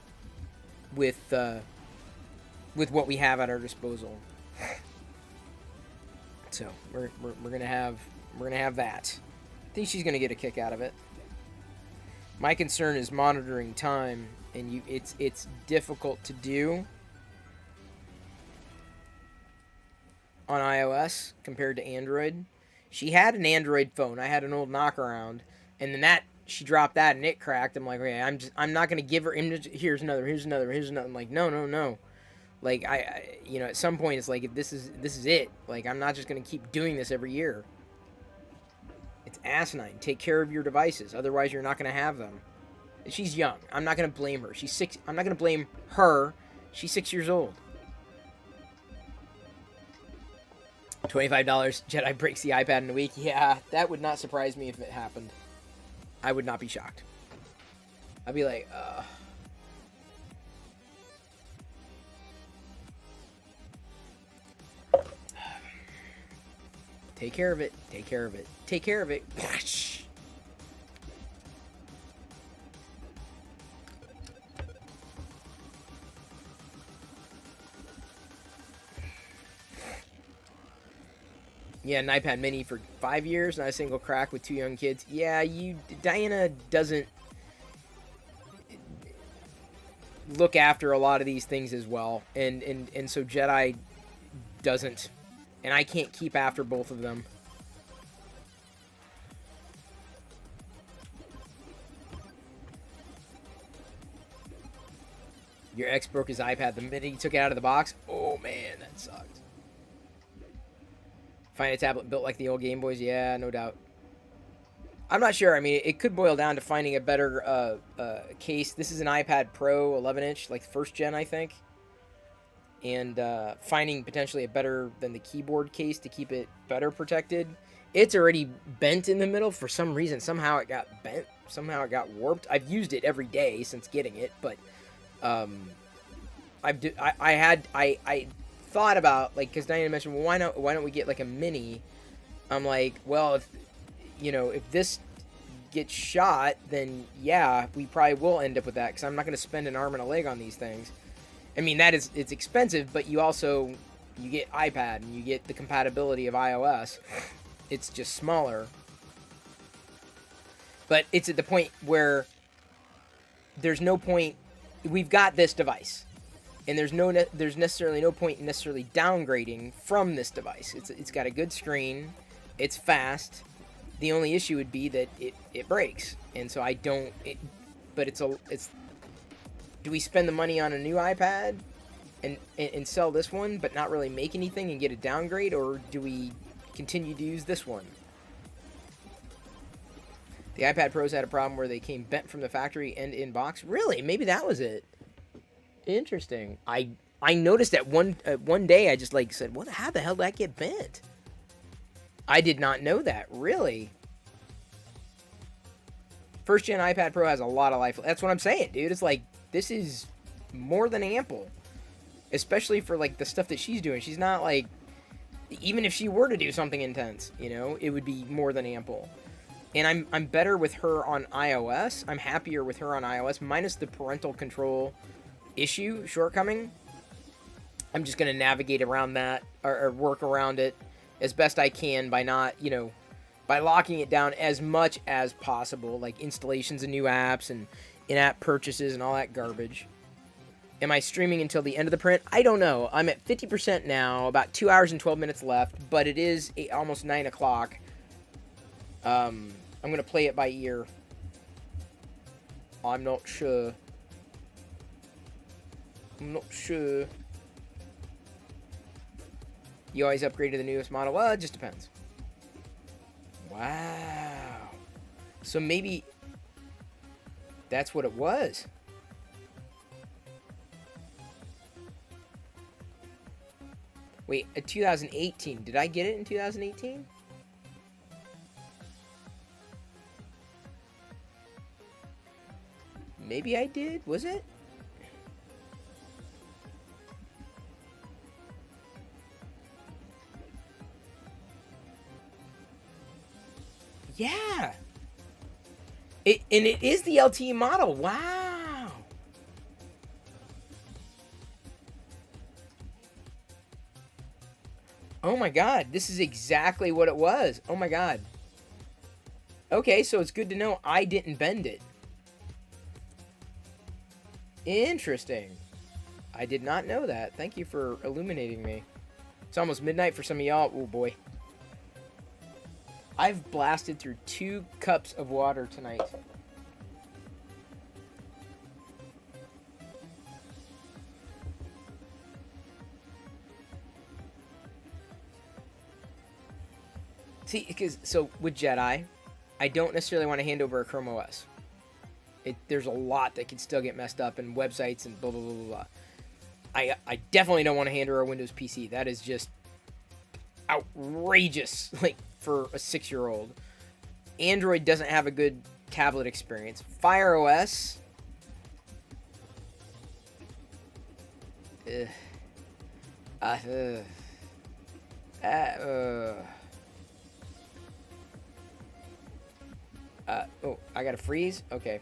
with what we have at our disposal. So, we're going to have that. I think she's going to get a kick out of it. My concern is monitoring time, and it's difficult to do on iOS compared to Android. She had an Android phone. I had an old knockaround, and then she dropped that and it cracked. I'm like, okay, I'm not gonna give her. Here's another. I'm like, no. Like you know, at some point it's like, if this is it. Like, I'm not just gonna keep doing this every year. It's asinine. Take care of your devices, otherwise you're not gonna have them. She's young. I'm not gonna blame her. She's 6. I'm not gonna blame her. She's 6 years old. $25. Jedi breaks the iPad in a week. Yeah, that would not surprise me if it happened. I would not be shocked. I'd be like, take care of it. Take care of it. Take care of it. Yeah, an iPad mini for 5 years, not a single crack with 2 young kids. Yeah, Diana doesn't look after a lot of these things as well. And so Jedi doesn't. And I can't keep after both of them. Your ex broke his iPad the minute he took it out of the box. Oh man, that sucked. Find a tablet built like the old Game Boys? Yeah, no doubt. I'm not sure. I mean, it could boil down to finding a better case. This is an iPad Pro 11-inch, like first gen, I think. And finding potentially a better than the keyboard case to keep it better protected. It's already bent in the middle for some reason. Somehow it got bent. Somehow it got warped. I've used it every day since getting it, but I thought about, like, because Diana mentioned, well, why don't we get like a mini? I'm like, well, if this gets shot, then yeah, we probably will end up with that, because I'm not going to spend an arm and a leg on these things. I mean, it's expensive, but you get iPad and you get the compatibility of iOS. It's just smaller, but it's at the point where there's no point. We've got this device. And there's necessarily no point in necessarily downgrading from this device. It's got a good screen, it's fast. The only issue would be that it breaks, and so I don't. But it's Do we spend the money on a new iPad and sell this one, but not really make anything and get a downgrade, or do we continue to use this one? The iPad Pros had a problem where they came bent from the factory and in box. Really? Maybe that was it. Interesting. I noticed that one day I just like said, "What? How the hell did that get bent?" I did not know that. Really. First gen iPad Pro has a lot of life. That's what I'm saying, dude. It's like this is more than ample, especially for like the stuff that she's doing. She's not like, even if she were to do something intense, you know, it would be more than ample. And I'm better with her on iOS. I'm happier with her on iOS, minus the parental control issue shortcoming. I'm just going to navigate around that or work around it as best I can by not, you know, by locking it down as much as possible, like installations of new apps and in-app purchases and all that garbage. Am I streaming until the end of the print? I don't know. I'm at 50% now, about 2 hours and 12 minutes left, but it is almost 9 o'clock. I'm going to play it by ear. I'm not sure. I'm not sure. You always upgrade to the newest model? Well, it just depends. Wow. So maybe that's what it was. Wait, 2018. Did I get it in 2018? Maybe I did. Was it? Yeah. And it is the LTE model. Wow. Oh my god. This is exactly what it was. Oh my god. Okay, so it's good to know I didn't bend it. Interesting. I did not know that. Thank you for illuminating me. It's almost midnight for some of y'all. Oh boy. I've blasted through 2 cups of water tonight. See, because, so with Jedi, I don't necessarily want to hand over a Chrome OS. There's a lot that can still get messed up, and websites and blah, blah, blah, blah, blah. I definitely don't want to hand her a Windows PC. That is just outrageous, like, for a 6-year-old. Android doesn't have a good tablet experience. Fire OS... oh, I gotta freeze? Okay.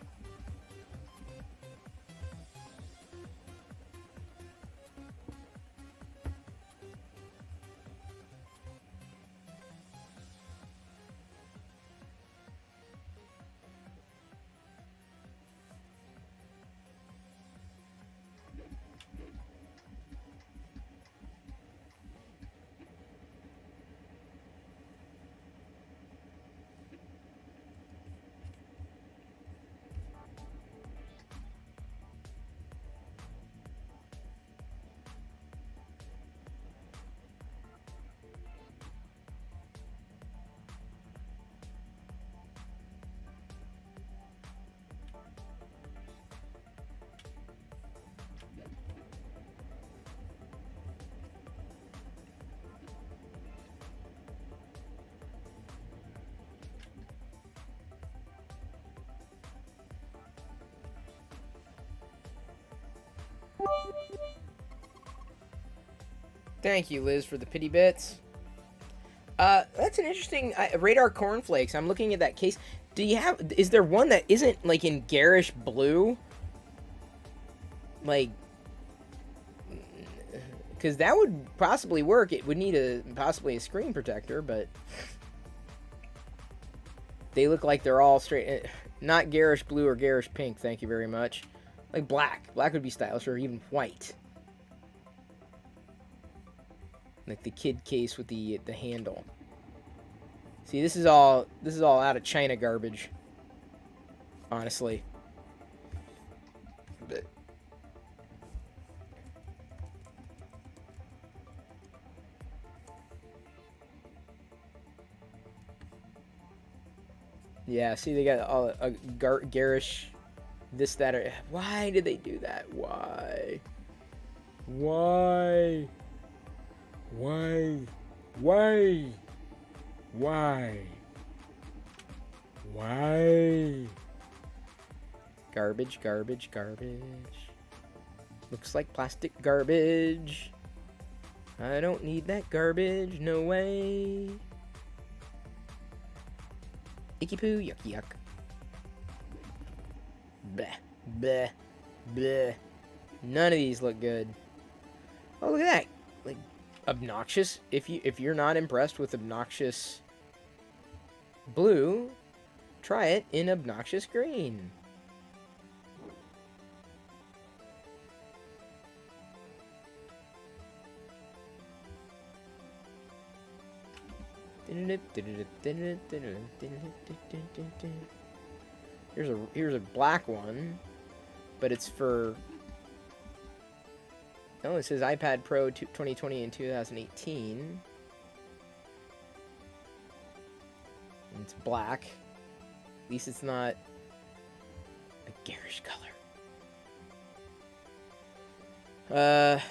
Thank you, Liz, for the pity bits. That's an interesting radar cornflakes. I'm looking at that case. Do you have? Is there one that isn't like in garish blue? Like, because that would possibly work. It would need possibly a screen protector, but they look like they're all straight. Not garish blue or garish pink. Thank you very much. Like black. Black would be stylish, or even white. Like the kid case with the handle. See, this is all out of China garbage. Honestly. But Yeah, see, they got all a garish, this, that, or... Why did they do that? Why? Why? Why? Why? Why? Why? Garbage, garbage, garbage. Looks like plastic garbage. I don't need that garbage, no way. Icky poo, yucky yuck. Bleh, bleh, bleh. None of these look good. Oh, look at that. Like, obnoxious. If you're not impressed with obnoxious blue, try it in obnoxious green. Here's a black one, but it's for... Oh, it says iPad Pro 2020 and 2018. And it's black. At least it's not a garish color.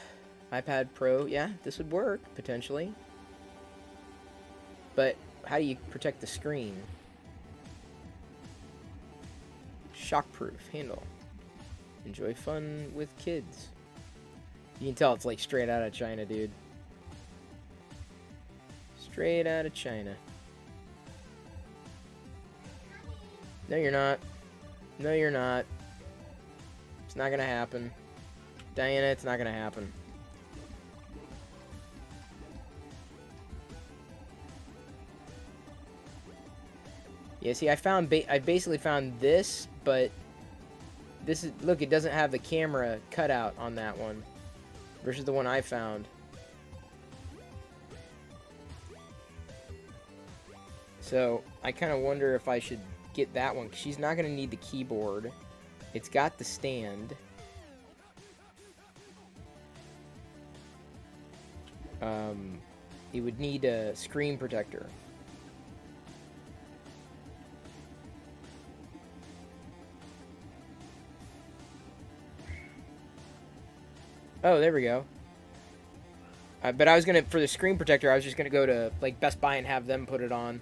iPad Pro, yeah, this would work, potentially. But how do you protect the screen? Shockproof handle. Enjoy fun with kids. You can tell it's like straight out of China, dude. Straight out of China. No, you're not. No, you're not. It's not gonna happen. Diana, it's not gonna happen. Yeah, see, I basically found this, but this is, look, it doesn't have the camera cutout on that one versus the one I found. So I kind of wonder if I should get that one, 'cause she's not going to need the keyboard. It's got the stand. It would need a screen protector. Oh, there we go. But I was gonna, for the screen protector, I was just gonna go to like Best Buy and have them put it on.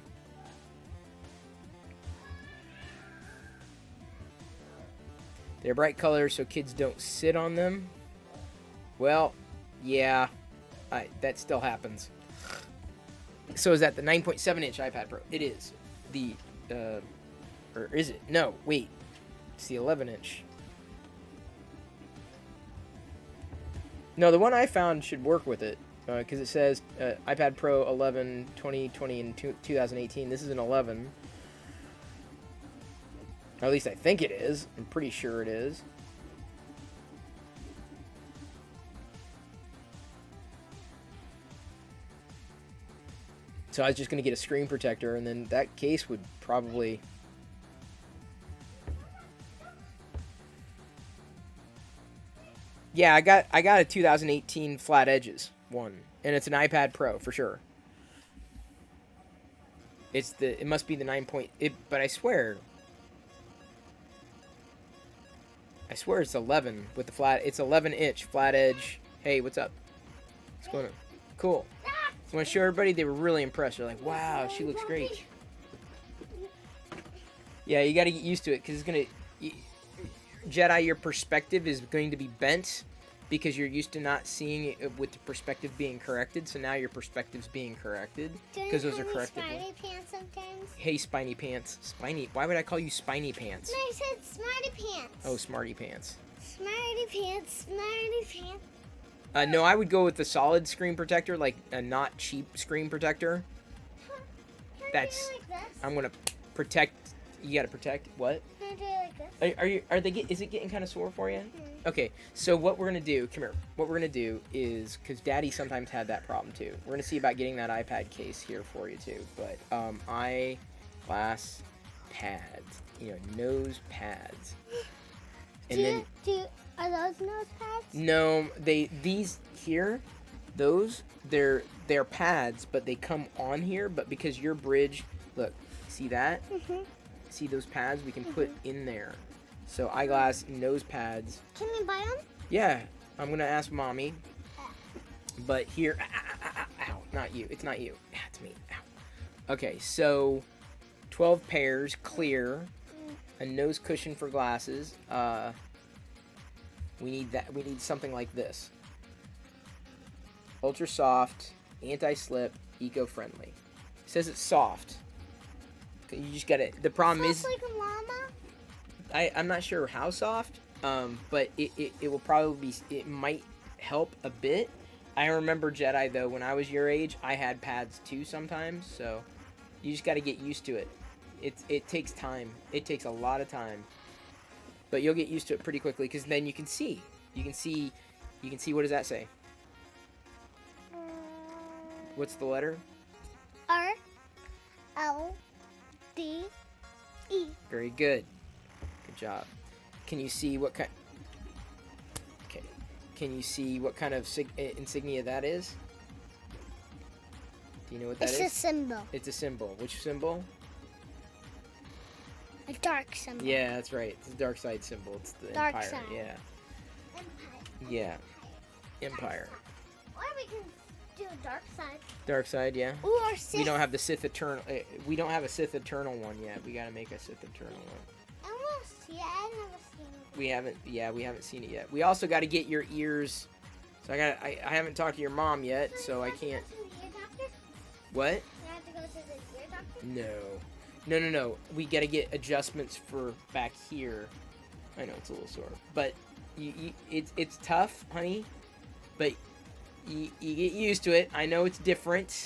They're bright colors so kids don't sit on them. Well, yeah, that still happens. So is that the 9.7-inch iPad Pro? It is. The, or is it? No, wait. It's the 11-inch. No, the one I found should work with it, because it says iPad Pro 11, 2020, and 2018. This is an 11. Or at least I think it is. I'm pretty sure it is. So I was just going to get a screen protector, and then that case would probably... Yeah, I got a 2018 flat edges one, and it's an iPad Pro for sure. It must be the 9. But I swear it's 11 with the flat. It's 11-inch flat edge. Hey, what's up? What's going on? Cool. I want to show everybody. They were really impressed. They're like, "Wow, she looks great." Yeah, you got to get used to it because it's gonna. Jedi, your perspective is going to be bent because you're used to not seeing it with the perspective being corrected. So now your perspective's being corrected because those are corrected. Spiny pants sometimes. Hey, spiny pants. Spiny. Why would I call you spiny pants? No, I said smarty pants. Oh, smarty pants. Smarty pants. Smarty pants. No, I would go with the solid screen protector, like a not cheap screen protector. That's. Like this? I'm gonna protect. You gotta protect what? Can I do it like this? Is it getting kind of sore for you? Mm-hmm. Okay, so what we're gonna do, come here. What we're gonna do is, because Daddy sometimes had that problem too. We're gonna see about getting that iPad case here for you too. But eyeglass pads, nose pads, and Are those nose pads? no, these here, they're pads, but they come on here. But because your bridge, look, see that? Mm-hmm. see those pads we can put in there. So Eyeglass nose pads. Can we buy them? Yeah, I'm gonna ask mommy. But here, ow, not you. It's not you. It's me. Ow. Okay, so 12 pairs, clear, a nose cushion for glasses. We need that. We need something like this. Ultra soft, anti-slip, eco-friendly. It says it's soft. You just gotta. The problem is, like a llama? I'm not sure how soft. But it will probably be. It might help a bit. I remember Jedi though. When I was your age, I had pads too sometimes. So you just got to get used to it. It takes time. It takes a lot of time. But you'll get used to it pretty quickly because then you can see. You can see. What does that say? What's the letter? R L D E. Very good. Good job. Can you see what kind? Okay. Can you see what kind of insignia that is? Do you know what that is? It's a symbol. It's a symbol. Which symbol? A dark symbol. Yeah, that's right. It's the dark side symbol. It's the Dark Empire. side. Yeah. Empire. Yeah. Empire. Or we can do a dark side. Dark side, yeah. Or Sith. We don't have the Sith Eternal. We don't have a Sith Eternal one yet. We gotta make a Sith Eternal one. I want to see it. I've never seen it. We haven't. Yeah, we haven't seen it yet. We also got to get your ears. So I haven't talked to your mom yet, so I can't. Go to the ear doctor? What? Do I have to go to the ear doctor? No. We got to get adjustments for back here. I know it's a little sore, but it's tough, honey. But you get used to it. I know it's different.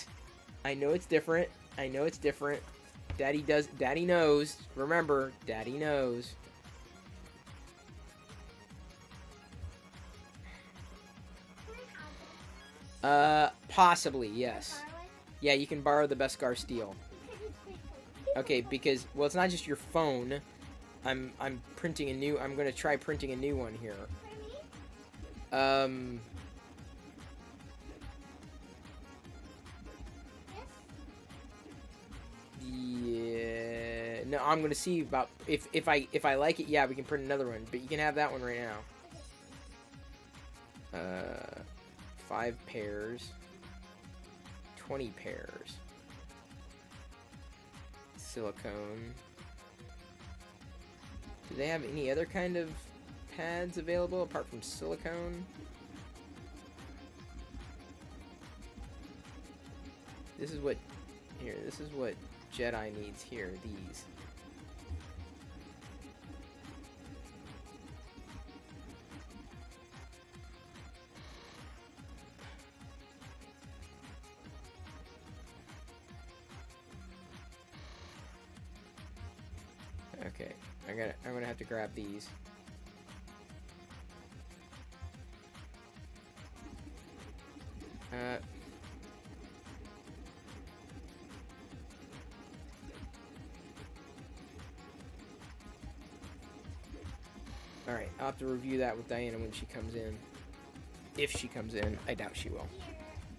Daddy knows. Remember, Daddy knows. Possibly, yes. Yeah, you can borrow the Beskar steel. Okay, because, well, it's not just your phone. I'm printing a new, I'm going to try printing a new one here. Yeah, no, I'm going to see about, if I like it, yeah, we can print another one, but you can have that one right now. 5 pairs. 20 pairs. Silicone. Do they have any other kind of pads available apart from silicone? This is what Jedi needs here, these. Okay, I'm gonna have to grab these. Alright, I'll have to review that with Diana when she comes in. If she comes in. I doubt she will.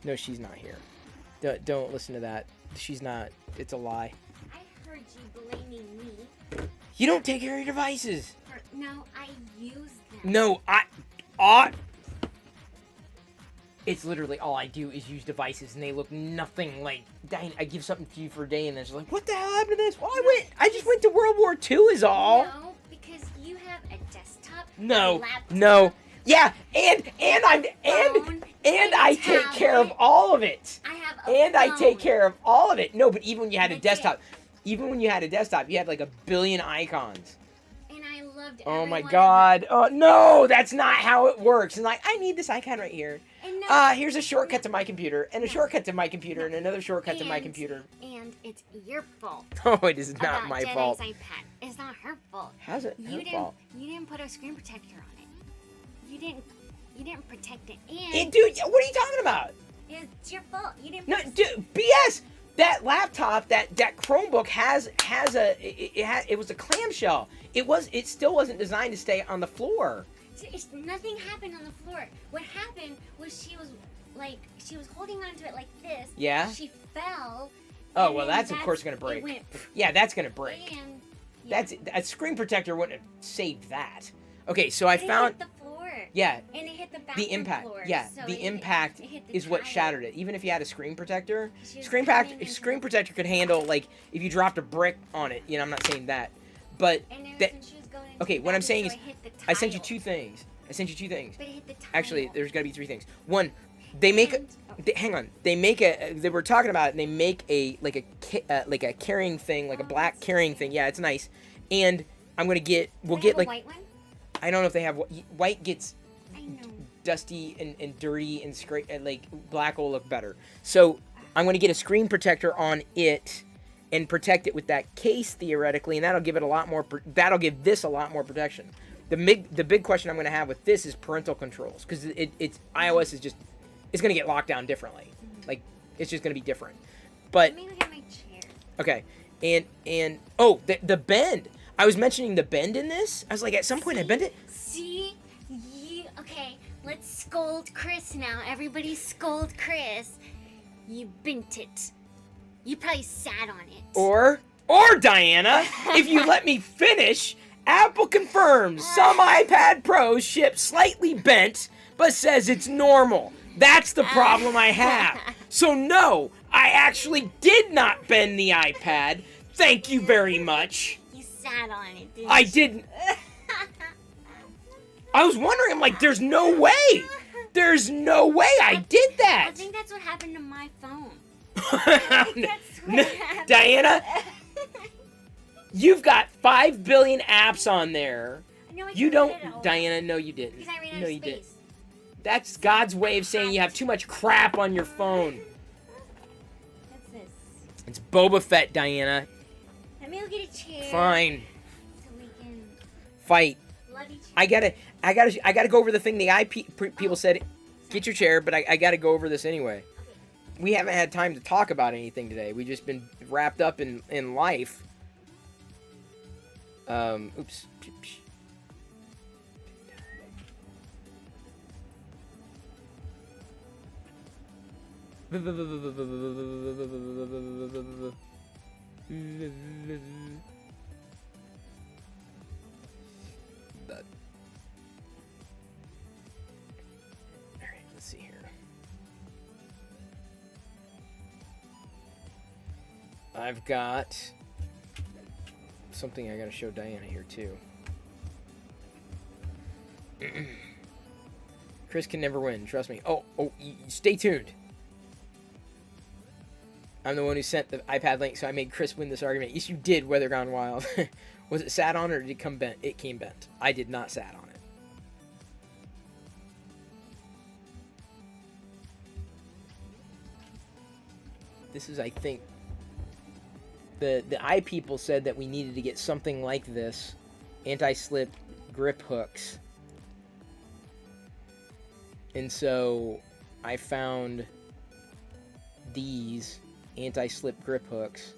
No, she's not here. Don't listen to that. She's not. It's a lie. I heard you blaming me. You don't take care of your devices! No, I use them. No, it's literally all I do is use devices, and they look nothing like. I give something to you for a day, and then it's like, what the hell happened to this? Well, I just went to World War II, is all. No, because you have a desktop. No, a laptop, no, yeah, and phone, I take care of all of it. I have a And I take phone. care of all of it. No, but even when you had a That's desktop, you had like a billion icons. And I loved. Oh every my one of God! Oh no, that's not how it works. And like, I need this icon right here. them. And Here's a shortcut to my computer, and a shortcut to my computer, and another shortcut to my computer. And it's your fault. Oh, it is not about my Jedi's fault. iPad. It's not her fault. How's it her fault? You didn't put a screen protector on it. You didn't protect it. And Dude, what are you talking about? it's your fault. You didn't. No, put a- dude, BS. That laptop, that Chromebook it was a clamshell. It still wasn't designed to stay on the floor. Nothing happened on the floor. What happened was she was holding onto it like this. Yeah? She fell. Oh, and well, then that's of course gonna break. It went, Yeah, that's gonna break. and Yeah. That's a screen protector wouldn't have saved that. Okay, so I But found. it hit the floor. Yeah, And it hit the bathroom the impact. floor. Yeah, So the it impact hit the is what tile. shattered it. Even if you had a screen protector, She was screen coming into screen the- protector could handle like if you dropped a brick on it. I'm not saying that, but And it was that. when she was going into Okay, the what I'm bathroom, saying so is, it hit the I sent you tile. 2 things. I sent you 2 things. But it hit the tile. Actually, there's got to be 3 things. One, they make a. Hang on. They make a. They were talking about it. And they make a like a carrying thing, like a black carrying thing. Yeah, it's nice. And I'm gonna get. We'll Do they get have like. a white one? I don't know if they have white gets I know. dusty and dirty and like black will look better. So I'm gonna get a screen protector on it and protect it with that case theoretically, and that'll give it a lot more. That'll give this a lot more protection. The big question I'm gonna have with this is parental controls, because it's iOS is just it's gonna get locked down differently. Like it's just gonna be different. But Let me look at my chair. okay, and oh the bend. I was mentioning the bend in this. I was like, at some point I bent it. See? Okay, let's scold Chris now. Everybody scold Chris. You bent it. You probably sat on it. Or Diana, if you let me finish, Apple confirms some iPad Pros ship slightly bent, but says it's normal. That's the problem I have. So no, I actually did not bend the iPad. Thank you very much. You sat on it, didn't I you? didn't. I was wondering, I'm like, there's no way. There's no way I did that. I think that's what happened to my phone. Diana, you've got 5 billion apps on there. No, I You deleted it don't, all. Diana, no you didn't. Because I ran out No of you didn't. space. That's God's way of saying you have too much crap on your phone. What's this? It's Boba Fett, Diana. Let me go get a chair. Fine. So we can Fight. love each I gotta go over the thing the people said, get your chair, but I gotta go over this anyway. Okay. We haven't had time to talk about anything today. We've just been wrapped up in life. Oops. But, all right, let's see here. I've got something I gotta show Diana here too. Chris can never win, trust me. Oh, stay tuned. I'm the one who sent the iPad link, so I made Chris win this argument. Yes, you did, Weather Gone Wild. Was it sat on or did it come bent? It came bent. I did not sat on it. This is, I think, the eye people said that we needed to get something like this. Anti-slip grip hooks. And so I found these anti-slip grip hooks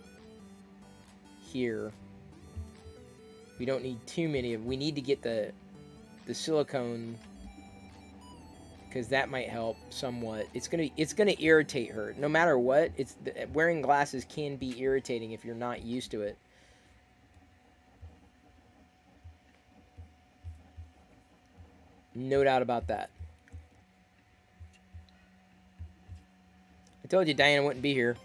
here. We don't need too many of. We need to get the silicone, because that might help somewhat. It's gonna irritate her no matter what. Wearing glasses can be irritating if you're not used to it. No doubt about that. I told you Diana wouldn't be here.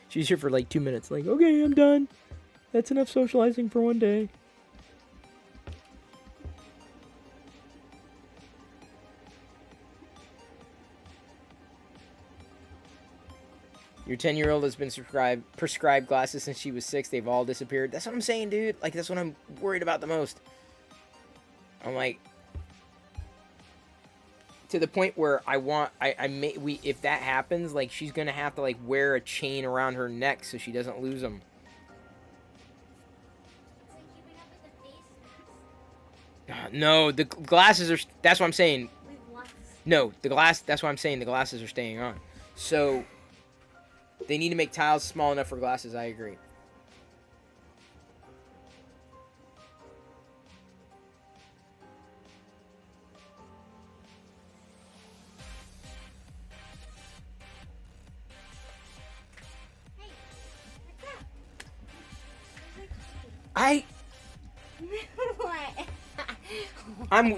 She was here for like 2 minutes. Like, okay, I'm done. That's enough socializing for one day. Your 10-year-old has been prescribed glasses since she was 6. They've all disappeared. That's what I'm saying, dude. Like, that's what I'm worried about the most. I'm like, to the point where if that happens, like, she's gonna have to like wear a chain around her neck so she doesn't lose them. It's like keeping up with the face mask. No, the glasses are. That's what I'm saying. We've lost. No, the glass. That's what I'm saying. The glasses are staying on. So they need to make tiles small enough for glasses. I agree. Hey, what's up? Where's my coffee? What?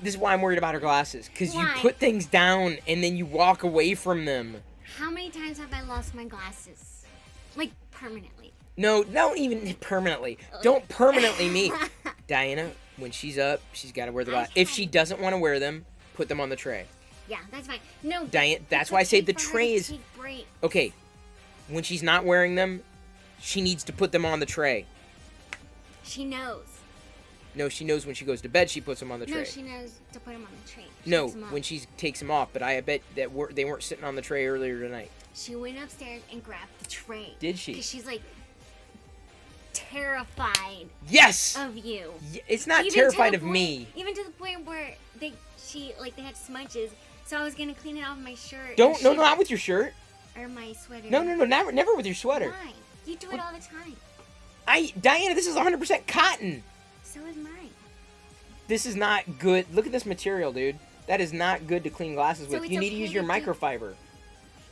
This is why I'm worried about her glasses. Because you Why? put things down and then you walk away from them. How many times have I lost my glasses? Like, permanently. No, don't even permanently. Don't permanently me. Diana, when she's up, she's got to wear the glasses. If she doesn't want to wear them, put them on the tray. Yeah, that's fine. No, Diana, that's why I say the tray is... Okay, when she's not wearing them, she needs to put them on the tray. She knows. No, she knows when she goes to bed, she puts them on the tray. No, she knows to put them on the tray. She No, takes them off. when she takes them off, but I bet that they weren't sitting on the tray earlier tonight. She went upstairs and grabbed the tray. Did she? Because she's like terrified Yes! of you. It's not Even terrified to of the point- me. Even to the point where they had smudges, so I was gonna clean it off my shirt. No, not with your shirt. Or my sweater. No, never with your sweater. Why? You do it all the time. Diana, this is 100% cotton. So is mine. This is not good. Look at this material, dude. That is not good to clean glasses with. it's You need to okay use your to do- microfiber.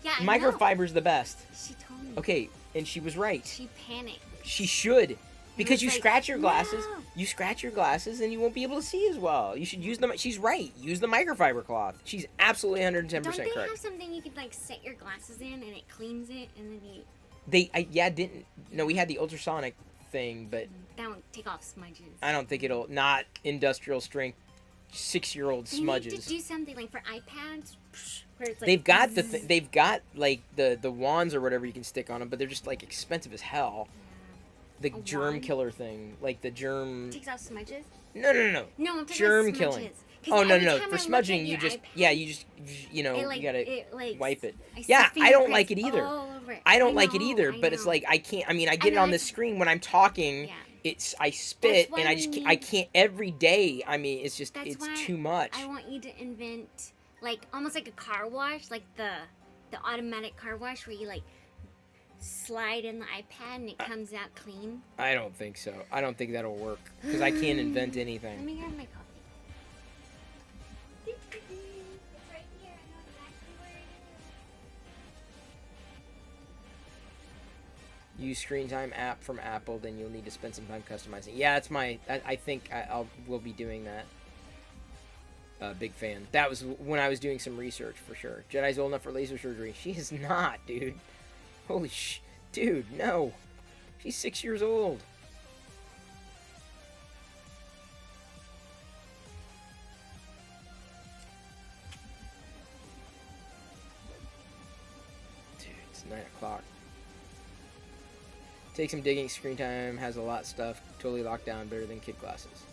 Yeah, I know. Microfiber's the best. She told me. Okay, and she was right. She panicked. She should. Because was you like, scratch your glasses. "No." You scratch your glasses and you won't be able to see as well. You should use them. She's right. Use the microfiber cloth. She's absolutely 110% Don't they correct. have something you could like set your glasses in and it cleans it and then you We had the ultrasonic thing, but that won't take off smudges. I don't think it'll, not industrial strength 6-year-old They smudges. need to do something like for iPads where it's like They've got zzz. they've got like the wands or whatever you can stick on them, but they're just like expensive as hell. The A germ wand? killer thing, like the germ. Takes off smudges. No. No, I'm talking Germ about killing. smudges. 'Cause Oh no. every time I For look smudging, at you your just iPad, you gotta it, like, wipe it. I see Yeah, I don't fingerprints like it either. all over it. I don't like it know, either, I but it's know. like I can't. I mean, I get it know, on the it's- screen when I'm talking. Yeah. I spit why and I we just need- I can't every day. I mean, it's just That's it's why too much. I want you to invent like almost like a car wash, like the automatic car wash where you like slide in the iPad and it comes out clean. I don't think so. I don't think that'll work because I can't invent Let anything. me grab my coffee. Use Screen Time app from Apple, then you'll need to spend some time customizing. Yeah, that's I think we'll be doing that. Big fan. That was when I was doing some research for sure. Jedi's old enough for laser surgery. She is not, dude. Holy dude, no. She's 6 years old. Dude, it's 9 o'clock. Take some digging. Screen Time has a lot of stuff. Totally locked down. Better than kid glasses.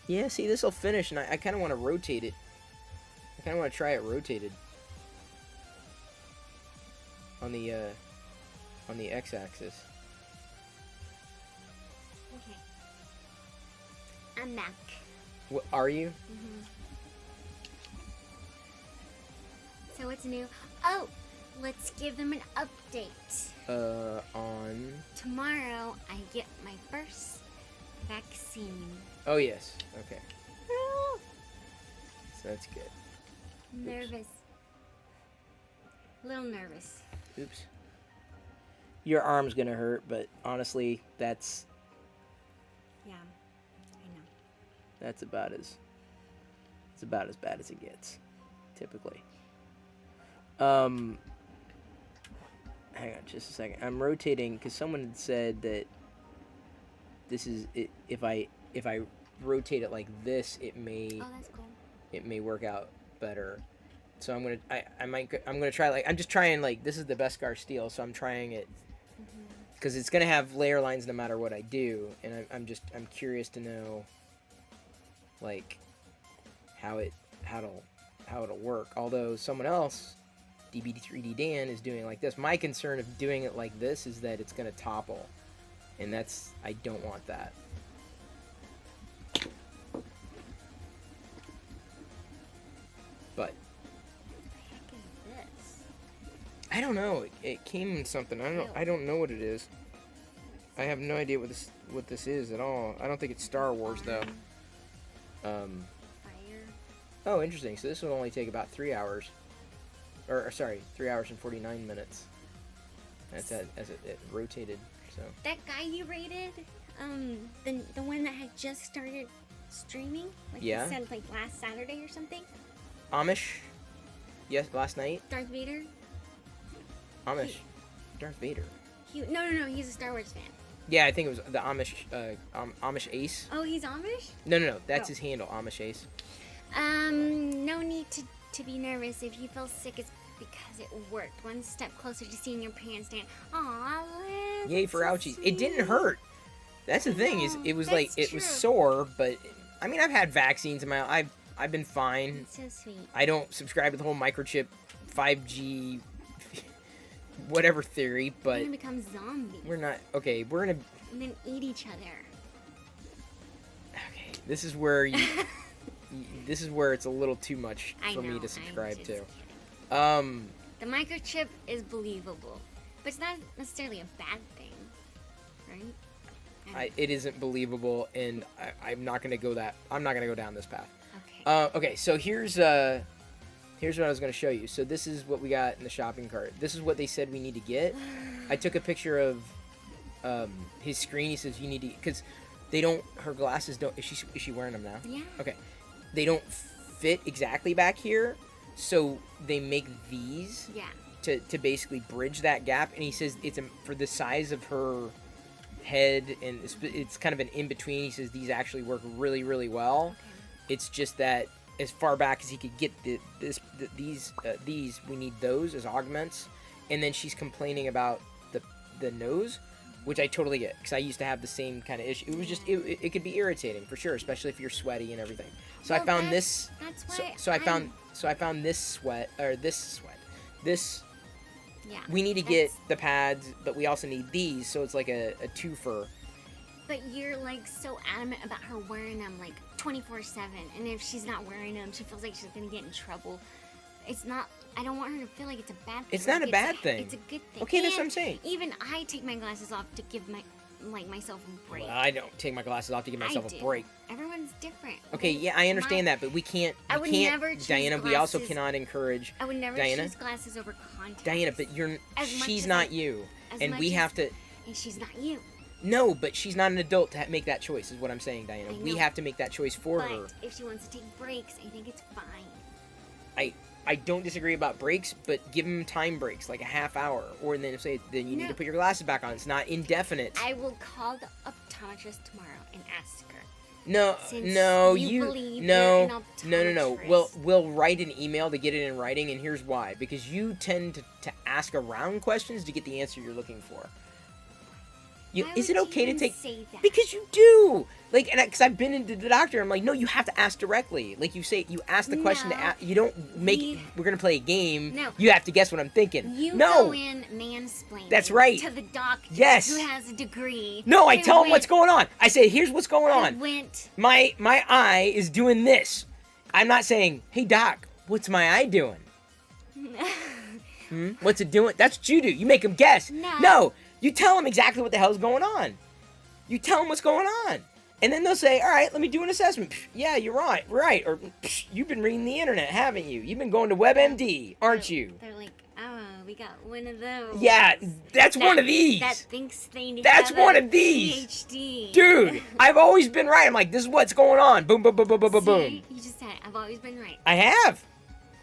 Yeah, see, this will finish, and I kind of want to rotate it. I kind of want to try it rotated. On the x-axis. Okay. I'm back. What, are you? So what's new? Oh, let's give them an update. On... Tomorrow I get my first vaccine. Oh, yes. Okay. So that's good. Nervous. A little nervous. Oops. Your arm's gonna hurt, but honestly, that's Yeah, I know. that's about as bad as it gets, typically. Hang on just a second. I'm rotating because someone had said that this is it. If I rotate it like this, it may Oh, that's cool. work out better. So I'm gonna try, like, I'm just trying, like, this is the Beskar steel, so I'm trying it because it's gonna have layer lines no matter what I do, and I'm curious to know, like, how it'll work. Although someone else, DB3D Dan, is doing it like this. My concern of doing it like this is that it's gonna topple, and I don't want that. But What the heck is this? I don't know. It came in something. I don't know what it is. I have no idea what this is at all. I don't think it's Star Wars though. Fire. Oh, interesting. So this will only take about 3 hours. or sorry, 3 hours and 49 minutes. That's as it rotated. So That guy you rated, the one that had just started streaming, like Yeah. you said, like last Saturday or something. Amish. Yes, last night. Darth Vader. Amish. Darth Vader. No, he's a Star Wars fan. Yeah, I think it was the Amish Amish Ace. Oh, he's Amish? No, that's Oh. his handle, Amish Ace. No need to be nervous. If you feel sick, it's because it worked. One step closer to seeing your parents stand. Aw, Liz. Yay for ouchies. It didn't hurt. That's the thing is, it was like that's it was true. sore, but I mean I've had vaccines in my I've been fine. It's so sweet. I don't subscribe to the whole microchip 5G whatever theory, We're but gonna become zombies. we're not okay. We're gonna And then eat each other. okay. This is where you. This is where it's a little too much I for me know, to I'm subscribe just to. kidding. The microchip is believable, but it's not necessarily a bad thing, right? It isn't believable, and I'm not gonna go that. I'm not gonna go down this path. Okay. Okay, so here's what I was gonna show you. So this is what we got in the shopping cart. This is what they said we need to get. I took a picture of his screen. He says you need to, because they don't. Her glasses don't. Is she wearing them now? Yeah. Okay. They don't fit exactly back here, so they make these Yeah. to basically bridge that gap. And he says it's for the size of her head, and it's kind of an in between. He says these actually work really, really well. Okay. It's just that as far back as he could get these, we need those as augments. And then she's complaining about the nose, which I totally get, because I used to have the same kind of issue. It was just it could be irritating for sure, especially if you're sweaty and everything. So Well, I found this. That's why. So I found this this. Yeah. We need to get the pads, but we also need these, so it's like a twofer. But you're like so adamant about her wearing them like 24/7, and if she's not wearing them, she feels like she's gonna get in trouble. It's not. I don't want her to feel like it's a bad thing. It's not a bad thing. It's a good thing. Okay, that's what And I'm saying. Even I take my glasses off to give myself a break. Well, I don't take my glasses off to give myself I a do. break. Everyone's different. Okay, yeah, I understand that, but we can't. I We would can't, never choose Diana. We also glasses- cannot encourage. I would never Diana? choose glasses over contacts. Diana, but you're. As much She's as not I- you, as and much we as- have to. And she's not you. No, but she's not an adult to make that choice. Is what I'm saying, Diana. I We know. have to make that choice for But her. if she wants to take breaks, I think it's fine. I don't disagree about breaks, but give them time breaks, like a half hour, or then say then you need No. to put your glasses back on. It's not indefinite. I will call the optometrist tomorrow and ask her. No, Since no, you you believe no, you're an no. optometrist. We'll write an email to get it in writing, and here's why: because you tend to ask around questions to get the answer you're looking for. Why Is it would you okay to even take? say that? Because you do. Like, and because I've been into the doctor, I'm like, no, you have to ask directly. Like you say, you ask the question to No. ask. You don't make. We're gonna play a game. No. You have to guess what I'm thinking. You no. go in mansplaining. That's right. To the doctor. Yes. Who has a degree. No, I who tell him what's went- going on. I say, here's what's going who on. Went. My eye is doing this. I'm not saying, hey doc, what's my eye doing? What's it doing? That's what you do. You make them guess. No. You tell them exactly what the hell's going on. You tell them what's going on. And then they'll say, all right, let me do an assessment. Psh, yeah, you're right. Or, psh, you've been reading the internet, haven't you? You've been going to WebMD, aren't you? They're like, oh, we got one of those. Yeah, that's one of these. That thinks they That's have one a of these. PhD. Dude, I've always been right. I'm like, this is what's going on. Boom, boom, boom, boom, boom, boom, boom. See? You just said it. I've always been right. I have.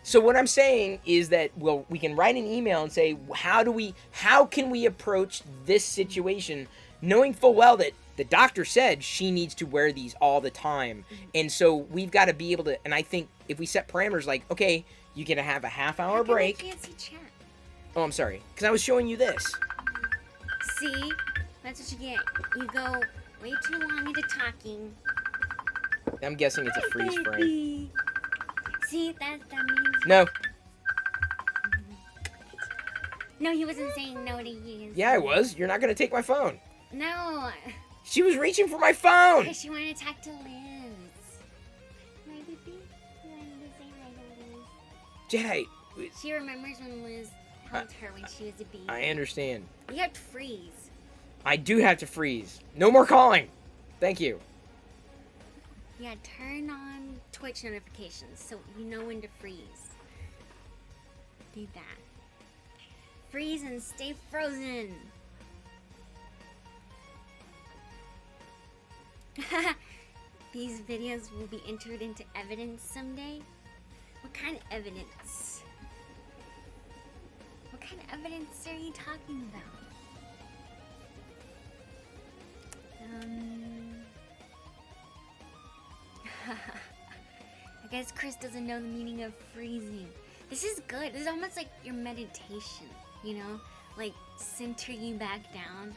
So what I'm saying is that we can write an email and say, how can we approach this situation, knowing full well that the doctor said she needs to wear these all the time. And so we've got to be able to, and I think if we set parameters like, okay, you can have a half-hour How come break. I can't see chat? Oh, I'm sorry. Because I was showing you this. See? That's what you get. You go way too long into talking. I'm guessing it's a freeze frame. See, that means... No. No, he wasn't saying no to you. Yeah, I was. You're not going to take my phone. No. She was reaching for my phone. Because she wanted to talk to Liz. My baby. She wanted to say hi to Liz. Jedi, She remembers when Liz held her when she was a baby. I understand. You have to freeze. I do have to freeze. No more calling. Thank you. Yeah, turn on Twitch notifications so you know when to freeze. Do that. Freeze and stay frozen. These videos will be entered into evidence someday. What kind of evidence? What kind of evidence are you talking about? I guess Chris doesn't know the meaning of freezing. This is good. This is almost like your meditation, you know? Like, center you back down.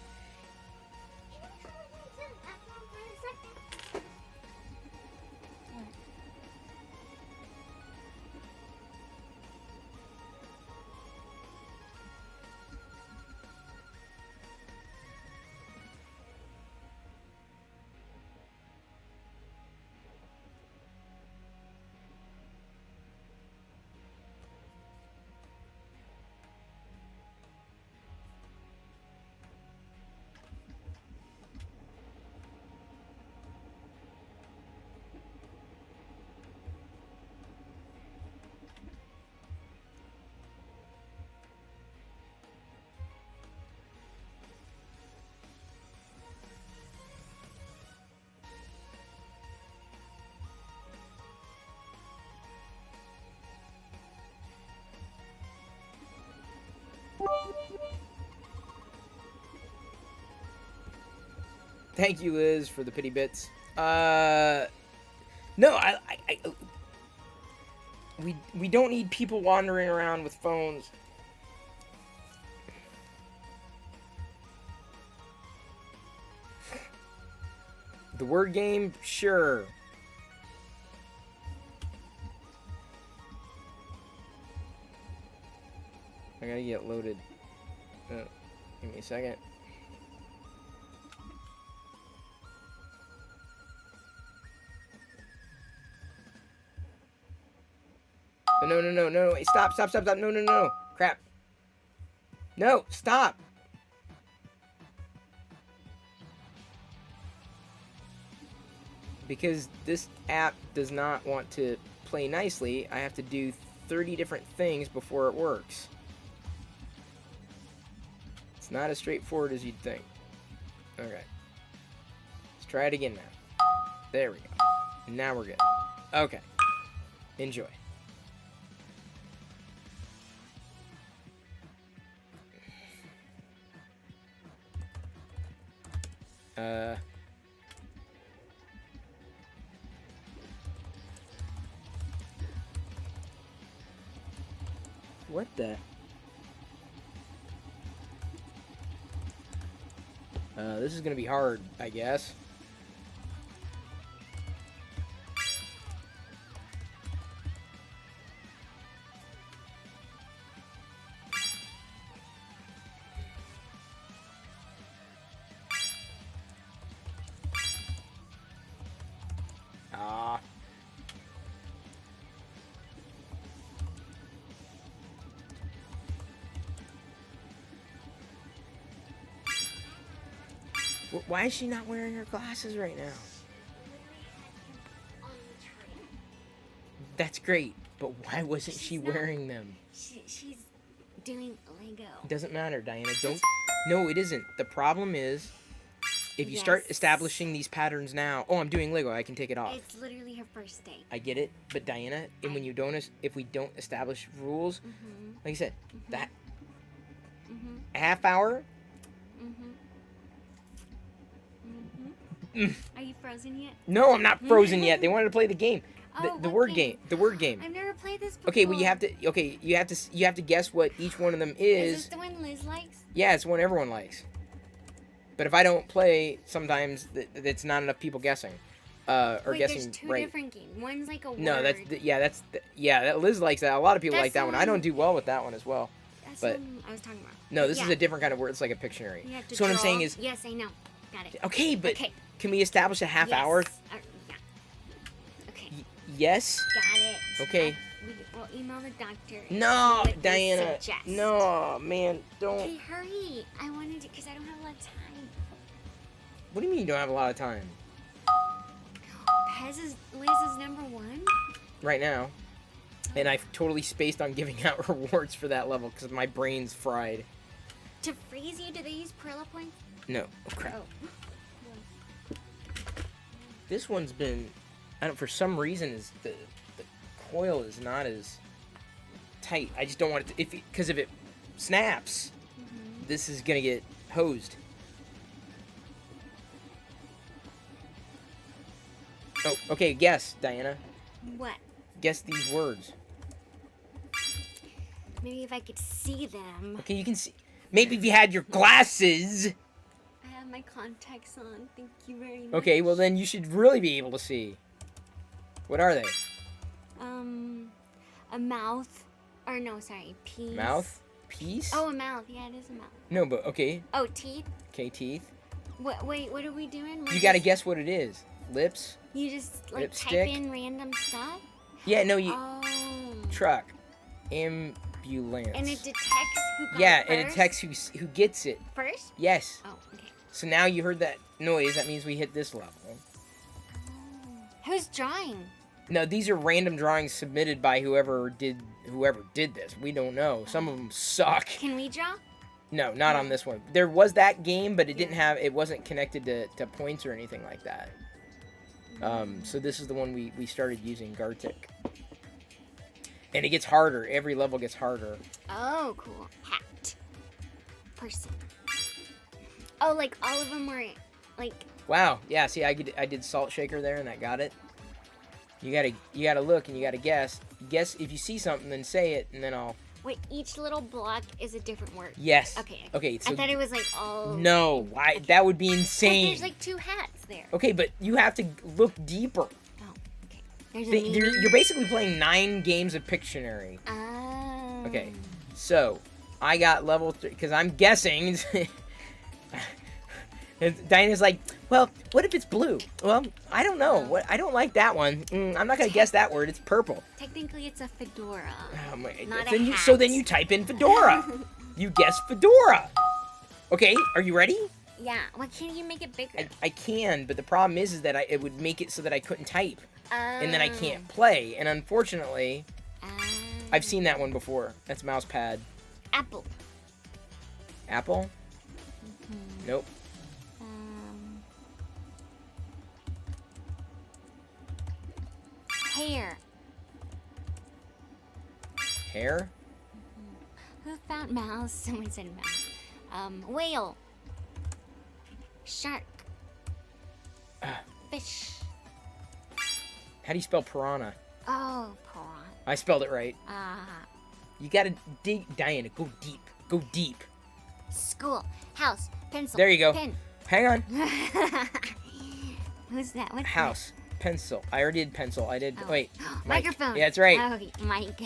Thank you, Liz, for the pity bits. No, we don't need people wandering around with phones. The word game, sure. I gotta get loaded. Give me a second. No. Wait, stop. No. Crap. No, stop. Because this app does not want to play nicely, I have to do 30 different things before it works. It's not as straightforward as you'd think. Okay. Let's try it again now. There we go. Now we're good. Okay. Enjoy. What the? This is gonna be hard, I guess. Why is she not wearing her glasses right now? That's great, but why wasn't she wearing them? She's doing Lego. It doesn't matter, Diana. Don't. No, it isn't. The problem is, if you start establishing these patterns now. Oh, I'm doing Lego. I can take it off. It's literally her first day. I get it, but Diana, and when you don't, if we don't establish rules, like I said, that a half hour. Are you frozen yet? No, I'm not frozen yet. They wanted to play the game. The word game. The word game. I've never played this before. Okay, well you have to. Okay, you have to guess what each one of them is. Is this the one Liz likes? Yeah, it's the one everyone likes. But if I don't play, sometimes it's not enough people guessing, or Wait, guessing there's two right. different games. One's like a word. No, that Liz likes that. A lot of people like that one. I don't do well with that one as well. That's but the one I was talking about. no, this is a different kind of word. It's like a Pictionary. You have to So what I'm draw. saying is. Yes, I know. Got it. Okay, but Okay. can we establish a half hour? Yeah. Okay. Yes. Got it. Okay. We'll email the doctor. No, see what they Diana. suggest. No, man, don't. Okay, hurry. I wanted to, because I don't have a lot of time. What do you mean you don't have a lot of time? Liz is number one? Right now. And I've totally spaced on giving out rewards for that level because my brain's fried. To freeze you, do they use Perla points? No. Oh, crap. Oh. This one's been... I don't... For some reason, is the coil is not as tight. I just don't want it to... Because if it snaps, this is going to get hosed. Oh, okay. Guess, Diana. What? Guess these words. Maybe if I could see them. Okay, you can see. Maybe if you had your glasses. I have my contacts on. Thank you very much. Okay, well then you should really be able to see. What are they? A mouth. Or no, sorry, piece. Mouth? Piece? Oh, a mouth. Yeah, it is a mouth. No, but okay. Oh, teeth. Okay, teeth. Wait, what are we doing? You gotta guess what it is. Lips? You just like Lipstick? type in random stuff. Yeah, no, you. Oh. Truck. Ambulance. And it detects who got Yeah, it and it first? detects who gets it. First? Yes. Oh, okay. So now you heard that noise. That means we hit this level. Who's drawing? No, these are random drawings submitted by whoever did this. We don't know. Some of them suck. Can we draw? No, not on this one. There was that game, but it wasn't connected to points or anything like that. So this is the one we started using, Gartic. And it gets harder. Every level gets harder. Oh, cool. Hat. Person. Oh, like all of them were like. Wow. Yeah. See, I did Salt Shaker there, and that got it. You gotta look and you gotta guess. Guess if you see something, then say it, and then I'll. Wait, each little block is a different word. Yes. Okay. Okay. So I thought it was like all. No. Why? That would be 'Cause insane. there's like 2 hats there. Okay, but you have to look deeper. Oh, okay. There's a You're basically playing 9 games of Pictionary. Oh. Okay, so I got level 3 because I'm guessing. And Diana's like, well, what if it's blue? Well, I don't know. What? I don't like that one. I'm not gonna guess that word. It's purple. Technically, it's a fedora. Oh my! Not then a you, hat. so then you type in fedora. You guess fedora. Okay, are you ready? Yeah. Why can't you make it bigger? I can, but the problem is that it would make it so that I couldn't type, and then I Oh. can't play. And unfortunately, I've seen that one before. That's mouse pad. Apple. Apple? Nope. Hair. Hair? Who found mouse? Someone said mouse. Whale. Shark. Fish. How do you spell piranha? Oh, prawn. I spelled it right. Ah. You gotta dig, Diana. Go deep. Go deep. School. House. Pencil. There you go. Pen. Hang on. Who's that? What's House. Pencil. I already did pencil. I did. that? Oh. Wait. Mic. Microphone. Yeah, that's right. Oh, mic.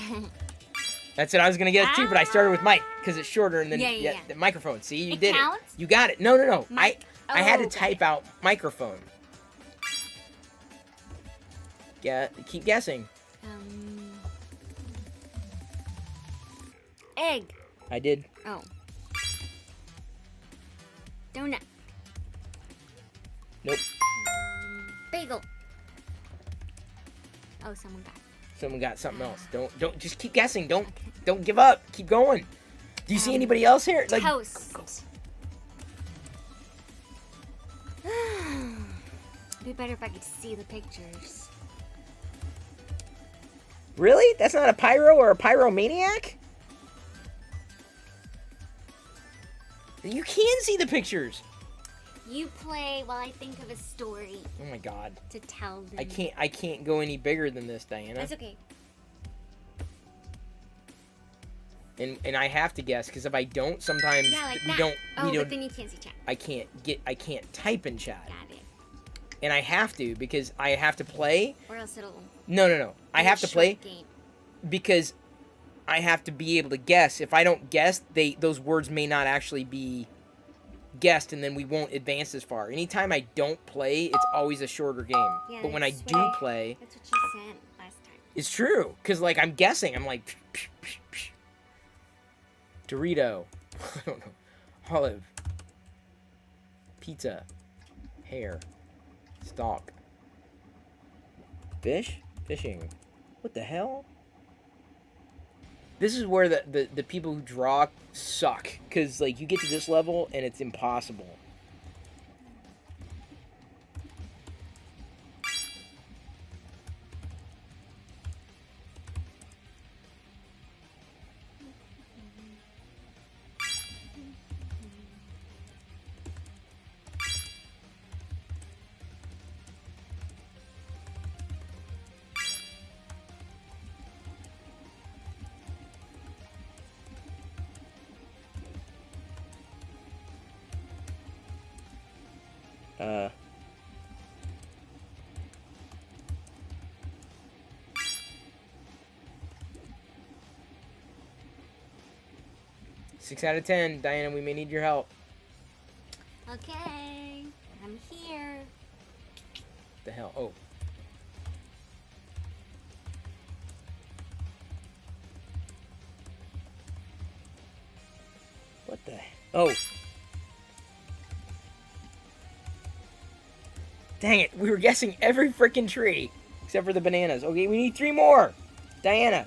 That's it. I was gonna get it too, but I started with mic because it's shorter, and then Yeah. the microphone. See, you It did counts? it. You got it. No. Mic. I had to Oh, got type it. out microphone. Yeah. Keep guessing. Egg. I did. Oh. Donut. Nope. Bagel. Oh, someone got it. Someone got something else. Don't just keep guessing. Don't give up. Keep going. Do you see anybody else here? Like Toast. It'd be better if I could see the pictures. Really? That's not a pyro or a pyromaniac? You can see the pictures. You play while I think of a story Oh my god. to tell them. I can't go any bigger than this, Diana. That's okay. And I have to guess because if I don't, sometimes Yeah, like we that. don't Oh, we don't. but then you can't see chat. I can't type in chat, Got it. and I have to because I have to play. Or else it'll. No. I be a have to short play Game. because I have to be able to guess. If I don't guess, those words may not actually be guessed, and then we won't advance as far. Anytime I don't play, it's always a shorter game. Yeah, but when I that's do right. play, That's what you said last time. it's true because like I'm guessing. I'm like Dorito. I don't know. Olive. Pizza. Hair. Stalk. Fish? Fishing. What the hell? This is where the people who draw suck. Because, like, you get to this level, and it's impossible. Uh... 6 out of 10. Diana, we may need your help. Okay, I'm here. The hell? Oh. What the? Oh. Dang it. We were guessing every freaking tree. Except for the bananas. Okay, we need 3 more. Diana.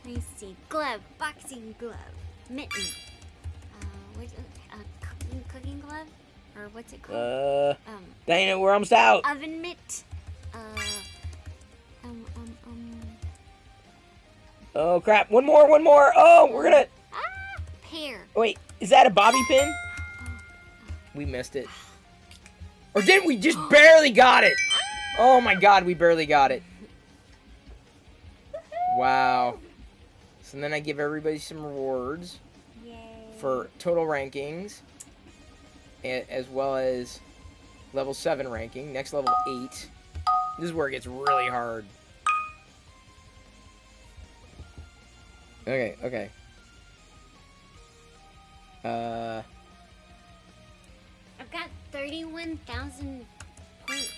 Let me see. Glove. Boxing glove. Mitten. What's it? Cooking glove? Or what's it called? Diana, we're almost out. Oven mitt. Oh, crap. One more. Oh, we're gonna... Pear. Wait, is that a bobby pin? We missed it. Or didn't we? Just barely got it. Oh my god, we barely got it. Wow. So then I give everybody some rewards. Yay. For total rankings. As well as level 7 ranking. Next level 8. This is where it gets really hard. Okay. I've got 31,000 points.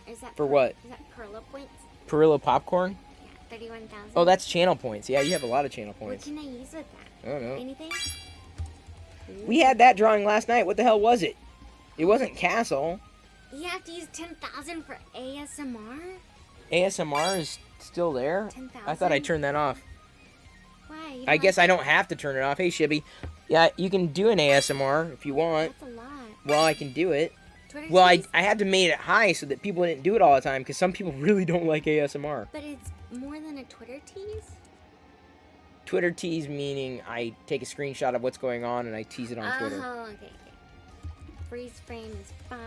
Is that For what? Is that Perla points? Perillo popcorn? Yeah, 31,000. Oh, that's channel points. Yeah, you have a lot of channel points. What can I use with that? I don't know. Anything? We had that drawing last night. What the hell was it? It wasn't Castle. You have to use 10,000 for ASMR? ASMR is still there? 10,000? I thought I turned that off. Why? You I don't guess like I don't have to turn it off. Hey, Shibby. Yeah, you can do an ASMR if you want. That's a lot. Well, I can do it. Twitter Well, I tees? had to make it high so that people didn't do it all the time because some people really don't like ASMR. But it's more than a Twitter tease? Twitter tease meaning I take a screenshot of what's going on and I tease it on Twitter. Oh, okay. Freeze frame is 5.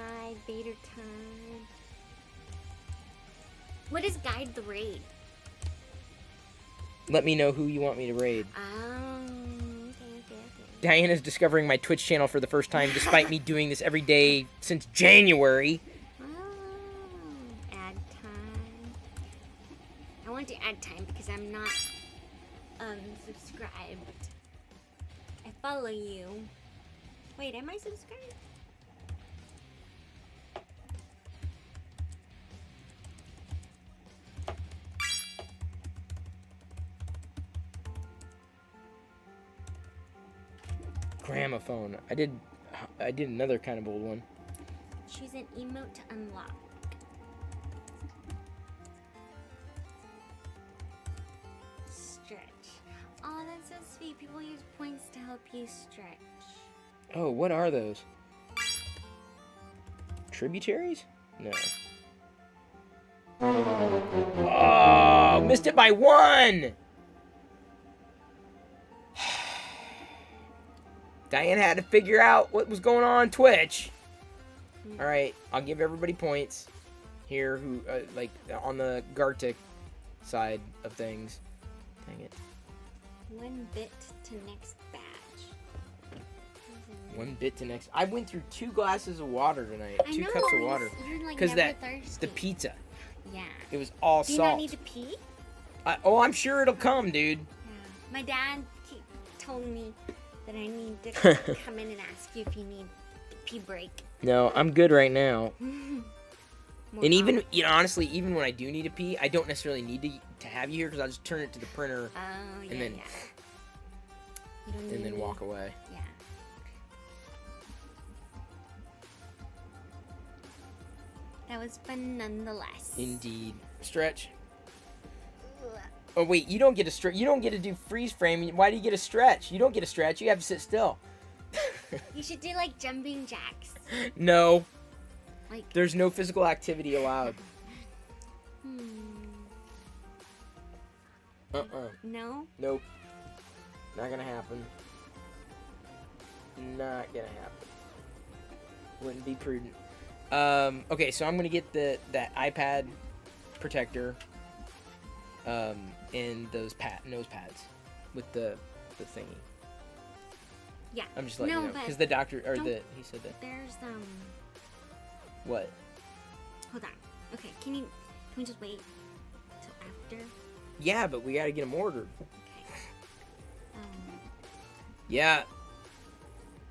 Beta time. What is Guide the Raid? Let me know who you want me to raid. Oh, okay. Diana's discovering my Twitch channel for the first time despite me doing this every day since January. Oh, add time. I want to add time because I'm not subscribed. I follow you. Wait, am I subscribed? Gramophone. I did another kind of old one. Choose an emote to unlock. Stretch. Oh, that's so sweet. People use points to help you stretch. Oh, what are those? Tributaries? No. Oh, missed it by 1! Diane had to figure out what was going on Twitch. Alright, I'll give everybody points here who, like, on the Gartic side of things. Dang it. 1 bit to next batch. 1 bit to next. I went through 2 glasses of water tonight. I 2 know, cups of water. You're like Because never it's thirsty. the pizza. Yeah. It was all Do you salt. not need to pee? Oh, I'm sure it'll come, dude. Yeah. My dad told me that I need to come in and ask you if you need a pee break. No, I'm good right now. More And even, on. you know, honestly, even when I do need to pee, I don't necessarily need to have you here because I'll just turn it to the printer Oh, yeah, and then yeah. You don't and then need walk to- away. Yeah. That was fun nonetheless. Indeed. Stretch. Oh wait, you don't get a stretch. You don't get to do freeze frame. Why do you get a stretch? You don't get a stretch. You have to sit still. You should do like jumping jacks. No. Like. There's no physical activity allowed. No. Nope. Not gonna happen. Not gonna happen. Wouldn't be prudent. Okay, so I'm gonna get that iPad protector. And those nose pads with the thingy. Yeah. I'm just letting you know because the doctor he said that. There's What? Hold on. Okay, can we just wait till after? Yeah, but we gotta get them ordered. Okay. Yeah.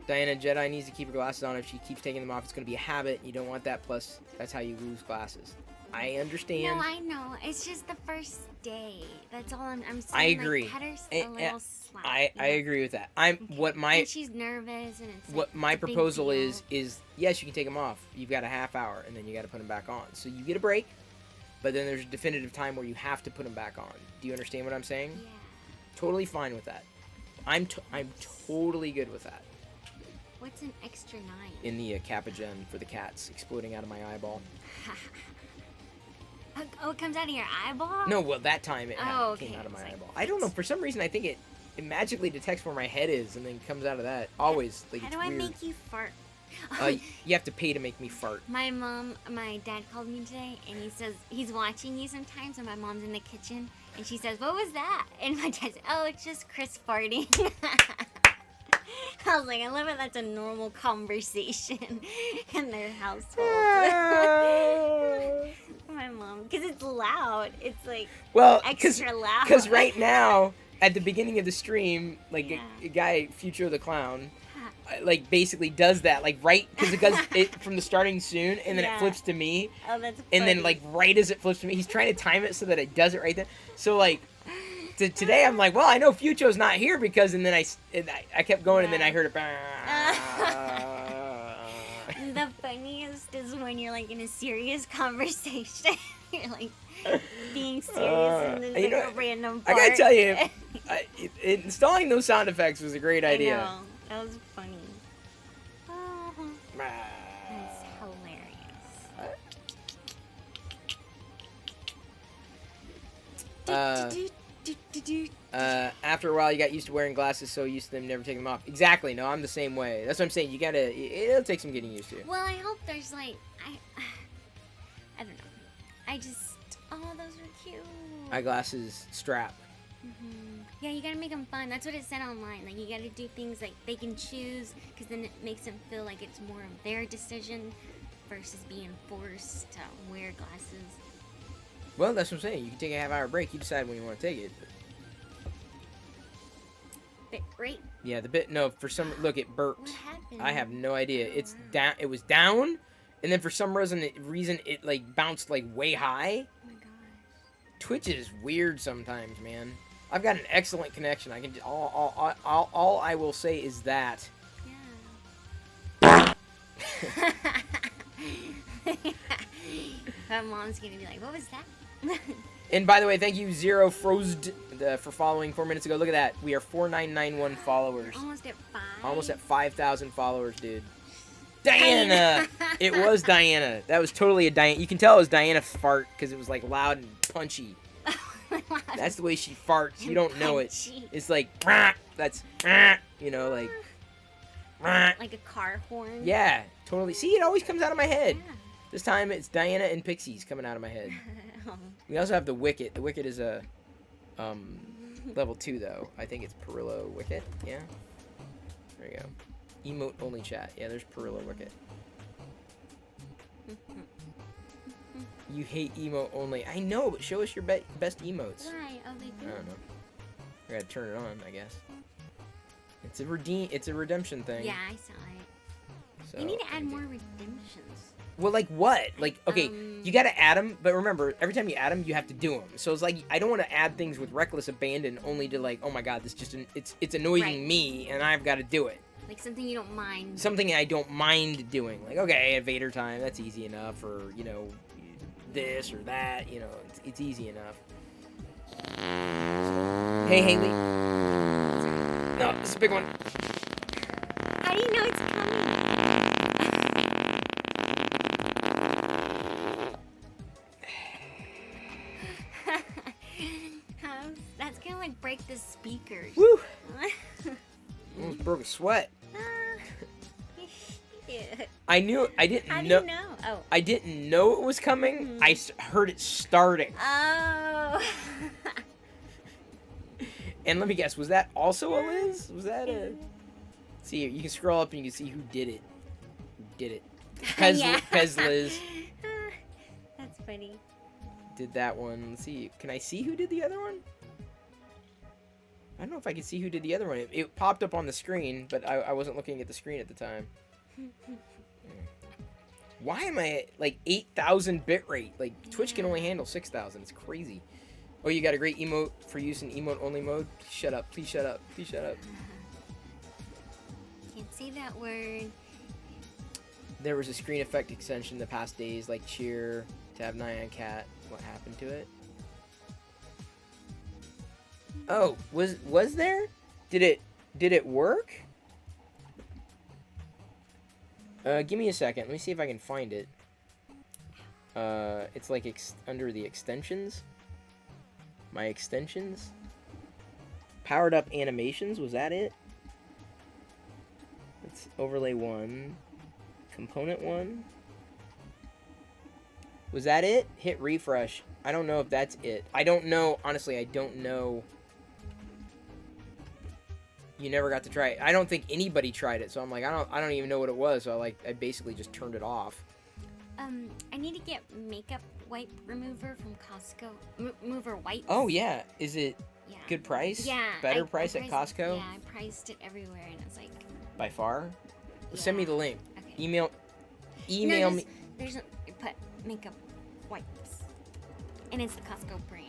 Diana Jedi needs to keep her glasses on. If she keeps taking them off, it's gonna be a habit. You don't want that. Plus, that's how you lose glasses. I understand. No, I know. It's just the first day. That's all I'm saying. I agree. Like, cut her a little slack. I agree with that. And she's nervous, and it's what like, my it's a big proposal deal. is yes, you can take them off. You've got a half hour, and then you got to put them back on. So you get a break, but then there's a definitive time where you have to put them back on. Do you understand what I'm saying? Yeah. Totally fine with that. I'm totally good with that. What's an extra 9? In the Capagen for the cats exploding out of my eyeball. Oh, it comes out of your eyeball? No, well, that time it okay. came out of my It's eyeball. I don't know. For some reason, I think it magically detects where my head is and then comes out of that. Always. Like, How it's do I weird. make you fart? You have to pay to make me fart. My dad called me today, and he says he's watching you sometimes, and my mom's in the kitchen, and she says, "What was that?" And my dad says, "Oh, it's just Chris farting." I was like, I love it. That's a normal conversation in their household. My mom, because it's loud. It's like extra loud. Because right now, at the beginning of the stream, like Yeah. a guy, Future the Clown, like basically does that, like right because it goes it from the starting soon, and then Yeah. it flips to me, Oh, that's funny. and then like right as it flips to me, he's trying to time it so that it does it right then. So like. Today I'm like, well, I know Fucho's not here because, and then I kept going, and then I heard it. The funniest is when you're like in a serious conversation. You're like being serious, and there's like a random part. I gotta tell you, installing those sound effects was a great idea. I know. That was funny. That's hilarious. After a while, you got used to wearing glasses, so used to them never taking them off. Exactly. No, I'm the same way. That's what I'm saying. It'll take some getting used to. Well, I hope there's like, I don't know. Those are cute. Eyeglasses strap. Yeah, you gotta make them fun. That's what it said online. Like, you gotta do things like they can choose, because then it makes them feel like it's more of their decision versus being forced to wear glasses. Well, that's what I'm saying. You can take a half-hour break. You decide when you want to take it. Bit right? Yeah, look, it burped. What happened? I have no idea. Oh, It's wow. down. It was down, and then for some reason it like bounced like way high. Oh my gosh. Twitch is weird sometimes, man. I've got an excellent connection. I can all I will say is that. Yeah. My mom's gonna be like, what was that? And by the way, thank you Zero Frozed for following 4 minutes ago. Look at that. We are 4991 followers. Almost at 5. Almost at 5,000 followers, dude. Diana! It was Diana. That was totally a Diana. You can tell it was Diana's fart because it was like loud and punchy. That's the way she farts. You don't know it. It's like, that's, you know, like. Like a car horn. Yeah, totally. See, it always comes out of my head. Yeah. This time it's Diana and Pixies coming out of my head. We also have the Wicket. The Wicket is a level 2 though. I think it's Perillo Wicket. Yeah. There you go. Emote only chat. Yeah, there's Perillo Wicket. You hate emote only. I know, but show us your best emotes. Why? Oh, they I do. don't know. I gotta turn it on, I guess. It's a redemption thing. Yeah, I saw it. So, You need to add more redemptions. Well, like what? Like, okay, you gotta add them, but remember, every time you add them, you have to do them. So it's like, I don't want to add things with reckless abandon only to like, oh my god, this just, it's annoying Right. me, and I've got to do it. Like something you don't mind. Something I don't mind doing. Like, okay, at Vader time, that's easy enough, or, you know, this or that, you know, it's easy enough. Hey, Haley. No, this is a big one. How do you know it's coming? That's gonna like break the speakers. Woo! Almost broke a sweat. Yeah. I knew. I didn't How do know. you know? Oh. I didn't know it was coming. I heard it starting. Oh. And let me guess, was that also a Liz? Was that a... See, you can scroll up and you can see who did it. Who did it. Pez, Yeah. Pez Liz That's funny. did that one. Let's see. Can I see who did the other one? I don't know if I can see who did the other one. It popped up on the screen, but I wasn't looking at the screen at the time. Why am I at, like, 8,000 bitrate? Like, Twitch can only handle 6,000. It's crazy. Oh, you got a great emote for use in emote-only mode? Shut up. Please shut up. Please shut up. Can't say that word. There was a screen effect extension the past days, like Cheer, Tab Nyan Cat. What happened to it? Oh, was there? Did it work? Give me a second. Let me see if I can find it. It's like under the extensions. My extensions. Powered up animations. Was that it? It's overlay 1. Component 1. Was that it? Hit refresh. I don't know if that's it. I don't know. Honestly, I don't know. You never got to try it. I don't think anybody tried it, so I'm like, I don't even know what it was. So I basically just turned it off. I need to get makeup wipe remover from Costco. Remover wipes. Oh yeah, is it Yeah. good price? Yeah. Better price at priced- Costco? Yeah, I priced it everywhere, and it's like. By far. Yeah. Send me the link. Okay. Email No, me. There's you put makeup wipes, and it's the Costco brand.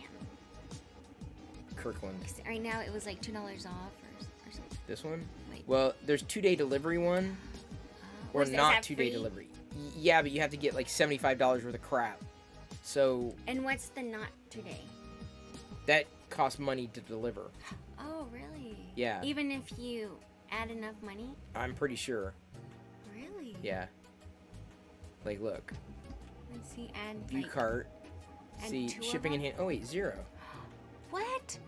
Kirkland. Right now, it was like $2 off or something. This one? Wait. Well, there's 2-day delivery one, or Is not that 2-day free? delivery. Yeah, but you have to get like $75 worth of crap. So And what's the not today? that costs money to deliver. Oh, really? Yeah. Even if you add enough money? I'm pretty sure. Really? Yeah. Like, look. Let's see, add View like, cart. and See, 2 of shipping in them? hand. Oh, wait, 0. What?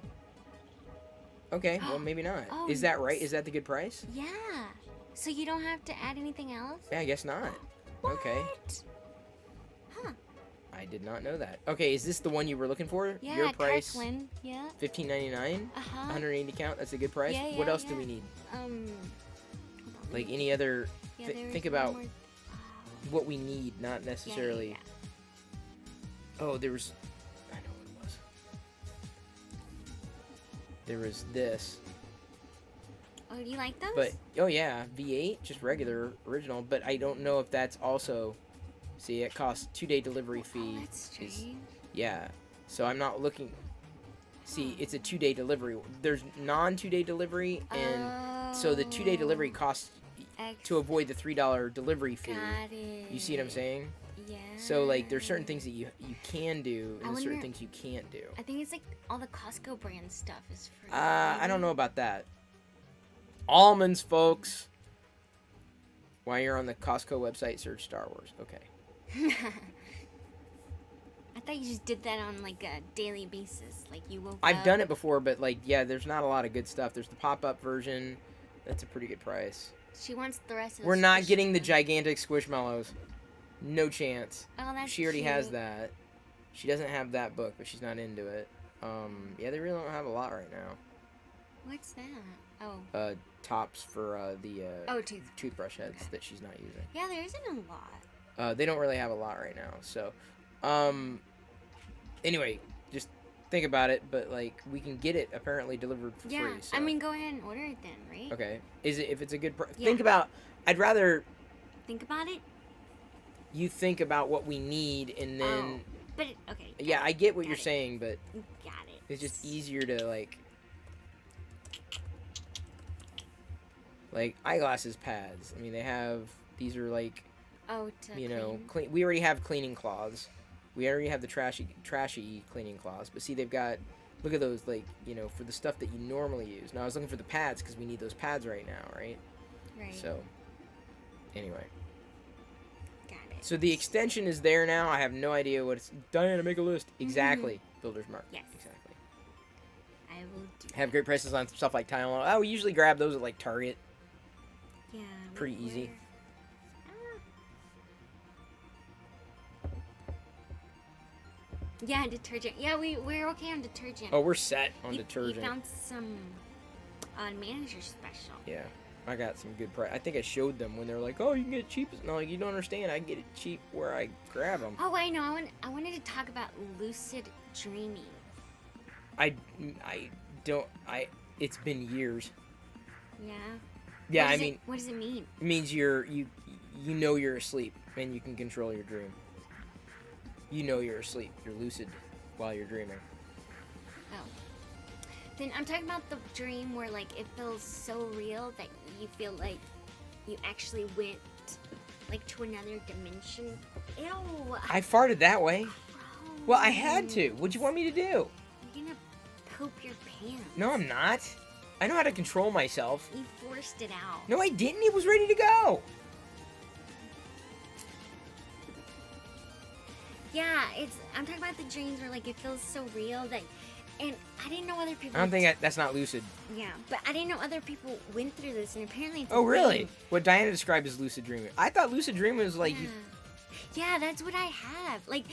Okay, well, maybe not. Oh, Is that right? yes. Is that the good price? Yeah. So you don't have to add anything else? Yeah, I guess not. Okay. What? Huh. I did not know that. Okay, is this the one you were looking for? Yeah, Your price, Kirkland. Yeah. $15.99? Uh-huh. 180 count? That's a good price? Yeah, What yeah, else do yeah. we need? Hold on, Like let me- any other... yeah, th- there think was about one more- what we need, not Yeah, necessarily... yeah. Oh, there was... I know what it was. There was this. Oh, do you like those? But, oh yeah, V8, just regular, original. But I don't know if that's also... See, it costs 2-day delivery fee. Oh, that's strange. Yeah. So I'm not looking... See, it's a 2-day delivery. There's non-2-day delivery, and so the 2-day delivery costs to avoid the $3 delivery fee. Got it. You see what I'm saying? Yeah. So like, there's certain things that you can do, I and there's certain wonder- things you can't do. I think it's like all the Costco brand stuff is free. I don't know about that. Almonds, folks. While you're on the Costco website, search Star Wars. Okay. I thought you just did that on like a daily basis. Like you woke I've up. done it before, but like, yeah, there's not a lot of good stuff. There's the pop-up version. That's a pretty good price. She wants the rest of the We're not squishy getting the ones. gigantic Squishmallows. No chance. Oh, that's She already has cute. that. She doesn't have that book, but she's not into it. Yeah, they really don't have a lot right now. What's that? Oh. Tops for the Oh, toothbrush heads Okay. that she's not using. Yeah, there isn't a lot. They don't really have a lot right now. So, anyway, just think about it. But like, we can get it apparently delivered for Yeah. free. So. I mean, go ahead and order it then, right? Okay. Is it if it's a good price? Yeah. Think about. I'd rather Think about it. you think about what we need and then. But okay. Yeah, I get what got you're it. saying, but Got it. it's just easier to like eyeglasses pads. I mean, they have these are like, Oh, to you know, clean. clean. We already have cleaning cloths. We already have the trashy cleaning cloths. But see, they've got Look at those, like, for the stuff that you normally use. Now, I was looking for the pads because we need those pads right now, right? Right. So, anyway. Got it. So the extension is there now. I have no idea what it's... Diana, make a list. Exactly. Builder's Mark. Yes. Exactly. I will do Have great prices on stuff like Tylenol. Oh, we usually grab those at, like, Target. Yeah. Pretty easy. Yeah, detergent. Yeah, we're okay on detergent. Oh, we're set on detergent. You found some on manager special. Yeah. I got some good price. I think I showed them when they're like, "Oh, you can get it cheap." No, like, you don't understand. I can get it cheap where I grab them. Oh, I know. I wanted to talk about lucid dreaming. I don't. It's been years. Yeah. Yeah, what does it mean? it means you know you're asleep and you can control your dream. You know you're asleep. You're lucid while you're dreaming. Oh. Then I'm talking about the dream where, like, it feels so real that you feel like you actually went, like, to another dimension. Ew. I farted that way. Gross. Well, I had to. What'd you want me to do? You're gonna poop your pants. No, I'm not. I know how to control myself. You forced it out. No, I didn't. It was ready to go. Yeah, I'm talking about the dreams where, like, it feels so real that, and I didn't know other people. I don't think that's not lucid. Yeah, but I didn't know other people went through this, and apparently it's Oh, a really? thing. What Diana described as lucid dreaming. I thought lucid dreaming was like... Yeah, that's what I have. Like,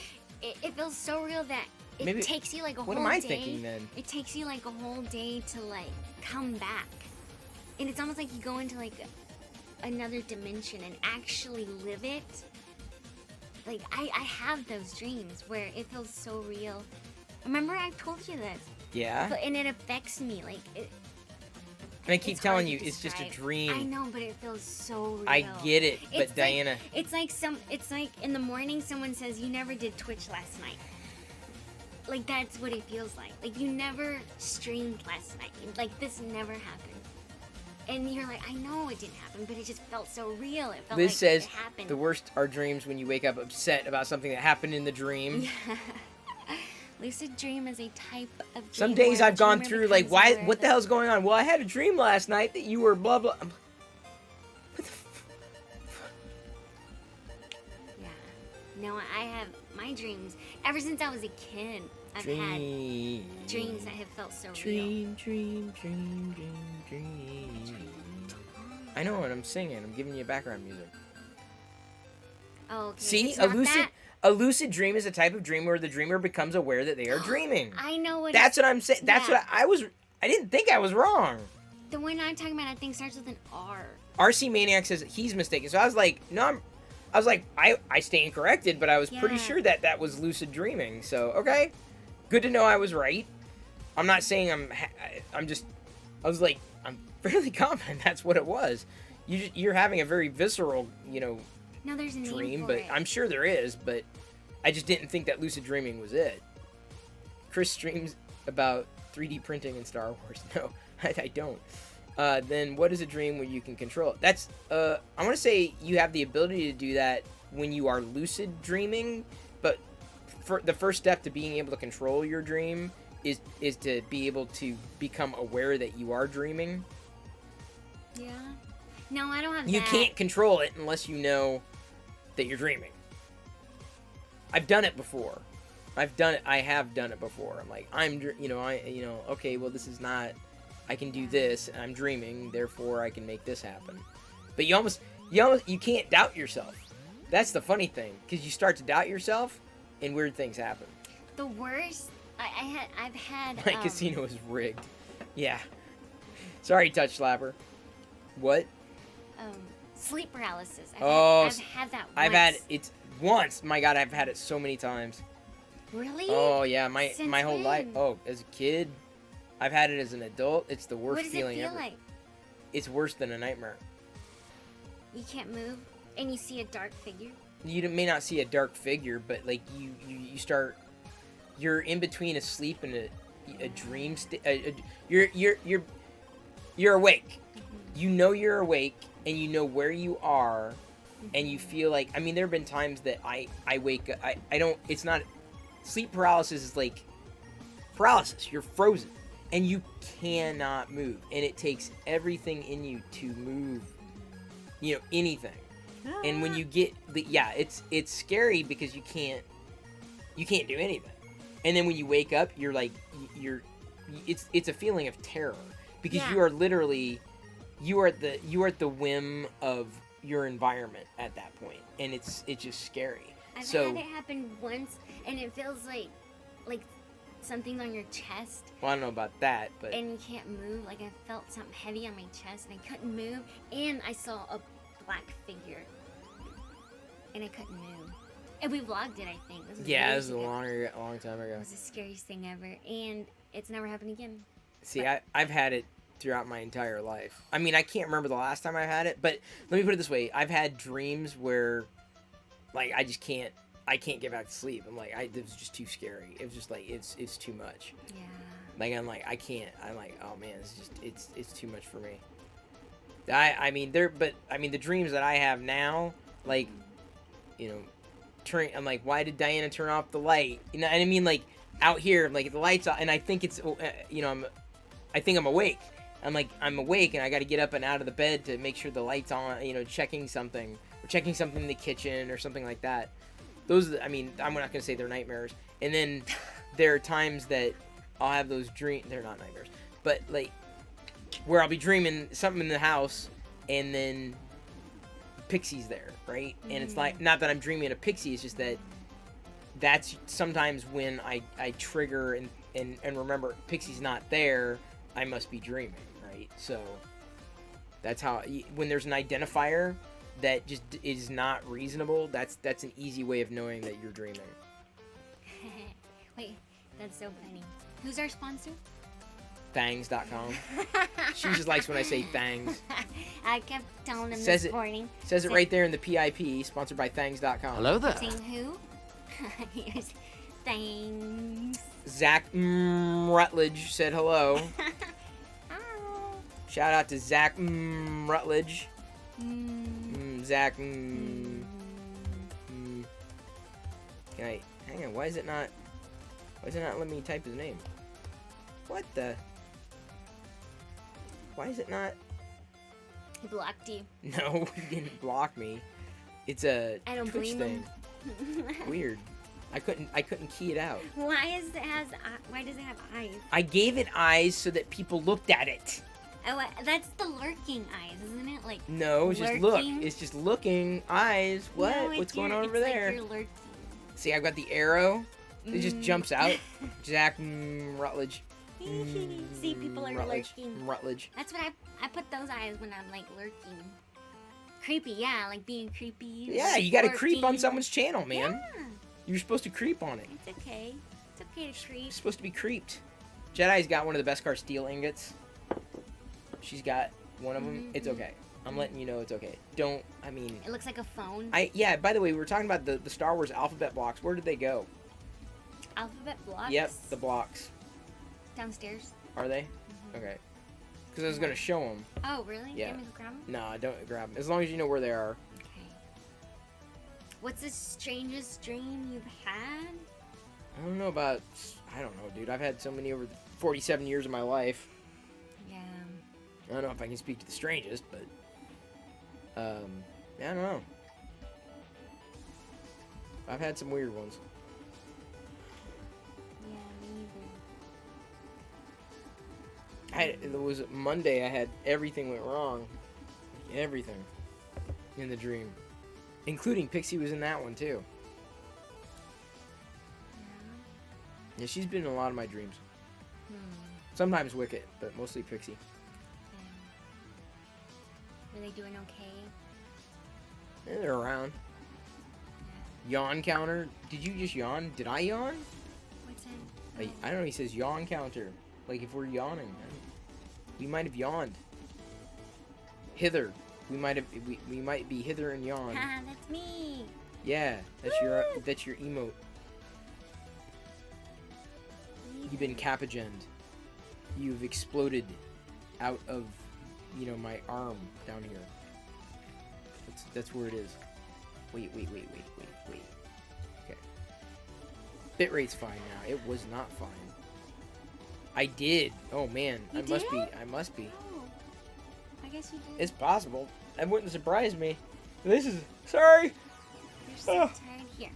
it feels so real that it Maybe- takes you, like, a what whole am I day. thinking, then? It takes you, like, a whole day to, like, come back. And it's almost like you go into, like, another dimension and actually live it. Like, I have those dreams where it feels so real. Remember I told you this? Yeah? And it affects me, like, And I keep it's telling hard you, to it's just a describe. dream. I know, but it feels so real. I get it, but It's like- Diana... It's like in the morning someone says, you never did Twitch last night. Like, that's what it feels like. Like, you never streamed last night. Like, this never happened. And you're like, I know it didn't happen, but it just felt so real. It felt Liz like says it happened. the worst are dreams when you wake up upset about something that happened in the dream. Yeah. Lucid dream is a type of dream. Some days where I've the gone dreamer through, like, becomes aware what the that- hell's going on? Well, I had a dream last night that you were blah, blah. What the Yeah. No, I have my dreams. Ever since I was a kid, I've had dreams that have felt so real. Dream. I know, and I'm singing. I'm giving you background music. Oh, okay. See, It's not that. a lucid dream is a type of dream where the dreamer becomes aware that they are dreaming. I know what. That's what I'm saying. That's yeah. what I was. I didn't think I was wrong. The one I'm talking about, I think, starts with an R. RC Maniac says he's mistaken. So I was like, no, I stand corrected, but I was pretty Yeah. sure that was lucid dreaming. So, okay. Good to know I was right. I'm not saying I was like, I'm fairly confident that's what it was. You're having a very visceral, No, there's a name dream, for but it. I'm sure there is, but I just didn't think that lucid dreaming was it. Chris streams about 3D printing in Star Wars. No, I don't. Then what is a dream when you can control it? That's, I want to say you have the ability to do that when you are lucid dreaming, but for the first step to being able to control your dream is to be able to become aware that you are dreaming. Yeah. No, I don't have You that. can't control it unless you know that you're dreaming. I've done it before. I have done it before. I'm like, okay, well, this is not, I can do this, and I'm dreaming, therefore I can make this happen. But you can't doubt yourself. That's the funny thing, because you start to doubt yourself, and weird things happen. The worst, I've had. My casino is rigged. Yeah. Sorry, Touch Slapper. What? Sleep paralysis. I've had that once. I've had it once. My God, I've had it so many times. Really? Oh yeah, my Since whole life. when? Oh, as a kid, I've had it as an adult. It's the worst What does feeling it feel ever. like? It's worse than a nightmare. You can't move, and you see a dark figure. You may not see a dark figure, but like you start, you're in between a sleep and a dream state. You're awake. You know you're awake, and you know where you are, and you feel like. I mean, there have been times that I wake up. I don't. It's not. Sleep paralysis is like paralysis. You're frozen, and you cannot move, and it takes everything in you to move, you know, anything. And when you get it's scary because you can't do anything. And then when you wake up, you're like it's a feeling of terror because you are literally you are at the whim of your environment at that point, and it's just scary. I've had it happen once, and it feels like something on your chest. Well, I don't know about that, but and you can't move. Like I felt something heavy on my chest, and I couldn't move. And I saw a black figure, and I couldn't move. And we vlogged it, I think. This was a long time ago. It was the scariest thing ever, and it's never happened again. See, I've had it throughout my entire life. I mean, I can't remember the last time I had it, but let me put it this way: I've had dreams where, like, I can't get back to sleep. I'm like, it was just too scary. It was just like it's too much. Yeah. Like I'm like I can't. I'm like, oh man, it's too much for me. I mean the dreams that I have now, like, you know, I'm like, why did Diana turn off the light? You know, and I mean, like, out here, like, the light's off, and I think it's, you know, I think I'm awake. I'm awake, and I got to get up and out of the bed to make sure the light's on, you know, checking something in the kitchen or something like that. Those, I mean, I'm not going to say they're nightmares. And then there are times that I'll have those dreams, they're not nightmares, but, like, where I'll be dreaming something in the house, and then Pixie's there, right? And it's like, not that I'm dreaming a Pixie, it's just that that's sometimes when I trigger and remember Pixie's not there, I must be dreaming, right? So that's how, when there's an identifier that just is not reasonable, that's an easy way of knowing that you're dreaming. Wait, that's so funny. Who's our sponsor? Thangs.com. She just likes when I say thangs. I kept telling him Says this morning. Says it right there in the PIP, sponsored by Thangs.com. Hello there. Saying who? Here's thanks. Zach Rutledge said hello. Oh. Shout out to Zach Rutledge. Zach. Can I hang on? Why is it not letting me type his name? What the? Why is it not? He blocked you. No, he didn't block me. It's a I don't Twitch blame thing. him. Weird. I couldn't key it out. Why does it have eyes? I gave it eyes so that people looked at it. Oh, that's the lurking eyes, isn't it? Like No, it's just look. It's just looking eyes. What? No, What's going on over it's there? Like you're lurking. See, I've got the arrow. It just jumps out. Zach Rutledge. See, people are lurking. Rutledge. That's what I put those eyes when I'm like lurking. Creepy, yeah, like being creepy. Yeah, you gotta creep on lurking. someone's channel, man. Yeah, You're supposed to creep on it. it's okay. It's okay to creep. You're supposed to be creeped. Jedi's got one of the Beskar steel ingots. She's got one of them. It's okay. I'm letting you know it's okay. Don't, I mean... It looks like a phone. Yeah, by the way, we were talking about the Star Wars alphabet blocks. Where did they go? Alphabet blocks? Yep, the blocks. Downstairs. Are they? Okay. Because I was going to show them. Oh, really? Yeah. You want me to grab them? No, don't grab them. As long as you know where they are. Okay. What's the strangest dream you've had? I don't know about... I don't know, dude. I've had so many over the 47 years of my life. Yeah. I don't know if I can speak to the strangest, but... yeah, I don't know. I've had some weird ones. Yeah, me either. It was Monday. I had everything went wrong. Everything. In the dream. Including Pixie was in that one, too. Yeah, she's been in a lot of my dreams. Sometimes Wicket, but mostly Pixie. Are they doing okay? Yeah, they're around. Yawn counter. Did you just yawn? Did I yawn? What's that? I don't know. He says yawn counter. Like if we're yawning. We might have yawned. Hither. We might be hither and yawn. Haha, that's me. Yeah, that's your emote. You've been capagened. You've exploded out of, you know, my arm down here. That's where it is. Wait. Okay. Bitrate's fine now. It was not fine. I did. Oh man, You I must did? be. I must be. Oh, I guess you did. It's possible. That wouldn't surprise me. This is sorry. You're so Oh. tired. Here.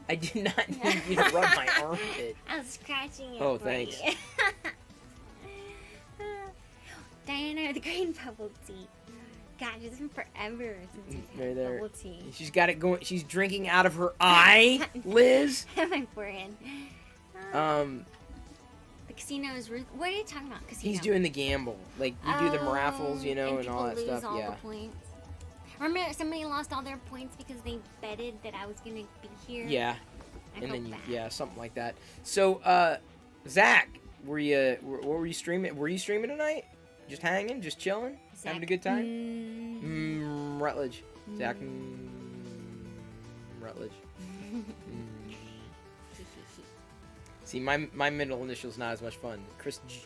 I did not need you to rub my armpit. I was scratching it. Oh, for thanks. you. Diana, the green bubble tea. God, it's been forever since we've Right had there. bubble tea. She's got it going. She's drinking out of her eye, Liz. My forehead. The casino is. What are you talking about? Casino. He's doing the gamble. Like you do the raffles, you know, and all that people lose stuff. all Yeah. the points. Remember, somebody lost all their points because they betted that I was gonna be here. Yeah. I And felt then bad. yeah, something like that. So, Zach, what were you streaming? Were you streaming tonight? Just hanging, just chilling, having a good time. Rutledge, Zach, Rutledge. See, my middle initial's not as much fun. Chris G.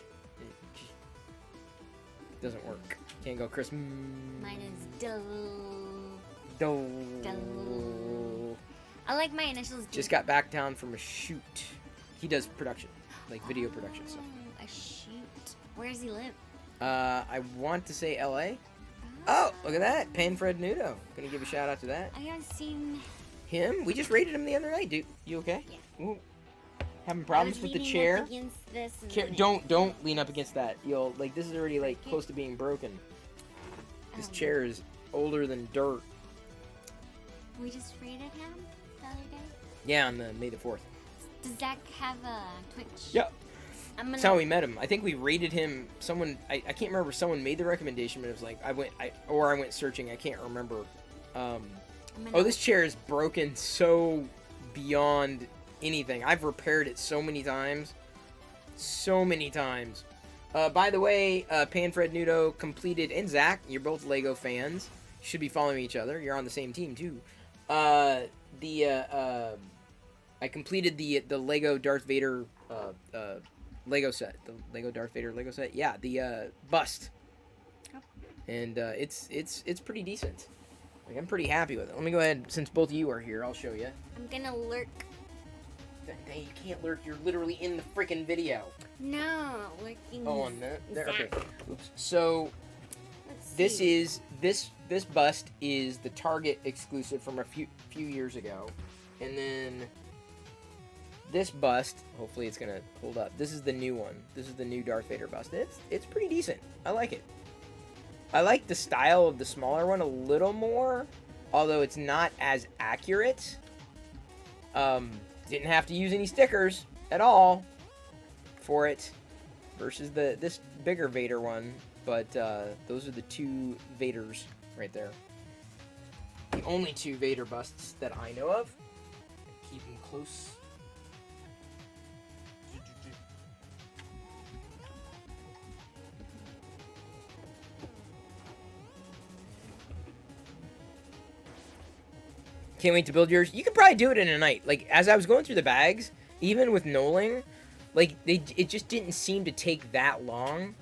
Doesn't work. Can't go Chris. Mine is Doe. Do. I like my initials. Just got back down from a shoot. He does production, like video production stuff. A shoot. Where does he live? I want to say L.A. Oh, look at that. Panfred Nudo. Gonna give a shout out to that. I haven't seen. Him? We just rated him the other night, dude. You okay? Yeah. Ooh. Having I problems was with the leaning chair? up against this and then it- Don't lean up against that. You'll like this is already like Break it? close to being broken. This Oh. chair is older than dirt. We just rated him the other day. Yeah, on the May the 4th. Does Zach have a Twitch? Yep. I'm gonna. That's how we met him. I think we rated him. Someone I can't remember. Someone made the recommendation, but it was like I went searching. I can't remember. I'm gonna- Oh, this chair is broken so beyond anything. I've repaired it so many times. So many times. By the way, Panfred Nudo completed, and Zach, you're both Lego fans. You should be following each other. You're on the same team, too. I completed the Lego Darth Vader Lego set. The Lego Darth Vader Lego set. Yeah, the bust. Oh. And it's pretty decent. Like, I'm pretty happy with it. Let me go ahead, since both of you are here, I'll show you. I'm gonna lurk. Hey, you can't lurk. You're literally in the freaking video. No, lurking. Oh, on that. There. Okay. Zach. Oops. So Let's this see. is this bust is the Target exclusive from a few years ago, and then this bust. Hopefully, it's gonna hold up. This is the new one. This is the new Darth Vader bust. It's pretty decent. I like it. I like the style of the smaller one a little more, although it's not as accurate. Didn't have to use any stickers at all for it versus this bigger Vader one, but those are the two Vaders right there. The only two Vader busts that I know of. Keep them close. Can't wait to build yours. You could probably do it in a night. Like, as I was going through the bags, even with knolling, like, it just didn't seem to take that long.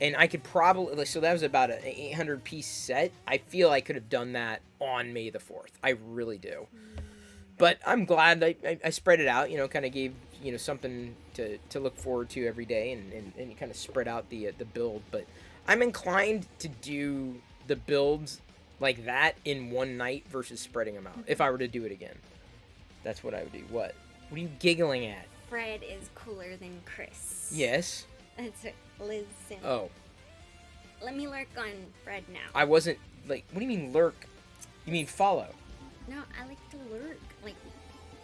And I could probably, so that was about an 800-piece set. I feel I could have done that on May the 4th. I really do. But I'm glad I spread it out, you know, kind of gave, you know, something to look forward to every day and kind of spread out the build. But I'm inclined to do the builds like that in one night versus spreading them out. If I were to do it again, that's what I would do. What are you giggling at? Fred is cooler than Chris. Yes. That's what Liz said. Oh, Let me lurk on Fred now. I wasn't like. What do you mean lurk? You mean follow? No, I like to lurk. Like,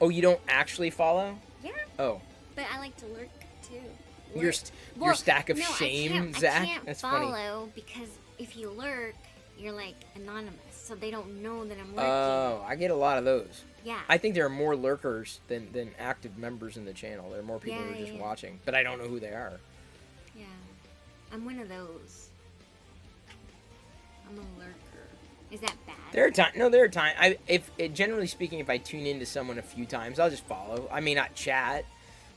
Oh, you don't actually follow? yeah, Oh, but I like to lurk too. your Well, stack of no, shame, I Zach. can't That's follow funny. because if you lurk, you're like anonymous, so they don't know that I'm lurking. Oh, I get a lot of those. Yeah. I think there are more lurkers than active members in the channel. There are more people who are just Yeah. watching, but I don't know who they are. Yeah. I'm one of those. I'm a lurker. Is that bad? There are times. Generally speaking, if I tune into someone a few times, I'll just follow. I may not chat,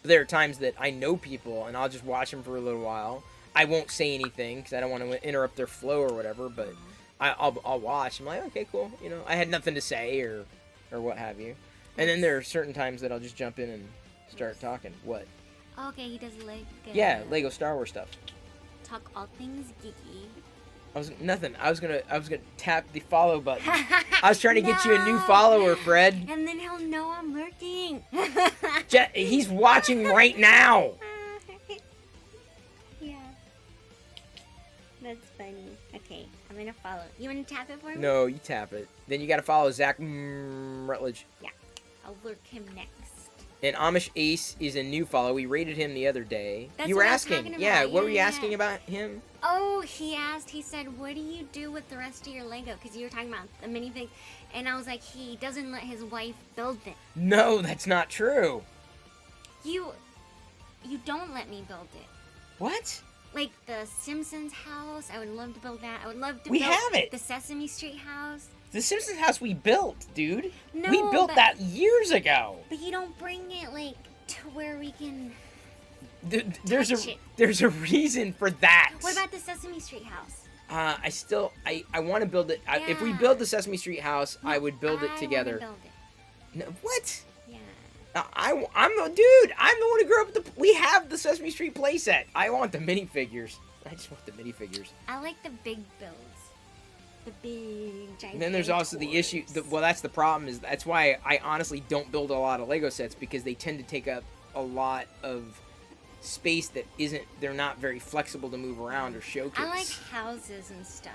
but there are times that I know people and I'll just watch them for a little while. I won't say anything because I don't want to interrupt their flow or whatever. But I'll watch. I'm like, okay, cool. You know, I had nothing to say or what have you. And then there are certain times that I'll just jump in and start talking. What? Okay, he does Lego. Yeah, Lego Star Wars stuff. Talk all things geeky. I was gonna tap the follow button. I was trying to get you a new follower, Fred. And then he'll know I'm lurking. He's watching right now. Yeah. That's funny. Okay, I'm gonna follow. You wanna tap it for me? No, you tap it. Then you gotta follow Zach Rutledge. Yeah. I'll lurk him next. And Amish Ace is a new follow. We rated him the other day. That's You were what I was asking. talking about. Yeah, what were you Yeah. asking about him? Oh, he said, what do you do with the rest of your Lego? Because you were talking about the minifig. And I was like, he doesn't let his wife build them. No, that's not true. You don't let me build it. What? Like the Simpsons house, I would love to build that. I would love to We build have it. the Sesame Street house. The Simpsons house we built, dude. No, we built but- that years ago. But you don't bring it like to where we can. There's Touch a it. there's a reason for that. What about the Sesame Street house? I want to build it. If we Yeah. build the Sesame Street house, I would build it I together. wanna build it. No, what? Yeah. I'm the dude. I'm the one who grew up with the. We have the Sesame Street playset. I want the minifigures. I just want the minifigures. I like the big builds. The big giant. And then there's also the issue. Well, that's the problem. That's why I honestly don't build a lot of Lego sets, because they tend to take up a lot of space that isn't. They're not very flexible to move around or showcase. I like houses and stuff.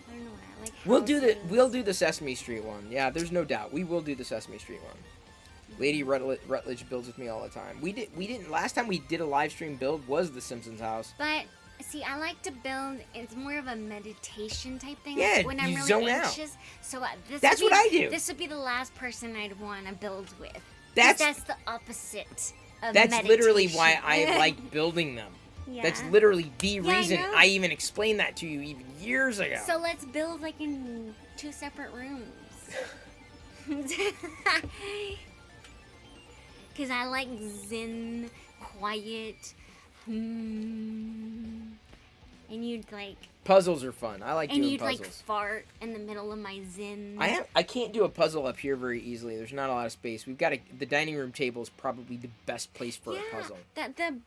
I don't know why I like houses. We'll do the Sesame Street one. Yeah, there's no doubt. We will do the Sesame Street one. Lady Rutledge builds with me all the time. We didn't last time we did a live stream build was the Simpsons house. But see, I like to build. It's more of a meditation type thing. Yeah, when I'm you really zone out. anxious. So That's what I do. This would be the last person I'd want to build with. 'Cause That's that's the opposite of That's literally meditation. why I like building them. Yeah. That's literally the Yeah, I reason know. I even explained that to you even years ago. So let's build like in 2 separate rooms. Because I like zen, quiet. And you'd like. Puzzles are fun. I like And doing you'd like puzzles. fart in the middle of my zen. I can't do a puzzle up here very easily. There's not a lot of space. The dining room table is probably the best place for a puzzle. The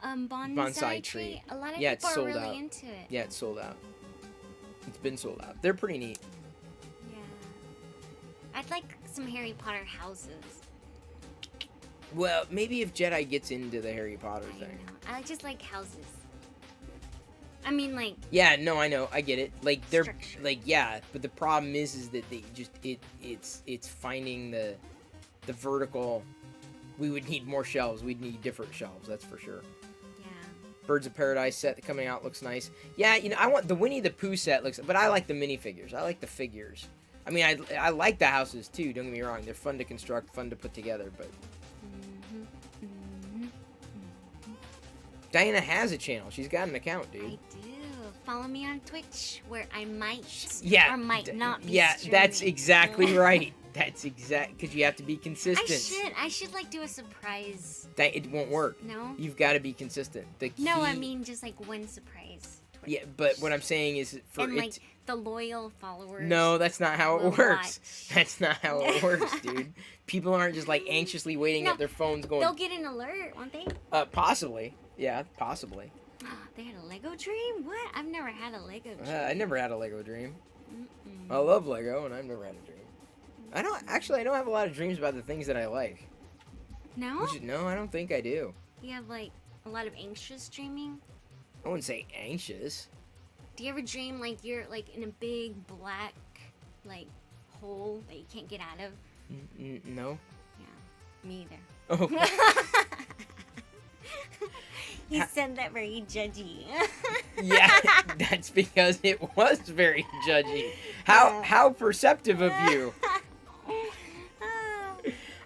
bonsai, Bonsai tree. tree. A lot of Yeah, it's people are sold really out. into it. Yeah, it's sold out. It's been sold out. They're pretty neat. Yeah. I'd like some Harry Potter houses. Well, maybe if Jedi gets into the Harry Potter I thing. know. I just like houses. I mean, like. Yeah, no, I know, I get it. Like they're Structure. like yeah, but the problem is that they just it's finding the vertical. We would need more shelves. We'd need different shelves, that's for sure. Yeah. Birds of Paradise set coming out looks nice. Yeah, I want the Winnie the Pooh set but I like the minifigures. I like the figures. I mean, I like the houses too. Don't get me wrong. They're fun to construct, fun to put together, but. Diana has a channel. She's got an account, dude. I do. Follow me on Twitch, where I might Yeah. or might not be Yeah, that's streaming. exactly right. That's exact because you have to be consistent. I should like do a surprise. It won't work. No. You've got to be consistent. The key, No, I mean just like one surprise. Twitch. Yeah, but what I'm saying is for and it. like the loyal followers. No, that's not how it will works. watch. That's not how it works, dude. People aren't just like anxiously waiting No, at their phones going. They'll get an alert, won't they? Possibly. Yeah, possibly. They had a Lego dream? What? I've never had a Lego dream. I never had a Lego dream. Mm-mm. I love Lego, and I've never had a dream. I don't have a lot of dreams about the things that I like. No? No, I don't think I do. You have like a lot of anxious dreaming? I wouldn't say anxious. Do you ever dream like you're like in a big black like hole that you can't get out of? No. Yeah, me either. Oh. You said that very judgy. Yeah, that's because it was very judgy. How perceptive of you.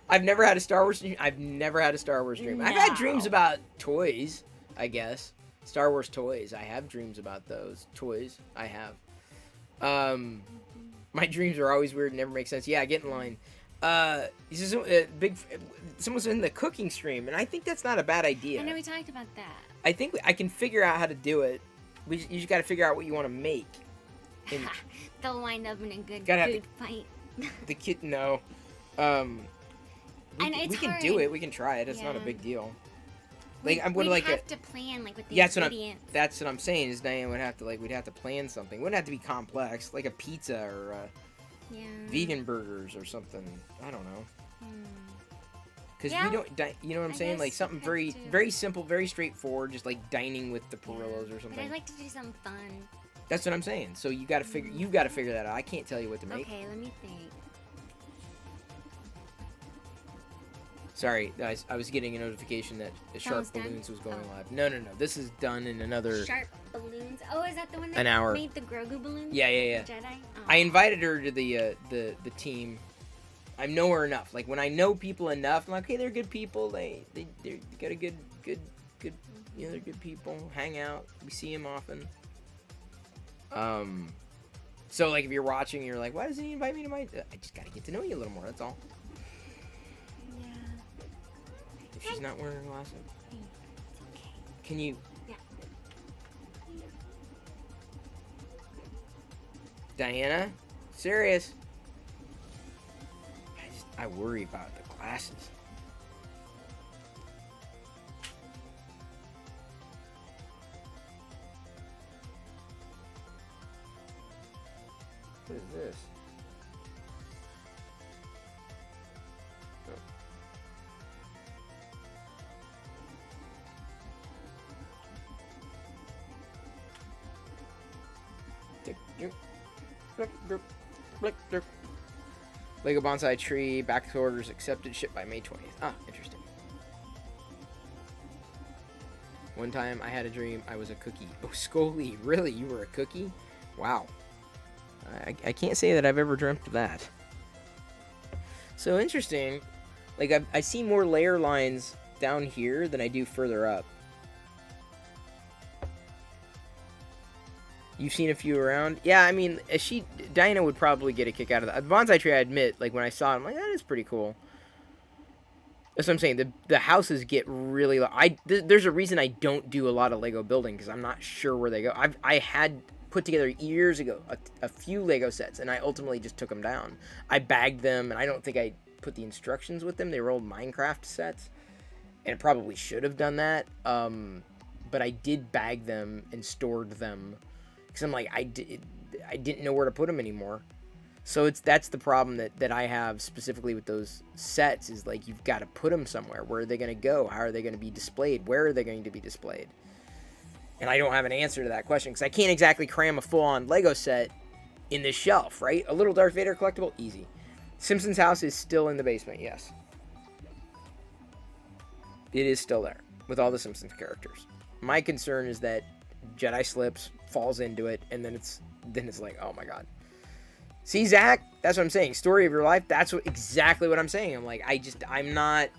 I've never had a Star Wars dream. I've had dreams No. about toys, I guess. Star Wars toys. I have dreams about those toys. I have. My dreams are always weird and never make sense. Yeah, get in line. This is someone's in the cooking stream, and I think that's not a bad idea. I know we talked about that. I think I can figure out how to do it. You just got to figure out what you want to make. And They'll wind up in a good Gotta have food fight. the kid, no. I know, it's we can hard. do it. We can try it. It's not a Yeah. big deal. Like I'm going we'd to like have to plan like with the yeah, ingredients. that's what I'm saying is Diane would have to like we'd have to plan something. It wouldn't have to be complex, like a pizza or Yeah. vegan burgers or something. I don't know. Because Yeah, we don't, you know what I'm I saying? Like guess something we'd very, have to. very simple, very straightforward, just like dining with the Yeah. Perillos or But something. I'd like to do something fun. That's what I'm saying. So you got to figure that out. I can't tell you what to make. Okay, let me think. Sorry, guys, I was getting a notification that the Sharp Almost done? Balloons was going Oh. live. No. This is done in another. Sharp balloons. Oh, is that the one that An hour. made the Grogu balloons? Yeah. The Jedi. Oh. I invited her to the team. I know her enough. Like when I know people enough, I'm like, okay, they're good people. They got a good. You know, they're good people. Hang out. We see them often. So like if you're watching, you're like, why doesn't he invite me to my? I just gotta get to know you a little more. That's all. Yeah. If she's not wearing glasses, It's okay. can you? Yeah. Diana, serious. I worry about the glasses. What is this? Oh. Lego bonsai tree, back to orders accepted, shipped by May 20th. Ah, interesting. One time I had a dream I was a cookie. Oh, Scully, really? You were a cookie? Wow. I can't say that I've ever dreamt of that. So interesting. Like, I see more layer lines down here than I do further up. You've seen a few around? Yeah, I mean, Diana would probably get a kick out of that. The bonsai tree, I admit, like, when I saw it, I'm like, that is pretty cool. That's what I'm saying. The houses get really... There's a reason I don't do a lot of Lego building, because I'm not sure where they go. I had put together years ago a few Lego sets, and I ultimately just took them down. I bagged them, and I don't think I put the instructions with them. They were old Minecraft sets, and I probably should have done that. But I did bag them and stored them, because I'm like, I didn't know where to put them anymore. So that's the problem that I have specifically with those sets, is like, you've got to put them somewhere. Where are they going to go? How are they going to be displayed? Where are they going to be displayed? And I don't have an answer to that question, because I can't exactly cram a full-on Lego set in this shelf, right? A little Darth Vader collectible? Easy. Simpsons house is still in the basement, yes. It is still there, with all the Simpsons characters. My concern is that Jedi slips, falls into it, and then it's like, oh my god. See, Zach? That's what I'm saying. Story of your life? That's exactly what I'm saying. I'm like, I'm not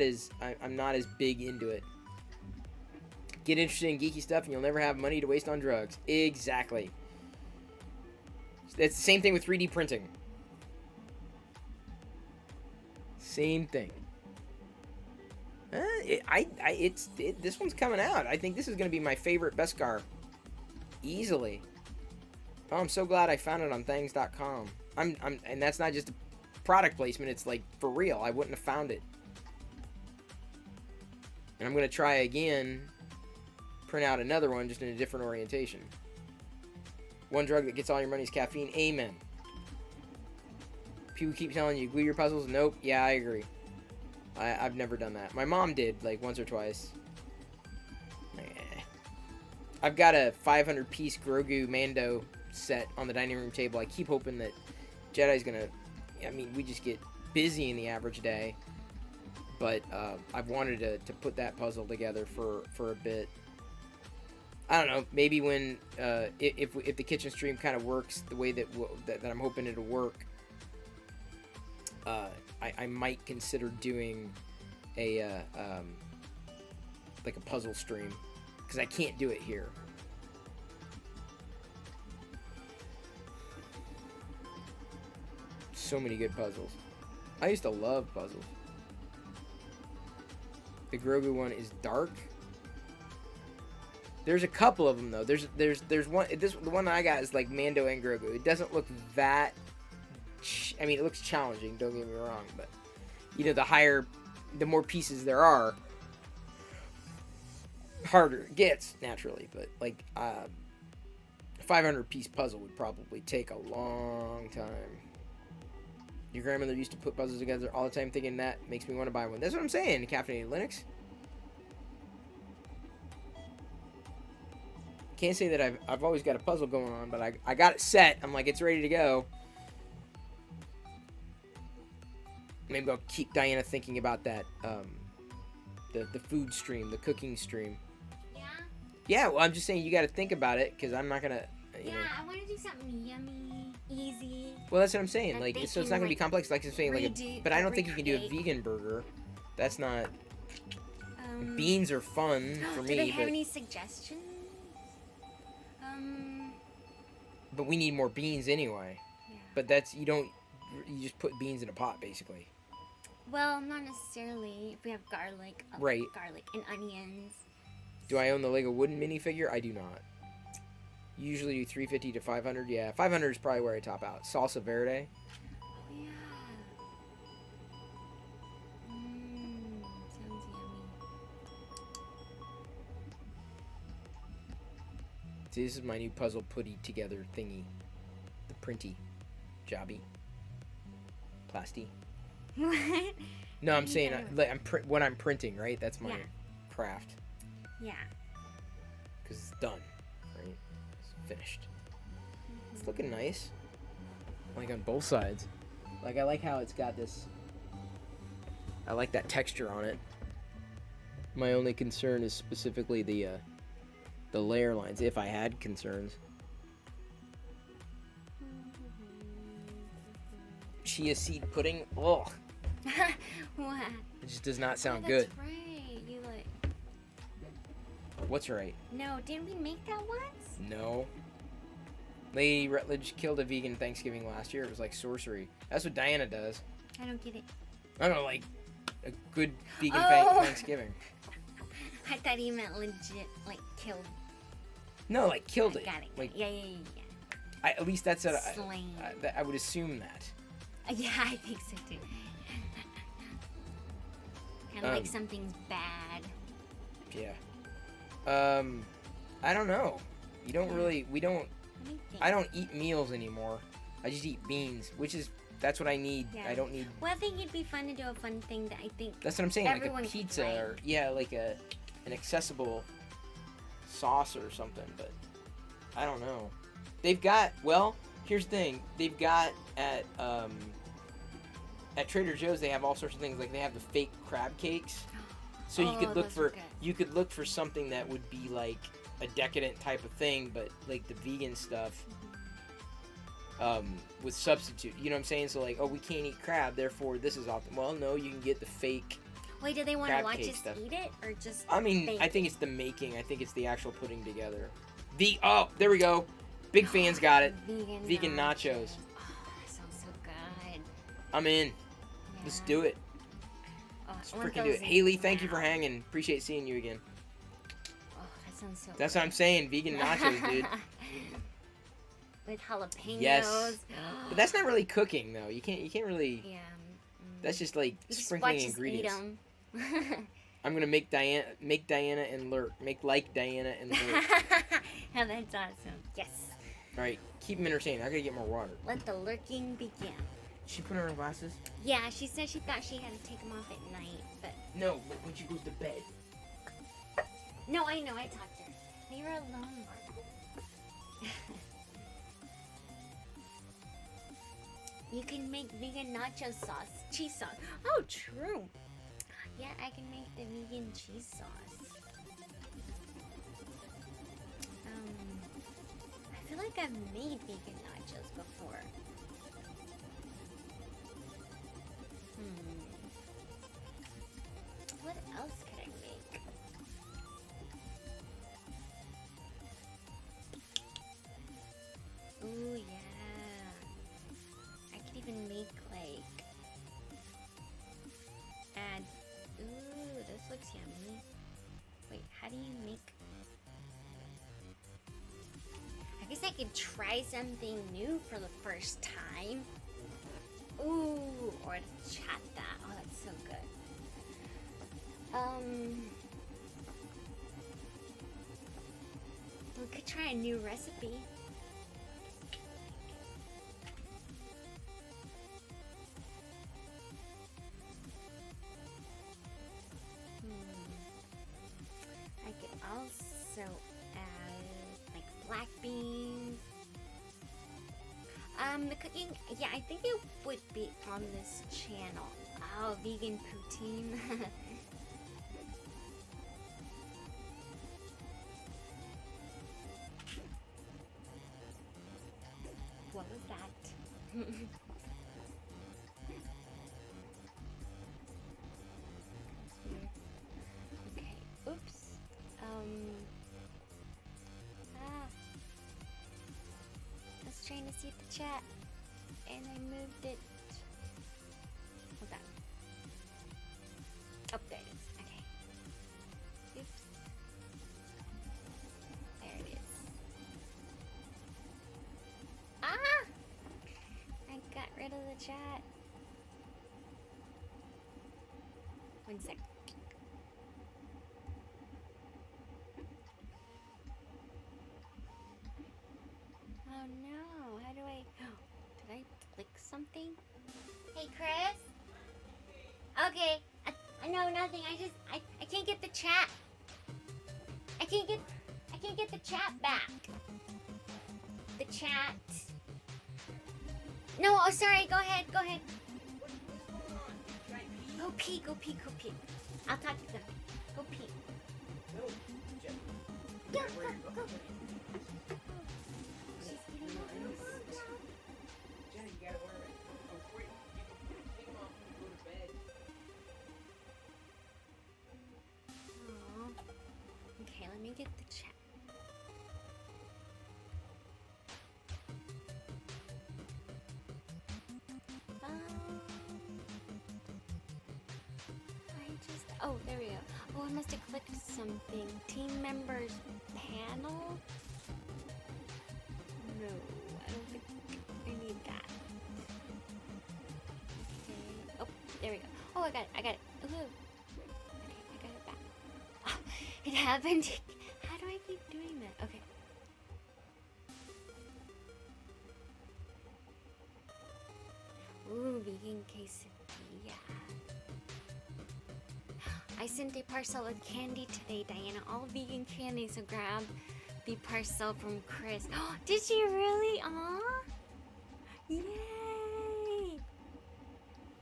as big into it. Get interested in geeky stuff and you'll never have money to waste on drugs. Exactly. It's the same thing with 3D printing. Same thing. This one's coming out. I think this is going to be my favorite Beskar. Easily. Oh, I'm so glad I found it on things.com. And that's not just a product placement. It's like, for real. I wouldn't have found it. And I'm going to try again. Print out another one, just in a different orientation. One drug that gets all your money is caffeine. Amen. People keep telling you, glue your puzzles. Nope. Yeah, I agree. I've never done that. My mom did, like, once or twice. I've got a 500-piece Grogu Mando set on the dining room table. I keep hoping that Jedi's gonna... I mean, we just get busy in the average day. But I've wanted to put that puzzle together for a bit. I don't know. Maybe when if the kitchen stream kind of works the way that I'm hoping it'll work, I might consider doing a like a puzzle stream, because I can't do it here. So many good puzzles. I used to love puzzles. The Grogu one is dark. There's a couple of them though. There's one. The one that I got is like Mando and Grogu. It doesn't look that. I mean, it looks challenging. Don't get me wrong, but you know, the more pieces there are, harder it gets naturally. But like, 500-piece puzzle would probably take a long time. Your grandmother used to put puzzles together all the time, thinking that makes me want to buy one. That's what I'm saying, Caffeinated Linux. Can't say that I've always got a puzzle going on, but I got it set. I'm like, it's ready to go. Maybe I'll keep Diana thinking about that, the food stream, the cooking stream. Yeah? Yeah, well, I'm just saying you got to think about it, because I'm not going to, you know. I want to do something yummy, easy. Well, that's what I'm saying. That Like, they so it's can, not going to be like, complex. Like I'm saying, like, but I don't think you can do a recreate. vegan burger. That's not. Beans are fun for me. Do they have but, any suggestions? but we need more beans anyway. Yeah. But you just put beans in a pot basically. Well, not necessarily. If we have garlic, Right. Garlic and onions. Do I own the Lego wooden minifigure? I do not. Usually do 350 to 500. Yeah, 500 is probably where I top out. Salsa verde. Oh yeah. Sounds yummy. See, this is my new puzzle putty together thingy. The printy. Jobby. Plasty. What? No, I'm You saying gotta- what I'm printing, right? That's my Yeah. craft. Yeah. Because it's done, right? It's finished. It's looking nice. Like on both sides. Like I like how it's got this. I like that texture on it. My only concern is specifically the layer lines, if I had concerns. Chia seed pudding. Ugh. What? It just does not sound Oh, good. that's right. You like. What's right? No, didn't we make that once? No. Lady Rutledge killed a vegan Thanksgiving last year. It was like sorcery. That's what Diana does. I don't get it. I don't know, like a good vegan Oh. Thanksgiving. I thought he meant legit, like killed. No, like killed it. Got it. Like Yeah. at least that's what Slain. I would assume that. Yeah, I think so too. Kind of like Um, something's bad. Yeah. I don't know. We don't. Let me think. I don't eat meals anymore. I just eat beans, that's what I need. Yeah. I don't need. Well, I think it'd be fun to do a fun thing that I think. That's what I'm saying. Everyone Like a could pizza, like. or like an accessible sauce or something. But I don't know. They've got. Well, here's the thing. They've got at Trader Joe's. They have all sorts of things. Like they have the fake crab cakes. So you could look those are for good. something that would be like a decadent type of thing, but like the vegan stuff with substitute. You know what I'm saying? So like, oh, we can't eat crab, therefore this is optimal. Well, no, you can get the fake. Wait, do they want to crab watch cake us stuff. eat it or just? I mean, bake I think it's the making. I think it's the actual putting together. There we go. Big fans got it. Vegan nachos. Oh, that sounds so good. I'm in. Yeah. Let's do it. Oh, I Let's want freaking do those it. Haley, thank you now. for hanging. Appreciate seeing you again. Oh, that sounds so. That's what I'm saying. Vegan nachos, dude. With jalapenos. Yes. But that's not really cooking, though. You can't really. Yeah. That's just like You just sprinkling watch us eat ingredients. 'em. I'm gonna make Diana and lurk. Make like Diana and lurk. Oh, that's awesome. Yes. All right, keep them entertained. I gotta get more water. Let the lurking begin. She put on her glasses. Yeah, she said she thought she had to take them off at night, but No, but when she goes to bed. no, I know. I talked to her. Leave her alone. You can make vegan nacho sauce, cheese sauce. Oh, true. Yeah, I can make the vegan cheese sauce. I feel like I've made vegan nachos before. What else could I make? Ooh, yeah. I could even make like add. Ooh, this looks yummy. Wait, how do you make? I guess I could try something new for the first time. Ooh, or chata. Oh, that's so good. try a new recipe. I could also add like black beans. The cooking, yeah, I think it would be on this channel. Oh, vegan poutine. What was that? Okay, oops. I was trying to see the chat and I moved it. Hold on. Oh, there it is. Okay. Oops. There it is. Ah! I got rid of the chat. One sec. Oh no, how do I... Did I click something? Hey, Chris? Okay, no, nothing. I can't get the chat. I can't get the chat back. The chat. No, oh, sorry, go ahead. Go pee. I'll talk to them. Go pee. Go. She's getting lost. Jenny, you gotta wear it. Before you take them off and go to bed. Aw. Okay, let me get the chat. Oh, there we go. Oh, I must have clicked something. Team members panel? No, I don't think I need that. Okay. Oh, there we go. Oh, I got it. Ooh. Okay, I got it back. Oh, it happened. How do I keep doing that? Okay. Ooh, vegan quesadilla. I sent a parcel with candy today, Diana. All vegan candy, so grab the parcel from Chris. Oh, did she really? Aw! Yay!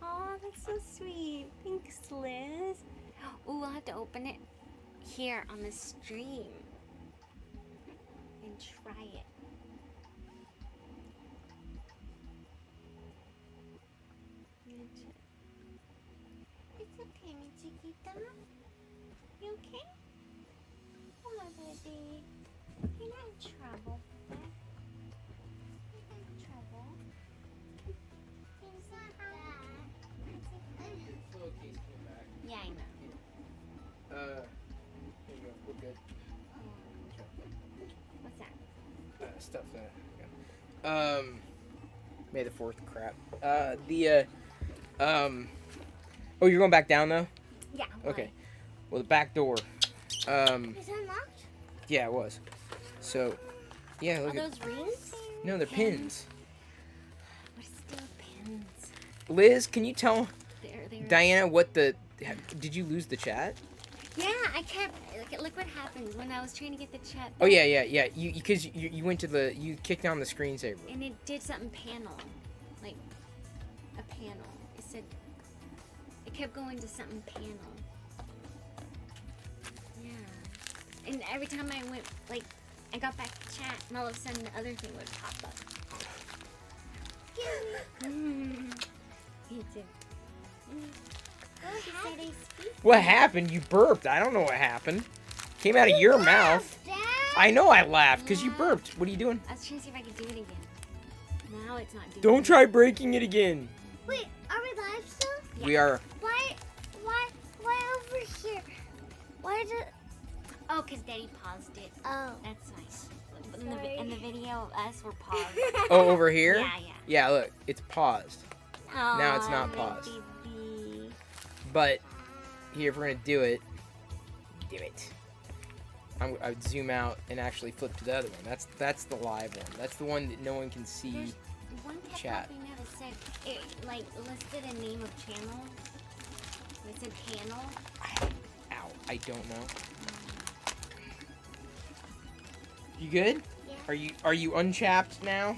Aw, that's so sweet. Thanks, Liz. Ooh, I'll have to open it here on the stream and try it. It's okay, mi chiquita. You okay? Come on, baby. You're not in trouble. You're not in trouble. Pillowcase came back. Yeah, I know. Here you go. We're good. What's that? Stuff that. Yeah. May the 4th crap. Oh, you're going back down though? Yeah. Okay. Well, the back door. Is it unlocked? Yeah, it was. So, yeah, look Are at. those rings? No, they're pins. What is still pins? Liz, can you tell They're Diana what the? Did you lose the chat? Yeah, I kept. Look what happened when I was trying to get the chat. Oh yeah. You went to you kicked down the screensaver. And it did something panel, like a panel. It said it kept going to something panel. Yeah. And every time I went, like, I got back to chat, and all of a sudden the other thing would pop up. Me too. What happened? You burped. I don't know what happened. Came out of your mouth. Dad? I know I laughed because you burped. What are you doing? I was trying to see if I could do it again. Now it's not doing Don't it. try breaking it again. Wait, are we live still? Yeah. We are. Why over here? Why did? Oh, because Daddy paused it. Oh. That's nice. Sorry. In the video, us were paused. Oh, over here? Yeah. Yeah, look. It's paused. Now it's not Aw, paused. baby. But here, if we're going to do it, do it. I'd zoom out and actually flip to the other one. That's the live one. That's the one that no one can see. There's one kept Chat. popping out. It said it like listed a name of channel. It said channel. Ow, I don't know. You good? Yeah. Are you unchapped now? Are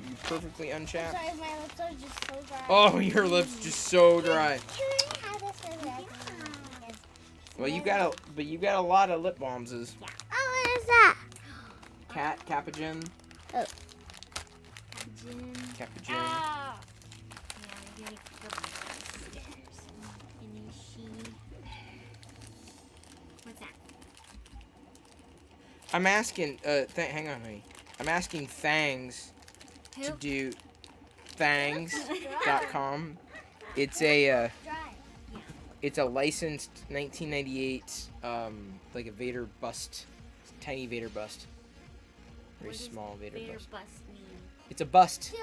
you perfectly unchapped? Sorry, my lips are just so dry. Oh, your lips just so dry. Can I have this for the rest of the week? Well, you got a lot of lip balms. Oh, what is that? Capagen. Gin. Capagen. Yeah, we're gonna go upstairs and finish. What's that? I'm asking. Hang on, honey. I'm asking Fangs Who? to do Fangs.com. It's a it's a licensed 1998 like a Vader bust, tiny Vader bust, very What does small Vader bust. bust mean? It's a bust.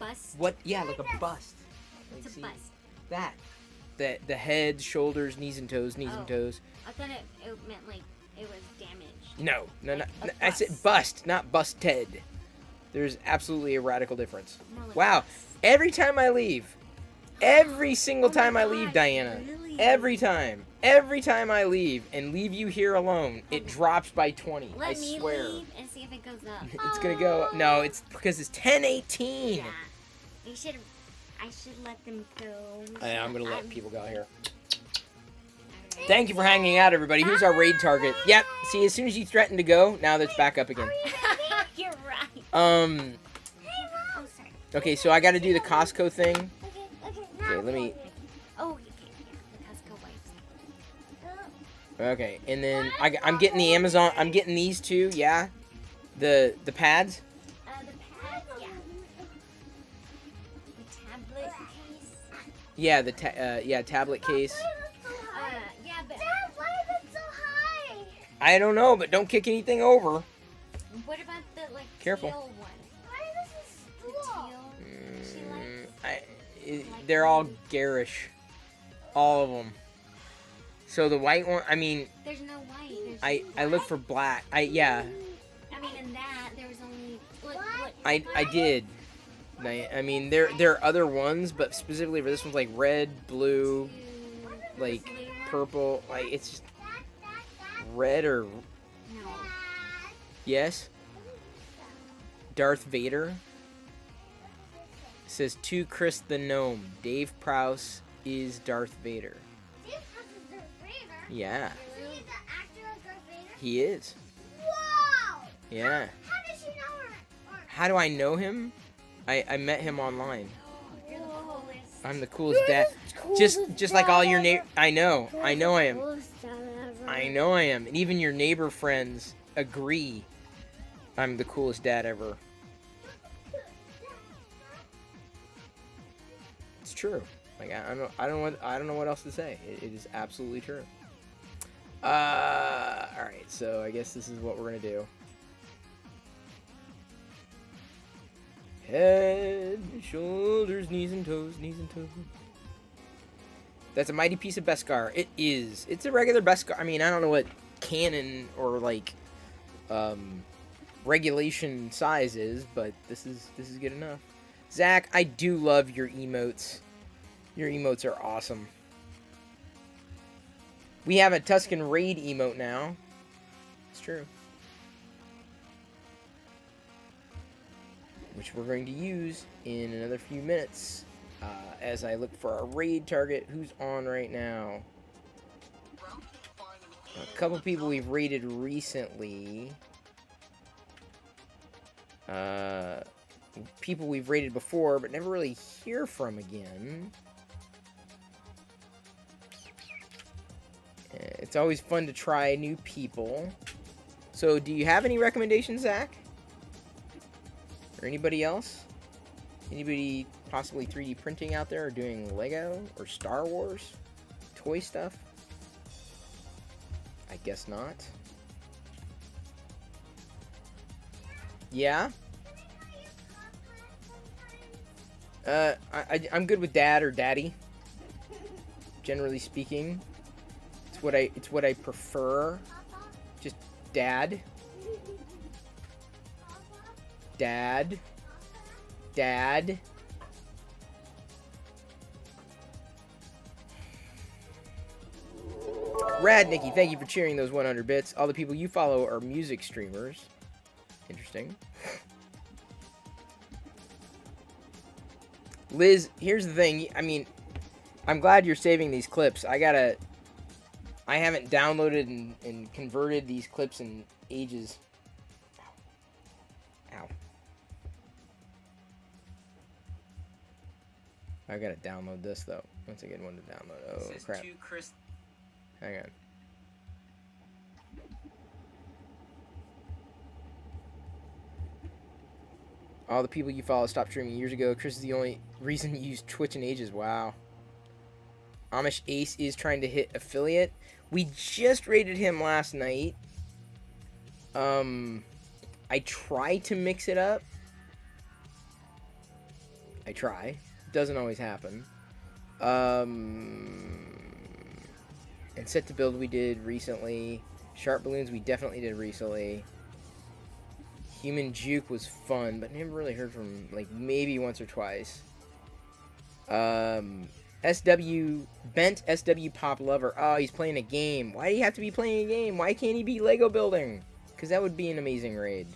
Bust. What? Yeah, like a bust. Like, It's a see, bust. That. The head, shoulders, knees and toes, Oh. and toes. I thought it meant like it was damaged. No, A I said bust. bust, not busted. There's absolutely a radical difference. No, like Wow. bust. Every time I leave, every single Oh my time I leave, gosh, Diana, really? every time I leave and leave you here alone, it drops by 20. I Let me swear. leave and see if it goes up. It's gonna go. No, it's because it's 10:18. Yeah. I should let them go. I'm gonna let people go here. Alright. Thank you for hanging out, everybody. Who's our raid target? Yep. See, as soon as you threaten to go, now that's back up again. You're right. Hey, Mom. Oh, sorry. Okay, so I got to do the Costco thing. Okay, now Okay, let me. Oh, okay. Yeah, the Costco wipes. Okay, and then I'm getting the Amazon. I'm getting these two. Yeah, the pads. The pads, yeah. The tablet case. Yeah, the tablet case. Yeah, but Dad, why is it so high? I don't know, but don't kick anything over. what about the like Careful. teal one? Why is this The a stool? teal. They're all garish, all of them. So the white one. I mean, There's no white. There's I look for black. Yeah, I mean, in that there was only. Look. I did. I mean, there are other ones, but specifically for this one's like red, blue, like purple. Like it's just red or No. yes. Darth Vader. It says to Chris the Gnome. Dave Prowse is Darth Vader. Dave Prowse is Darth Vader. Yeah, Is he the actor of Darth Vader? he is. Wow! Yeah. How did you know her? How do I know him? I met him online. You're the coolest. I'm the coolest dad. Just like all your neighbor. I know I am. I know I am. And even your neighbor friends agree I'm the coolest dad ever. It's true. Like I don't know what else to say. It is absolutely true. All right. So I guess this is what we're gonna do. Head, shoulders, knees and toes, knees and toes. That's a mighty piece of Beskar. It is. It's a regular Beskar. I mean, I don't know what canon or like regulation size is, but this is good enough. Zach, I do love your emotes. Your emotes are awesome. We have a Tuscan Raid emote now. It's true. Which we're going to use in another few minutes as I look for our raid target. Who's on right now? A couple people we've raided recently. People we've raided before but never really hear from again. It's always fun to try new people. So do you have any recommendations, Zach? Or anybody else? Anybody possibly 3D printing out there or doing Lego or Star Wars? Toy stuff? I guess not. Yeah? I'm good with dad or daddy. Generally speaking. It's It's what I prefer. Just dad. Dad. Dad. Rad Nikki, thank you for cheering those 100 bits. All the people you follow are music streamers. Interesting. Liz, here's the thing. I mean, I'm glad you're saving these clips. I haven't downloaded and converted these clips in ages. Ow. I gotta download this, though. Once I get one to download. Oh, crap. Hang on. All the people you follow stopped streaming years ago. Chris is the only reason you use Twitch in ages. Wow. Amish Ace is trying to hit affiliate. We just rated him last night. I try to mix it up. I try. Doesn't always happen. And Set to Build we did recently. Sharp Balloons we definitely did recently. Human Juke was fun, but never really heard from him, like, maybe once or twice. SW, Bent SW Pop Lover. Oh, he's playing a game. Why do you have to be playing a game? Why can't he be Lego building? Because that would be an amazing raid.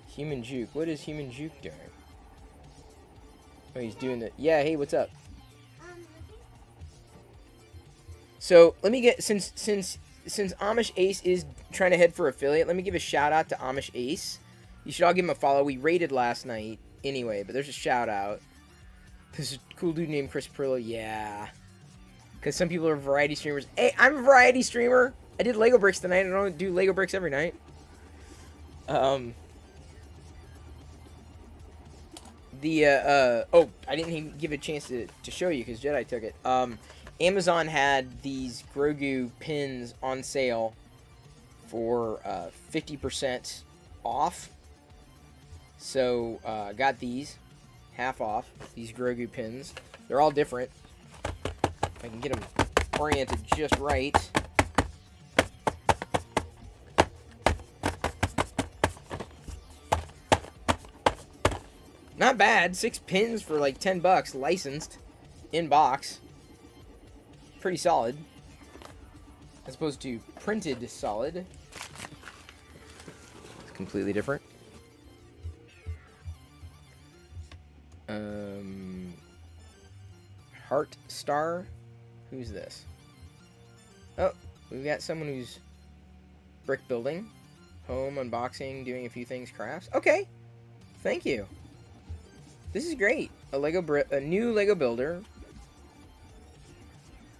Human Juke. What is Human Juke doing? Oh, he's doing the... Yeah, hey, what's up? So, let me get... Since Amish Ace is trying to head for affiliate, let me give a shout out to Amish Ace. You should all give him a follow. We raided last night anyway, but there's a shout out. This is a cool dude named Chris Perillo. Yeah. Because some people are variety streamers. Hey, I'm a variety streamer. I did Lego bricks tonight. I don't do Lego bricks every night. Oh, I didn't even give a chance to show you because Jedi took it. Amazon had these Grogu pins on sale for 50% off. So, got these half off, these Grogu pins. They're all different. If I can get them oriented just right. Not bad. 6 pins for like $10, licensed, in box. Pretty solid. As opposed to printed solid. It's completely different. Heart Star. Who's this? Oh, we've got someone who's brick building, home unboxing, doing a few things, crafts. Okay, thank you. This is great. A new Lego builder.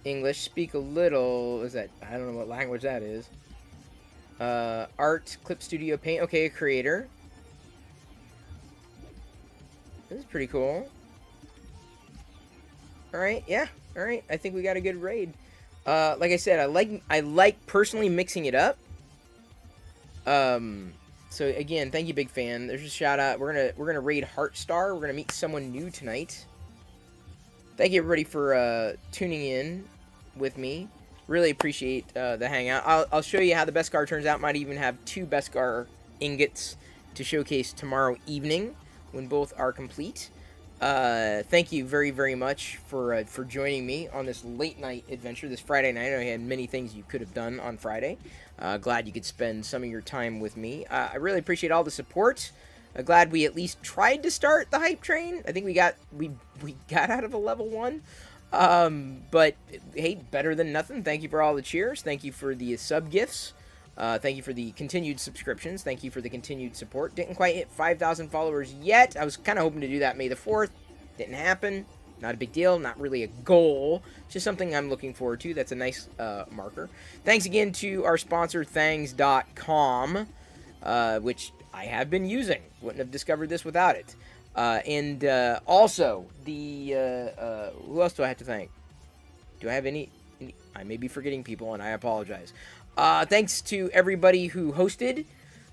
English, speak a little. Is that? I don't know what language that is. Art, clip studio, paint. Okay, a creator. This is pretty cool. All right, yeah. All right, I think we got a good raid. Like I said, I like personally mixing it up. So again, thank you, big fan. There's a shout out. We're gonna raid Heartstar. We're gonna meet someone new tonight. Thank you everybody for tuning in with me. Really appreciate the hangout. I'll show you how the Beskar turns out. Might even have 2 Beskar ingots to showcase tomorrow evening when both are complete. Thank you very, very much for joining me on this late night adventure, this Friday night. I know you had many things you could have done on Friday. Glad you could spend some of your time with me. I really appreciate all the support. Glad we at least tried to start the hype train. I think we got out of a level 1. But hey, better than nothing. Thank you for all the cheers. Thank you for the sub gifts. Thank you for the continued subscriptions. Thank you for the continued support. Didn't quite hit 5,000 followers yet. I was kind of hoping to do that May the 4th. Didn't happen. Not a big deal. Not really a goal. Just something I'm looking forward to. That's a nice marker. Thanks again to our sponsor, Thangs.com, which I have been using. Wouldn't have discovered this without it. And also, who else do I have to thank? Do I have any? I may be forgetting people, and I apologize. Thanks to everybody who hosted.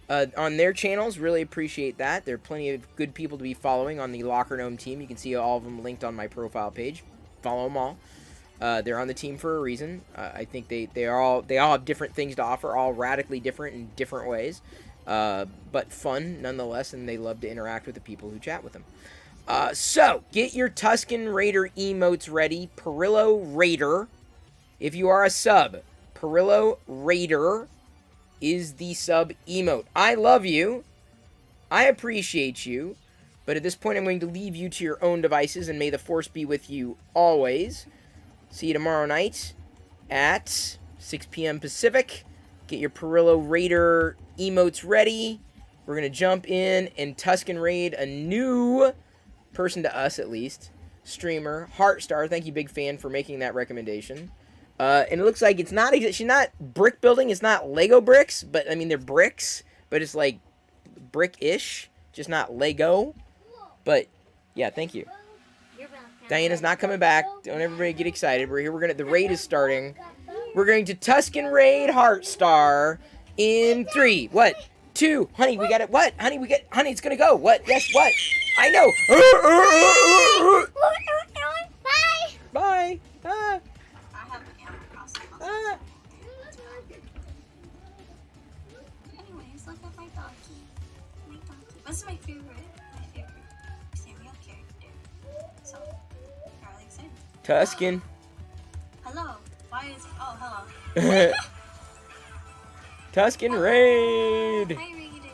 on their channels. Really appreciate that. There are plenty of good people to be following on the Locker Gnome team. You can see all of them linked on my profile page. Follow them all. They're on the team for a reason. I think they all have different things to offer, all radically different in different ways, but fun nonetheless, and they love to interact with the people who chat with them. So, get your Tusken Raider emotes ready. Perillo Raider, if you are a sub, Perillo Raider is the sub emote. I love you. I appreciate you. But at this point, I'm going to leave you to your own devices, and may the Force be with you always. See you tomorrow night at 6 p.m. Pacific. Get your Perillo Raider emotes ready. We're going to jump in and Tusken Raid a new person to us, at least. Streamer. Heartstar, thank you, big fan, for making that recommendation. And it looks like it's not, she's not brick building. It's not Lego bricks, but, I mean, they're bricks. But it's like brick-ish, just not Lego. But, yeah, thank you. You're welcome. Diana's not coming back. Don't everybody get excited. We're here. The raid is starting. We're going to Tusken Raid Heartstar in 3. What? 2. Honey, we got it. What? Honey, honey, it's going to go. What? Yes, what? I know. Bye. Bye. I have an animal crossing. Anyways, look at my donkey. My donkey. What's my favorite Samuel character? So, really excited. Tusken. Hello. Why is he? Oh, hello. Tusken Raid. Hi, Raiden.